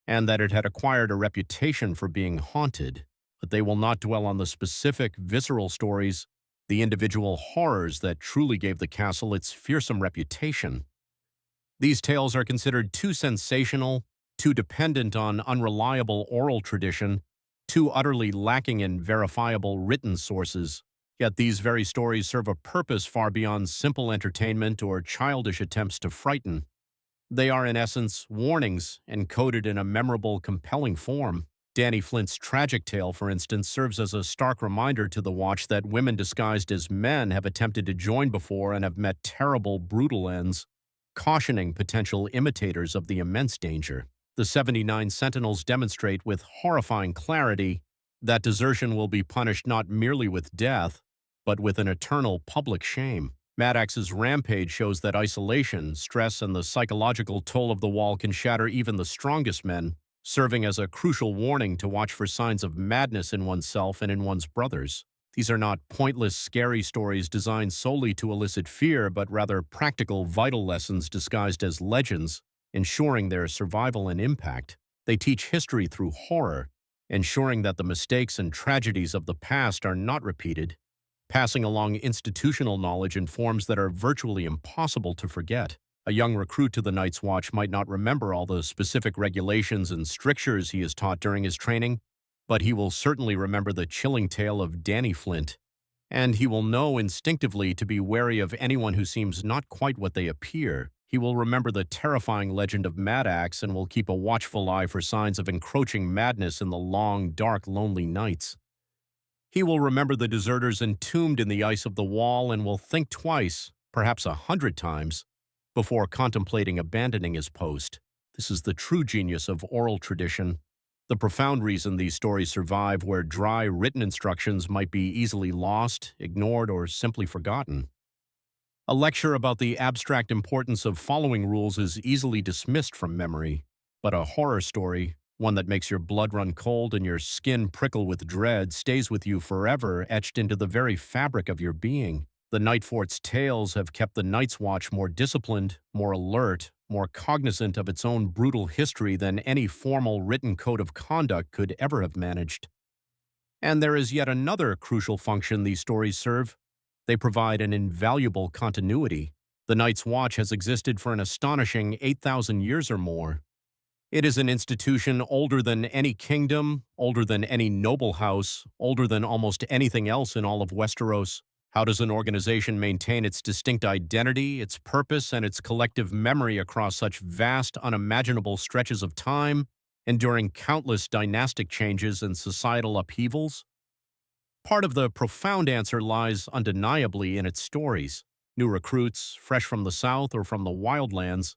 and that it had acquired a reputation for being haunted. But they will not dwell on the specific, visceral stories, the individual horrors that truly gave the castle its fearsome reputation. These tales are considered too sensational, too dependent on unreliable oral tradition, too utterly lacking in verifiable written sources. Yet these very stories serve a purpose far beyond simple entertainment or childish attempts to frighten. They are, in essence, warnings encoded in a memorable, compelling form. Dany Flint's tragic tale, for instance, serves as a stark reminder to the Watch that women disguised as men have attempted to join before and have met terrible, brutal ends, cautioning potential imitators of the immense danger. The 79 Sentinels demonstrate with horrifying clarity that desertion will be punished not merely with death, but with an eternal public shame. Maddox's rampage shows that isolation, stress, and the psychological toll of the Wall can shatter even the strongest men, serving as a crucial warning to watch for signs of madness in oneself and in one's brothers. These are not pointless, scary stories designed solely to elicit fear, but rather practical, vital lessons disguised as legends, ensuring their survival and impact. They teach history through horror, ensuring that the mistakes and tragedies of the past are not repeated, passing along institutional knowledge in forms that are virtually impossible to forget. A young recruit to the Night's Watch might not remember all the specific regulations and strictures he is taught during his training, but he will certainly remember the chilling tale of Dany Flint, and he will know instinctively to be wary of anyone who seems not quite what they appear. He will remember the terrifying legend of Maddox and will keep a watchful eye for signs of encroaching madness in the long, dark, lonely nights. He will remember the deserters entombed in the ice of the Wall and will think twice, perhaps 100 times, before contemplating abandoning his post. This is the true genius of oral tradition, the profound reason these stories survive where dry, written instructions might be easily lost, ignored, or simply forgotten. A lecture about the abstract importance of following rules is easily dismissed from memory, but a horror story, one that makes your blood run cold and your skin prickle with dread, stays with you forever, etched into the very fabric of your being. The Night Fort's tales have kept the Night's Watch more disciplined, more alert, more cognizant of its own brutal history than any formal written code of conduct could ever have managed. And there is yet another crucial function these stories serve. They provide an invaluable continuity. The Night's Watch has existed for an astonishing 8,000 years or more. It is an institution older than any kingdom, older than any noble house, older than almost anything else in all of Westeros. How does an organization maintain its distinct identity, its purpose, and its collective memory across such vast, unimaginable stretches of time, enduring countless dynastic changes and societal upheavals? Part of the profound answer lies undeniably in its stories. New recruits, fresh from the south or from the wildlands,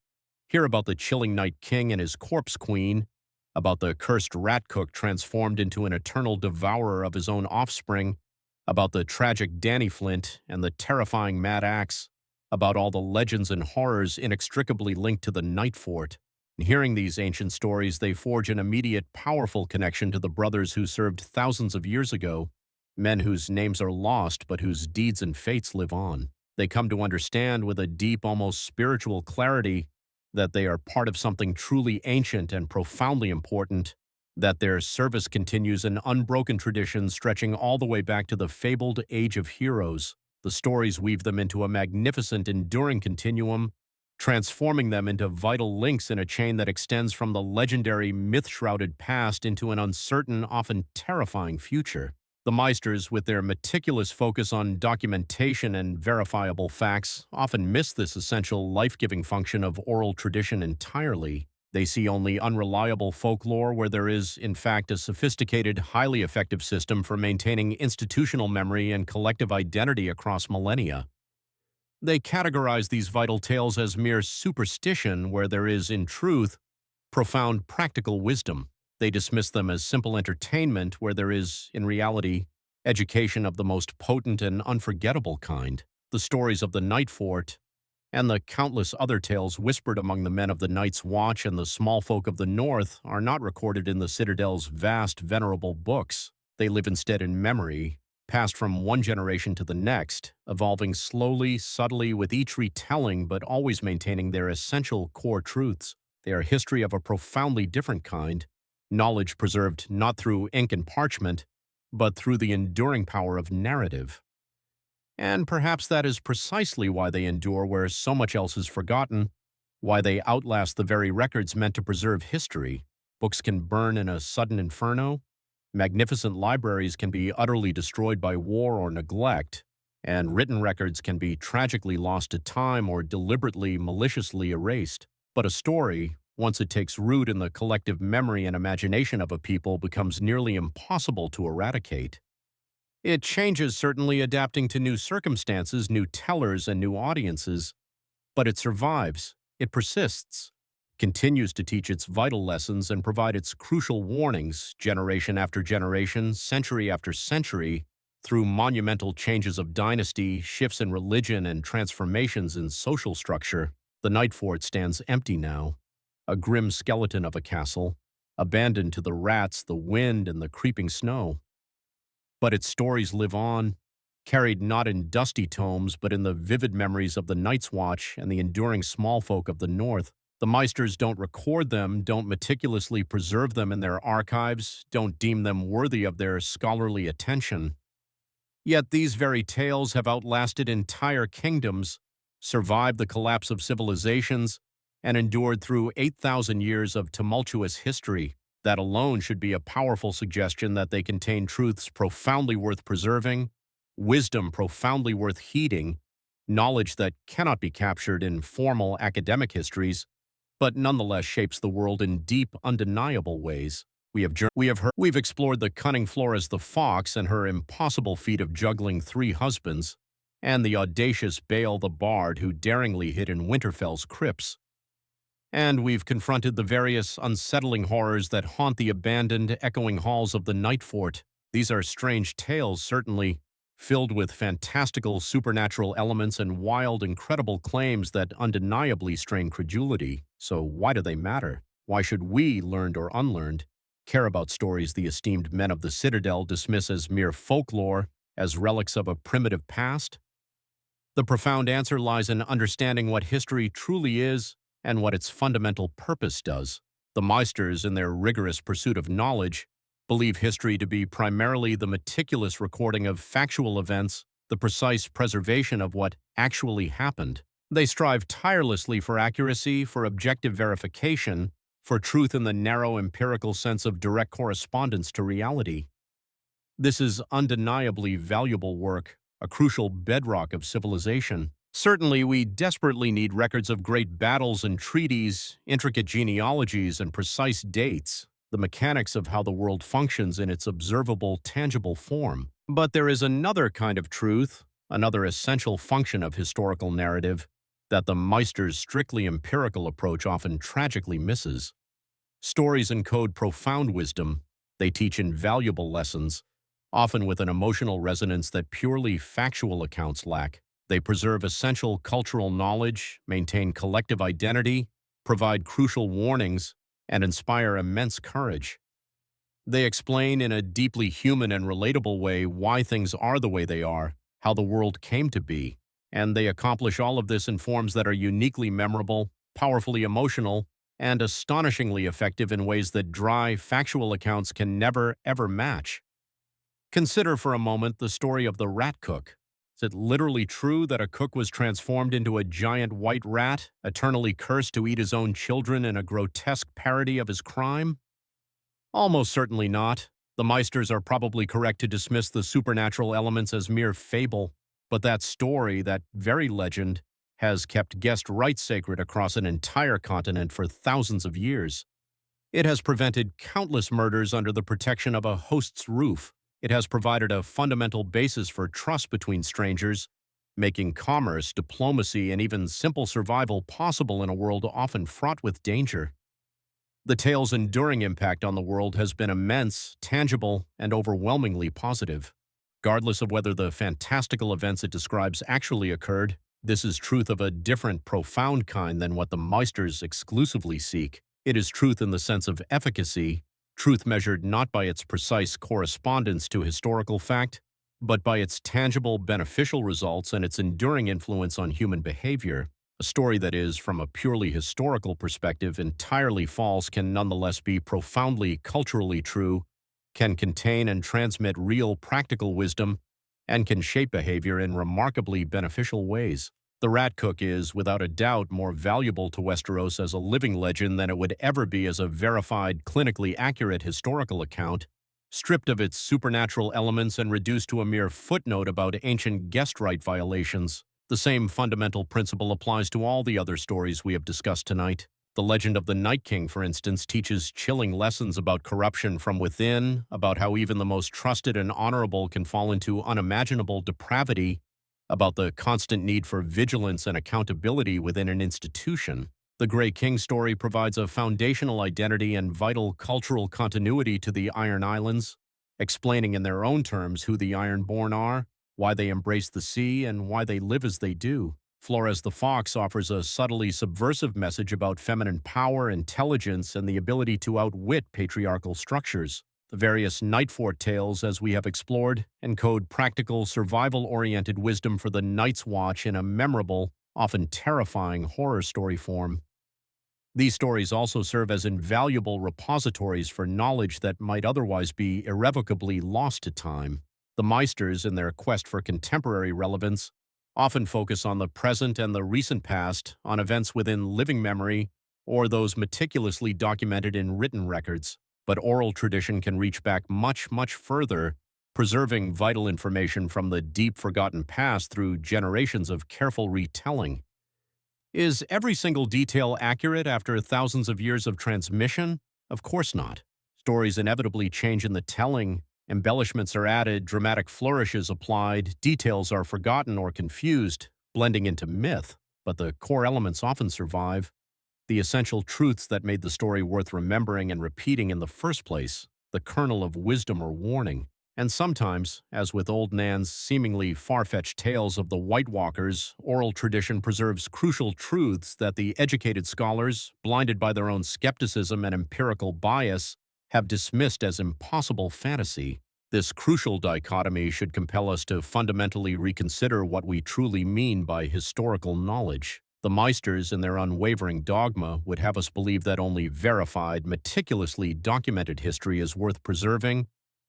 hear about the chilling Night King and his corpse queen, about the cursed rat cook transformed into an eternal devourer of his own offspring, about the tragic Danny Flint and the terrifying Mad Axe, about all the legends and horrors inextricably linked to the Night Fort. In hearing these ancient stories, they forge an immediate, powerful connection to the brothers who served thousands of years ago, men whose names are lost but whose deeds and fates live on. They come to understand with a deep, almost spiritual clarity that they are part of something truly ancient and profoundly important, that their service continues an unbroken tradition stretching all the way back to the fabled Age of Heroes. The stories weave them into a magnificent, enduring continuum, transforming them into vital links in a chain that extends from the legendary, myth-shrouded past into an uncertain, often terrifying future. The Meisters, with their meticulous focus on documentation and verifiable facts, often miss this essential life-giving function of oral tradition entirely. They see only unreliable folklore where there is, in fact, a sophisticated, highly effective system for maintaining institutional memory and collective identity across millennia. They categorize these vital tales as mere superstition where there is, in truth, profound practical wisdom. They dismiss them as simple entertainment where there is, in reality, education of the most potent and unforgettable kind. The stories of the Night Fort and the countless other tales whispered among the men of the Night's Watch and the small folk of the North are not recorded in the Citadel's vast, venerable books. They live instead in memory, passed from one generation to the next, evolving slowly, subtly with each retelling but always maintaining their essential core truths. They are history of a profoundly different kind, knowledge preserved not through ink and parchment, but through the enduring power of narrative. And perhaps that is precisely why they endure where so much else is forgotten, why they outlast the very records meant to preserve history. Books can burn in a sudden inferno, magnificent libraries can be utterly destroyed by war or neglect, and written records can be tragically lost to time or deliberately, maliciously erased. But a story, once it takes root in the collective memory and imagination of a people, becomes nearly impossible to eradicate. It changes, certainly adapting to new circumstances, new tellers, and new audiences, but it survives, it persists, continues to teach its vital lessons and provide its crucial warnings generation after generation, century after century, through monumental changes of dynasty, shifts in religion, and transformations in social structure. The Night Fort stands empty now, a grim skeleton of a castle, abandoned to the rats, the wind, and the creeping snow. But its stories live on, carried not in dusty tomes, but in the vivid memories of the Night's Watch and the enduring small folk of the North. The Meisters don't record them, don't meticulously preserve them in their archives, don't deem them worthy of their scholarly attention. Yet these very tales have outlasted entire kingdoms, survived the collapse of civilizations, and endured through 8,000 years of tumultuous history. That alone should be a powerful suggestion that they contain truths profoundly worth preserving, wisdom profoundly worth heeding, knowledge that cannot be captured in formal academic histories, but nonetheless shapes the world in deep, undeniable ways. We've explored the cunning Flora's the Fox and her impossible feat of juggling 3 husbands, and the audacious Bael the Bard who daringly hid in Winterfell's crypts. And we've confronted the various unsettling horrors that haunt the abandoned, echoing halls of the Night Fort. These are strange tales, certainly, filled with fantastical, supernatural elements and wild, incredible claims that undeniably strain credulity. So why do they matter? Why should we, learned or unlearned, care about stories the esteemed men of the Citadel dismiss as mere folklore, as relics of a primitive past? The profound answer lies in understanding what history truly is and what its fundamental purpose does. The Meisters, in their rigorous pursuit of knowledge, believe history to be primarily the meticulous recording of factual events, the precise preservation of what actually happened. They strive tirelessly for accuracy, for objective verification, for truth in the narrow empirical sense of direct correspondence to reality. This is undeniably valuable work, a crucial bedrock of civilization. Certainly, we desperately need records of great battles and treaties, intricate genealogies, and precise dates, the mechanics of how the world functions in its observable, tangible form. But there is another kind of truth, another essential function of historical narrative, that the Meister's strictly empirical approach often tragically misses. Stories encode profound wisdom. They teach invaluable lessons, often with an emotional resonance that purely factual accounts lack. They preserve essential cultural knowledge, maintain collective identity, provide crucial warnings, and inspire immense courage. They explain in a deeply human and relatable way why things are the way they are, how the world came to be, and they accomplish all of this in forms that are uniquely memorable, powerfully emotional, and astonishingly effective in ways that dry, factual accounts can never, ever match. Consider for a moment the story of the rat cook. Is it literally true that a cook was transformed into a giant white rat, eternally cursed to eat his own children in a grotesque parody of his crime? Almost certainly not. The Meisters are probably correct to dismiss the supernatural elements as mere fable, but that story, that very legend, has kept guest rights sacred across an entire continent for thousands of years. It has prevented countless murders under the protection of a host's roof. It has provided a fundamental basis for trust between strangers, making commerce, diplomacy, and even simple survival possible in a world often fraught with danger. The tale's enduring impact on the world has been immense, tangible, and overwhelmingly positive. Regardless of whether the fantastical events it describes actually occurred, this is truth of a different, profound kind than what the Meisters exclusively seek. It is truth in the sense of efficacy, truth measured not by its precise correspondence to historical fact, but by its tangible, beneficial results and its enduring influence on human behavior. A story that is, from a purely historical perspective, entirely false can nonetheless be profoundly culturally true, can contain and transmit real practical wisdom, and can shape behavior in remarkably beneficial ways. The rat cook is, without a doubt, more valuable to Westeros as a living legend than it would ever be as a verified, clinically accurate historical account, stripped of its supernatural elements and reduced to a mere footnote about ancient guest right violations. The same fundamental principle applies to all the other stories we have discussed tonight. The legend of the Night King, for instance, teaches chilling lessons about corruption from within, about how even the most trusted and honorable can fall into unimaginable depravity, about the constant need for vigilance and accountability within an institution. The Grey King story provides a foundational identity and vital cultural continuity to the Iron Islands, explaining in their own terms who the Ironborn are, why they embrace the sea, and why they live as they do. Flores the Fox offers a subtly subversive message about feminine power, intelligence, and the ability to outwit patriarchal structures. The various Nightfort tales, as we have explored, encode practical, survival-oriented wisdom for the Night's Watch in a memorable, often terrifying horror story form. These stories also serve as invaluable repositories for knowledge that might otherwise be irrevocably lost to time. The Meisters, in their quest for contemporary relevance, often focus on the present and the recent past, on events within living memory, or those meticulously documented in written records. But oral tradition can reach back much, much further, preserving vital information from the deep forgotten past through generations of careful retelling. Is every single detail accurate after thousands of years of transmission? Of course not. Stories inevitably change in the telling. Embellishments are added, dramatic flourishes applied, details are forgotten or confused, blending into myth, but the core elements often survive. The essential truths that made the story worth remembering and repeating in the first place, the kernel of wisdom or warning. And sometimes, as with Old Nan's seemingly far-fetched tales of the White Walkers, oral tradition preserves crucial truths that the educated scholars, blinded by their own skepticism and empirical bias, have dismissed as impossible fantasy. This crucial dichotomy should compel us to fundamentally reconsider what we truly mean by historical knowledge. The Meisters, in their unwavering dogma, would have us believe that only verified, meticulously documented history is worth preserving,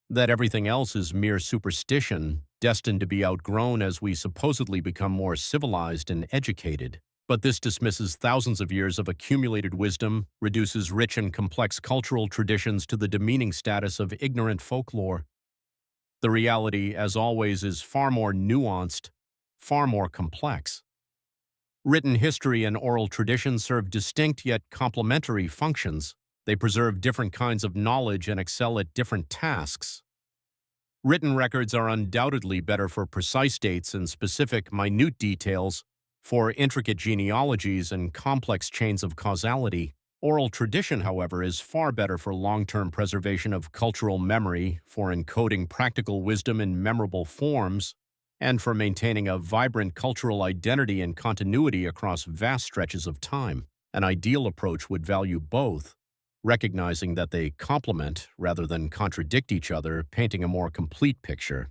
that everything else is mere superstition, destined to be outgrown as we supposedly become more civilized and educated. But this dismisses thousands of years of accumulated wisdom, reduces rich and complex cultural traditions to the demeaning status of ignorant folklore. The reality, as always, is far more nuanced, far more complex. Written history and oral tradition serve distinct yet complementary functions. They preserve different kinds of knowledge and excel at different tasks. Written records are undoubtedly better for precise dates and specific, minute details, for intricate genealogies and complex chains of causality. Oral tradition, however, is far better for long-term preservation of cultural memory, for encoding practical wisdom in memorable forms, and for maintaining a vibrant cultural identity and continuity across vast stretches of time. An ideal approach would value both, recognizing that they complement rather than contradict each other, painting a more complete picture.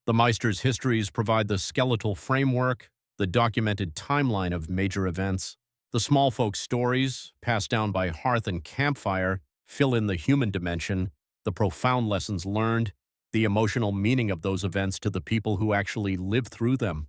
The Meister's histories provide the skeletal framework, the documented timeline of major events. The small folk stories, passed down by hearth and campfire, fill in the human dimension, the profound lessons learned, the emotional meaning of those events to the people who actually live through them.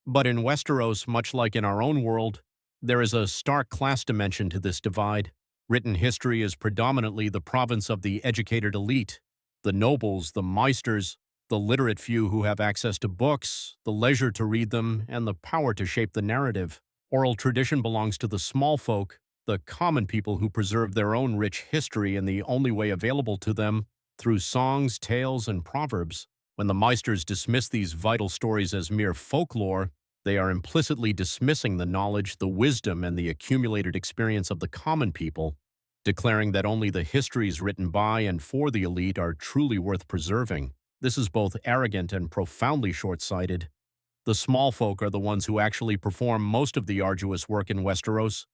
But in Westeros, much like in our own world, there is a stark class dimension to this divide. Written history is predominantly the province of the educated elite, the nobles, the Meisters, the literate few who have access to books, the leisure to read them, and the power to shape the narrative. Oral tradition belongs to the small folk, the common people who preserve their own rich history in the only way available to them, through songs, tales, and proverbs. When the Meisters dismiss these vital stories as mere folklore, they are implicitly dismissing the knowledge, the wisdom, and the accumulated experience of the common people, declaring that only the histories written by and for the elite are truly worth preserving. This is both arrogant and profoundly short-sighted. The small folk are the ones who actually perform most of the arduous work in Westeros.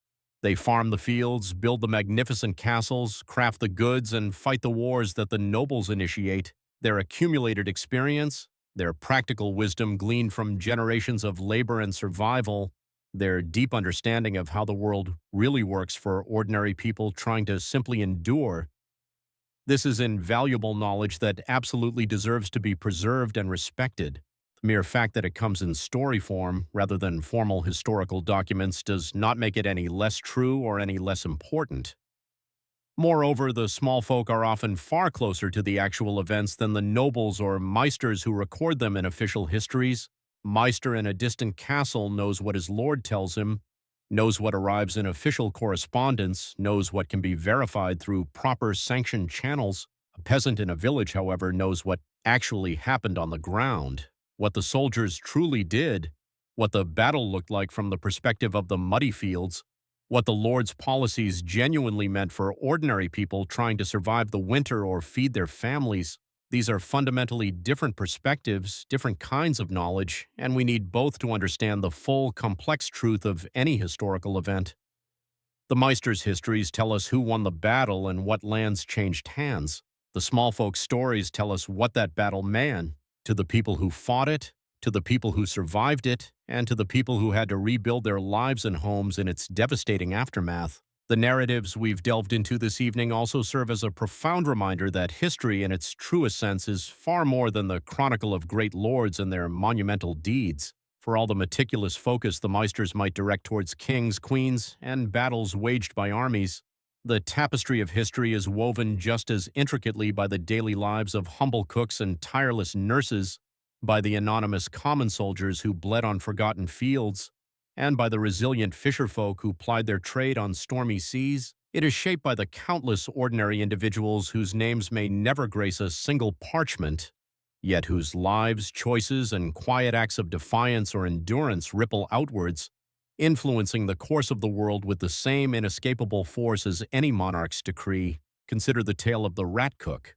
They farm the fields, build the magnificent castles, craft the goods, and fight the wars that the nobles initiate. Their accumulated experience, their practical wisdom gleaned from generations of labor and survival, their deep understanding of how the world really works for ordinary people trying to simply endure. This is invaluable knowledge that absolutely deserves to be preserved and respected. The mere fact that it comes in story form, rather than formal historical documents, does not make it any less true or any less important. Moreover, the small folk are often far closer to the actual events than the nobles or meisters who record them in official histories. Meister in a distant castle knows what his lord tells him, knows what arrives in official correspondence, knows what can be verified through proper sanctioned channels. A peasant in a village, however, knows what actually happened on the ground, what the soldiers truly did, what the battle looked like from the perspective of the muddy fields, what the Lord's policies genuinely meant for ordinary people trying to survive the winter or feed their families. These are fundamentally different perspectives, different kinds of knowledge, and we need both to understand the full, complex truth of any historical event. The Meister's histories tell us who won the battle and what lands changed hands. The small folks' stories tell us what that battle meant to the people who fought it, to the people who survived it, and to the people who had to rebuild their lives and homes in its devastating aftermath. The narratives we've delved into this evening also serve as a profound reminder that history in its truest sense is far more than the chronicle of great lords and their monumental deeds. For all the meticulous focus the Meisters might direct towards kings, queens, and battles waged by armies, the tapestry of history is woven just as intricately by the daily lives of humble cooks and tireless nurses, by the anonymous common soldiers who bled on forgotten fields, and by the resilient fisherfolk who plied their trade on stormy seas. It is shaped by the countless ordinary individuals whose names may never grace a single parchment, yet whose lives, choices, and quiet acts of defiance or endurance ripple outwards, influencing the course of the world with the same inescapable force as any monarch's decree. Consider the tale of the rat cook.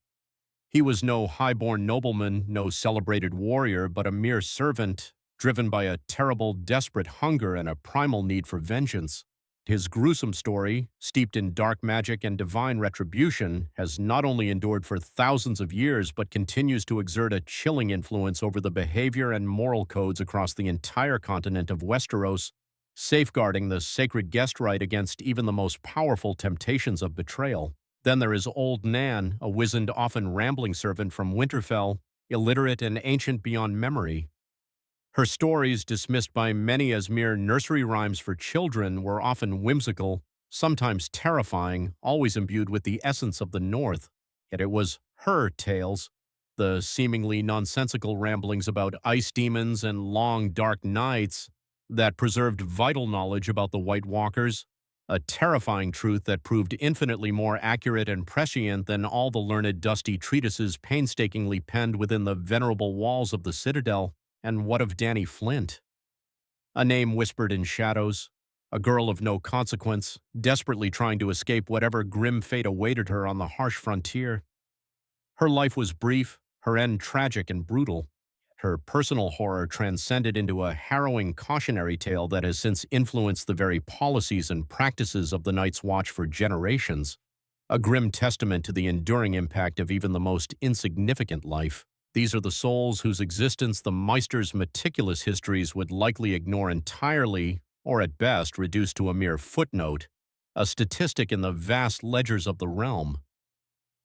He was no high-born nobleman, no celebrated warrior, but a mere servant, driven by a terrible, desperate hunger and a primal need for vengeance. His gruesome story, steeped in dark magic and divine retribution, has not only endured for thousands of years but continues to exert a chilling influence over the behavior and moral codes across the entire continent of Westeros, safeguarding the sacred guest right against even the most powerful temptations of betrayal. Then there is Old Nan, a wizened, often rambling servant from Winterfell, illiterate and ancient beyond memory. Her stories, dismissed by many as mere nursery rhymes for children, were often whimsical, sometimes terrifying, always imbued with the essence of the North. Yet it was her tales, The seemingly nonsensical ramblings about ice demons and long, dark nights that preserved vital knowledge about the White Walkers, a terrifying truth that proved infinitely more accurate and prescient than all the learned, dusty treatises painstakingly penned within the venerable walls of the Citadel. And what of Danny Flint? A name whispered in shadows, a girl of no consequence, desperately trying to escape whatever grim fate awaited her on the harsh frontier. Her life was brief, her end tragic and brutal. Her personal horror transcended into a harrowing cautionary tale that has since influenced the very policies and practices of the Night's Watch for generations, a grim testament to the enduring impact of even the most insignificant life. These are the souls whose existence the Meister's meticulous histories would likely ignore entirely, or at best reduce to a mere footnote, a statistic in the vast ledgers of the realm.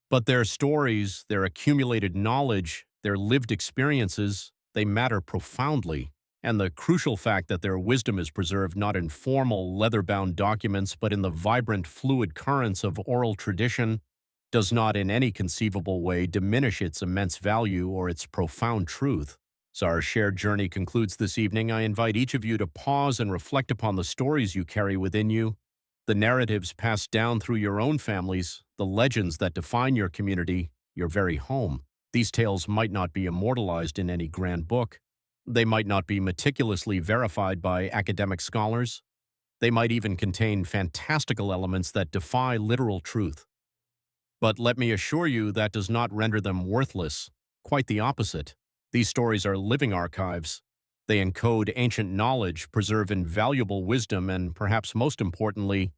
But their stories, their accumulated knowledge, their lived experiences, they matter profoundly. And the crucial fact that their wisdom is preserved not in formal, leather-bound documents, but in the vibrant, fluid currents of oral tradition, does not in any conceivable way diminish its immense value or its profound truth. As our shared journey concludes this evening, I invite each of you to pause and reflect upon the stories you carry within you, the narratives passed down through your own families, the legends that define your community, your very home. These tales might not be immortalized in any grand book. They might not be meticulously verified by academic scholars. They might even contain fantastical elements that defy literal truth. But let me assure you that does not render them worthless. Quite the opposite. These stories are living archives. They encode ancient knowledge, preserve invaluable wisdom, and perhaps most importantly,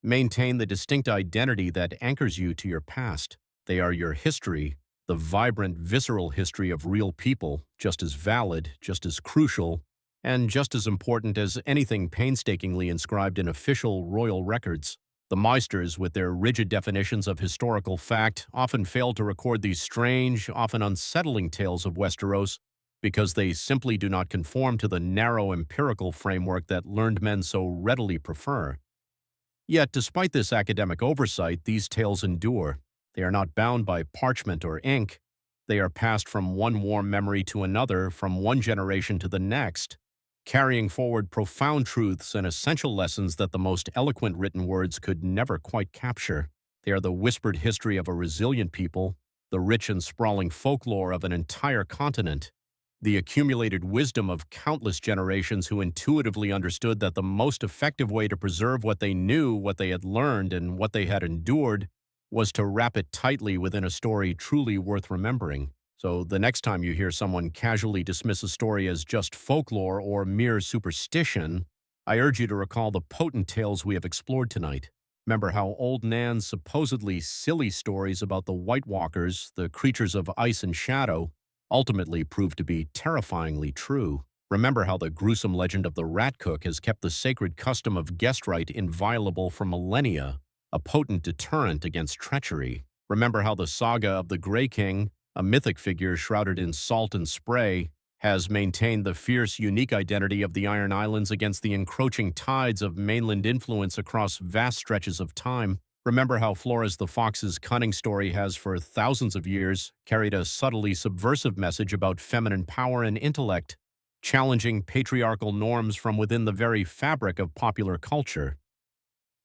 maintain the distinct identity that anchors you to your past. They are your history, the vibrant, visceral history of real people, just as valid, just as crucial, and just as important as anything painstakingly inscribed in official royal records. The Meisters, with their rigid definitions of historical fact, often fail to record these strange, often unsettling tales of Westeros because they simply do not conform to the narrow empirical framework that learned men so readily prefer. Yet, despite this academic oversight, these tales endure. They are not bound by parchment or ink. They are passed from one warm memory to another, from one generation to the next, carrying forward profound truths and essential lessons that the most eloquent written words could never quite capture. They are the whispered history of a resilient people, the rich and sprawling folklore of an entire continent, the accumulated wisdom of countless generations who intuitively understood that the most effective way to preserve what they knew, what they had learned, and what they had endured was to wrap it tightly within a story truly worth remembering. So the next time you hear someone casually dismiss a story as just folklore or mere superstition, I urge you to recall the potent tales we have explored tonight. Remember how old Nan's supposedly silly stories about the White Walkers, the creatures of ice and shadow, ultimately proved to be terrifyingly true. Remember how the gruesome legend of the Rat Cook has kept the sacred custom of guest right inviolable for millennia, a potent deterrent against treachery. Remember how the saga of the Grey King, a mythic figure shrouded in salt and spray, has maintained the fierce, unique identity of the Iron Islands against the encroaching tides of mainland influence across vast stretches of time. Remember how Flores the Fox's cunning story has, for thousands of years, carried a subtly subversive message about feminine power and intellect, challenging patriarchal norms from within the very fabric of popular culture.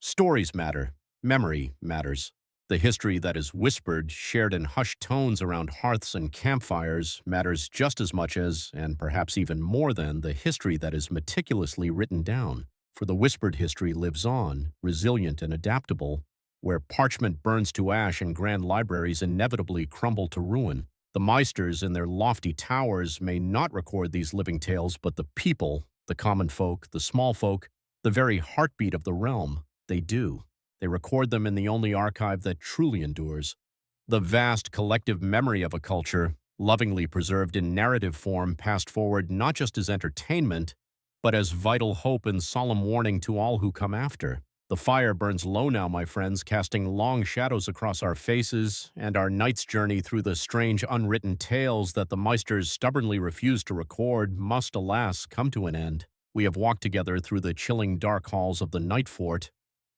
Stories matter. Memory matters. The history that is whispered, shared in hushed tones around hearths and campfires, matters just as much as, and perhaps even more than, the history that is meticulously written down. For the whispered history lives on, resilient and adaptable, where parchment burns to ash and grand libraries inevitably crumble to ruin. The Meisters in their lofty towers may not record these living tales, but the people, the common folk, the small folk, the very heartbeat of the realm, they do. They record them in the only archive that truly endures. The vast collective memory of a culture, lovingly preserved in narrative form, passed forward not just as entertainment, but as vital hope and solemn warning to all who come after. The fire burns low now, my friends, casting long shadows across our faces, and our night's journey through the strange unwritten tales that the Meisters stubbornly refuse to record must, alas, come to an end. We have walked together through the chilling dark halls of the Night Fort,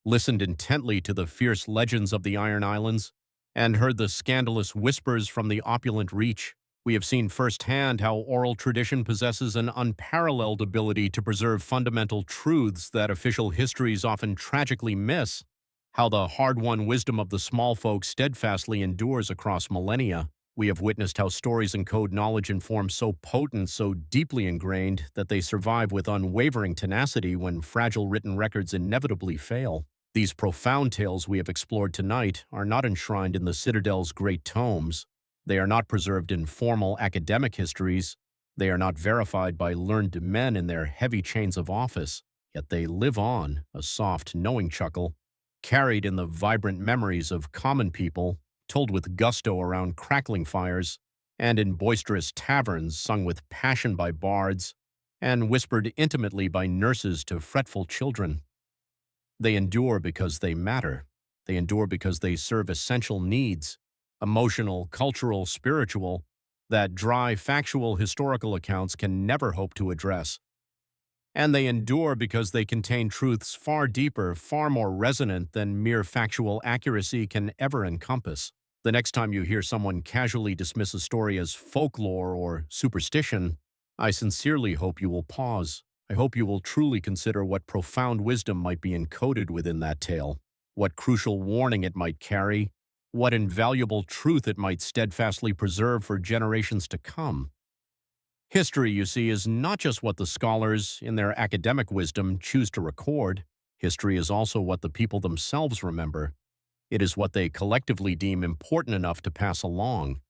listened intently to the fierce legends of the Iron Islands, and heard the scandalous whispers from the opulent Reach. We have seen firsthand how oral tradition possesses an unparalleled ability to preserve fundamental truths that official histories often tragically miss, how the hard-won wisdom of the small folk steadfastly endures across millennia. We have witnessed how stories encode knowledge in forms so potent, so deeply ingrained, that they survive with unwavering tenacity when fragile written records inevitably fail. These profound tales we have explored tonight are not enshrined in the Citadel's great tomes. They are not preserved in formal academic histories. They are not verified by learned men in their heavy chains of office. Yet they live on, a soft, knowing chuckle, carried in the vibrant memories of common people, told with gusto around crackling fires, and in boisterous taverns sung with passion by bards, and whispered intimately by nurses to fretful children. They endure because they matter. They endure because they serve essential needs, emotional, cultural, spiritual, that dry, factual, historical accounts can never hope to address. And they endure because they contain truths far deeper, far more resonant than mere factual accuracy can ever encompass. The next time you hear someone casually dismiss a story as folklore or superstition, I sincerely hope you will pause. I hope you will truly consider what profound wisdom might be encoded within that tale, what crucial warning it might carry, what invaluable truth it might steadfastly preserve for generations to come. History, you see, is not just what the scholars, in their academic wisdom, choose to record. History is also what the people themselves remember. It is what they collectively deem important enough to pass along.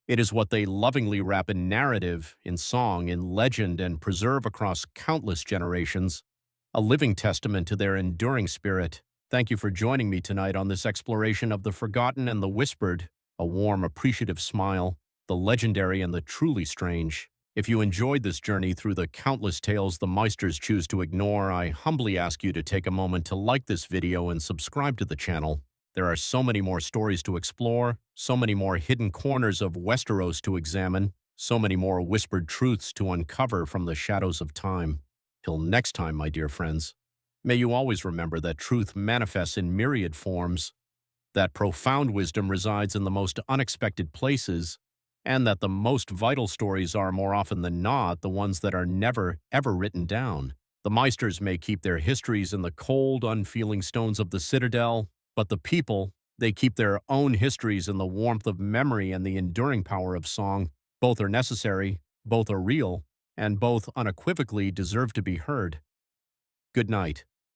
It is what they lovingly wrap in narrative, in song, in legend, and preserve across countless generations, a living testament to their enduring spirit. Thank you for joining me tonight on this exploration of the forgotten and the whispered, a warm, appreciative smile, the legendary and the truly strange. If you enjoyed this journey through the countless tales the Meisters choose to ignore, I humbly ask you to take a moment to like this video and subscribe to the channel. There are so many more stories to explore, so many more hidden corners of Westeros to examine, so many more whispered truths to uncover from the shadows of time. Till next time, my dear friends, may you always remember that truth manifests in myriad forms, that profound wisdom resides in the most unexpected places, and that the most vital stories are more often than not the ones that are never, ever written down. The Meisters may keep their histories in the cold, unfeeling stones of the Citadel, but the people, they keep their own histories in the warmth of memory and the enduring power of song. Both are necessary, both are real, and both unequivocally deserve to be heard. Good night.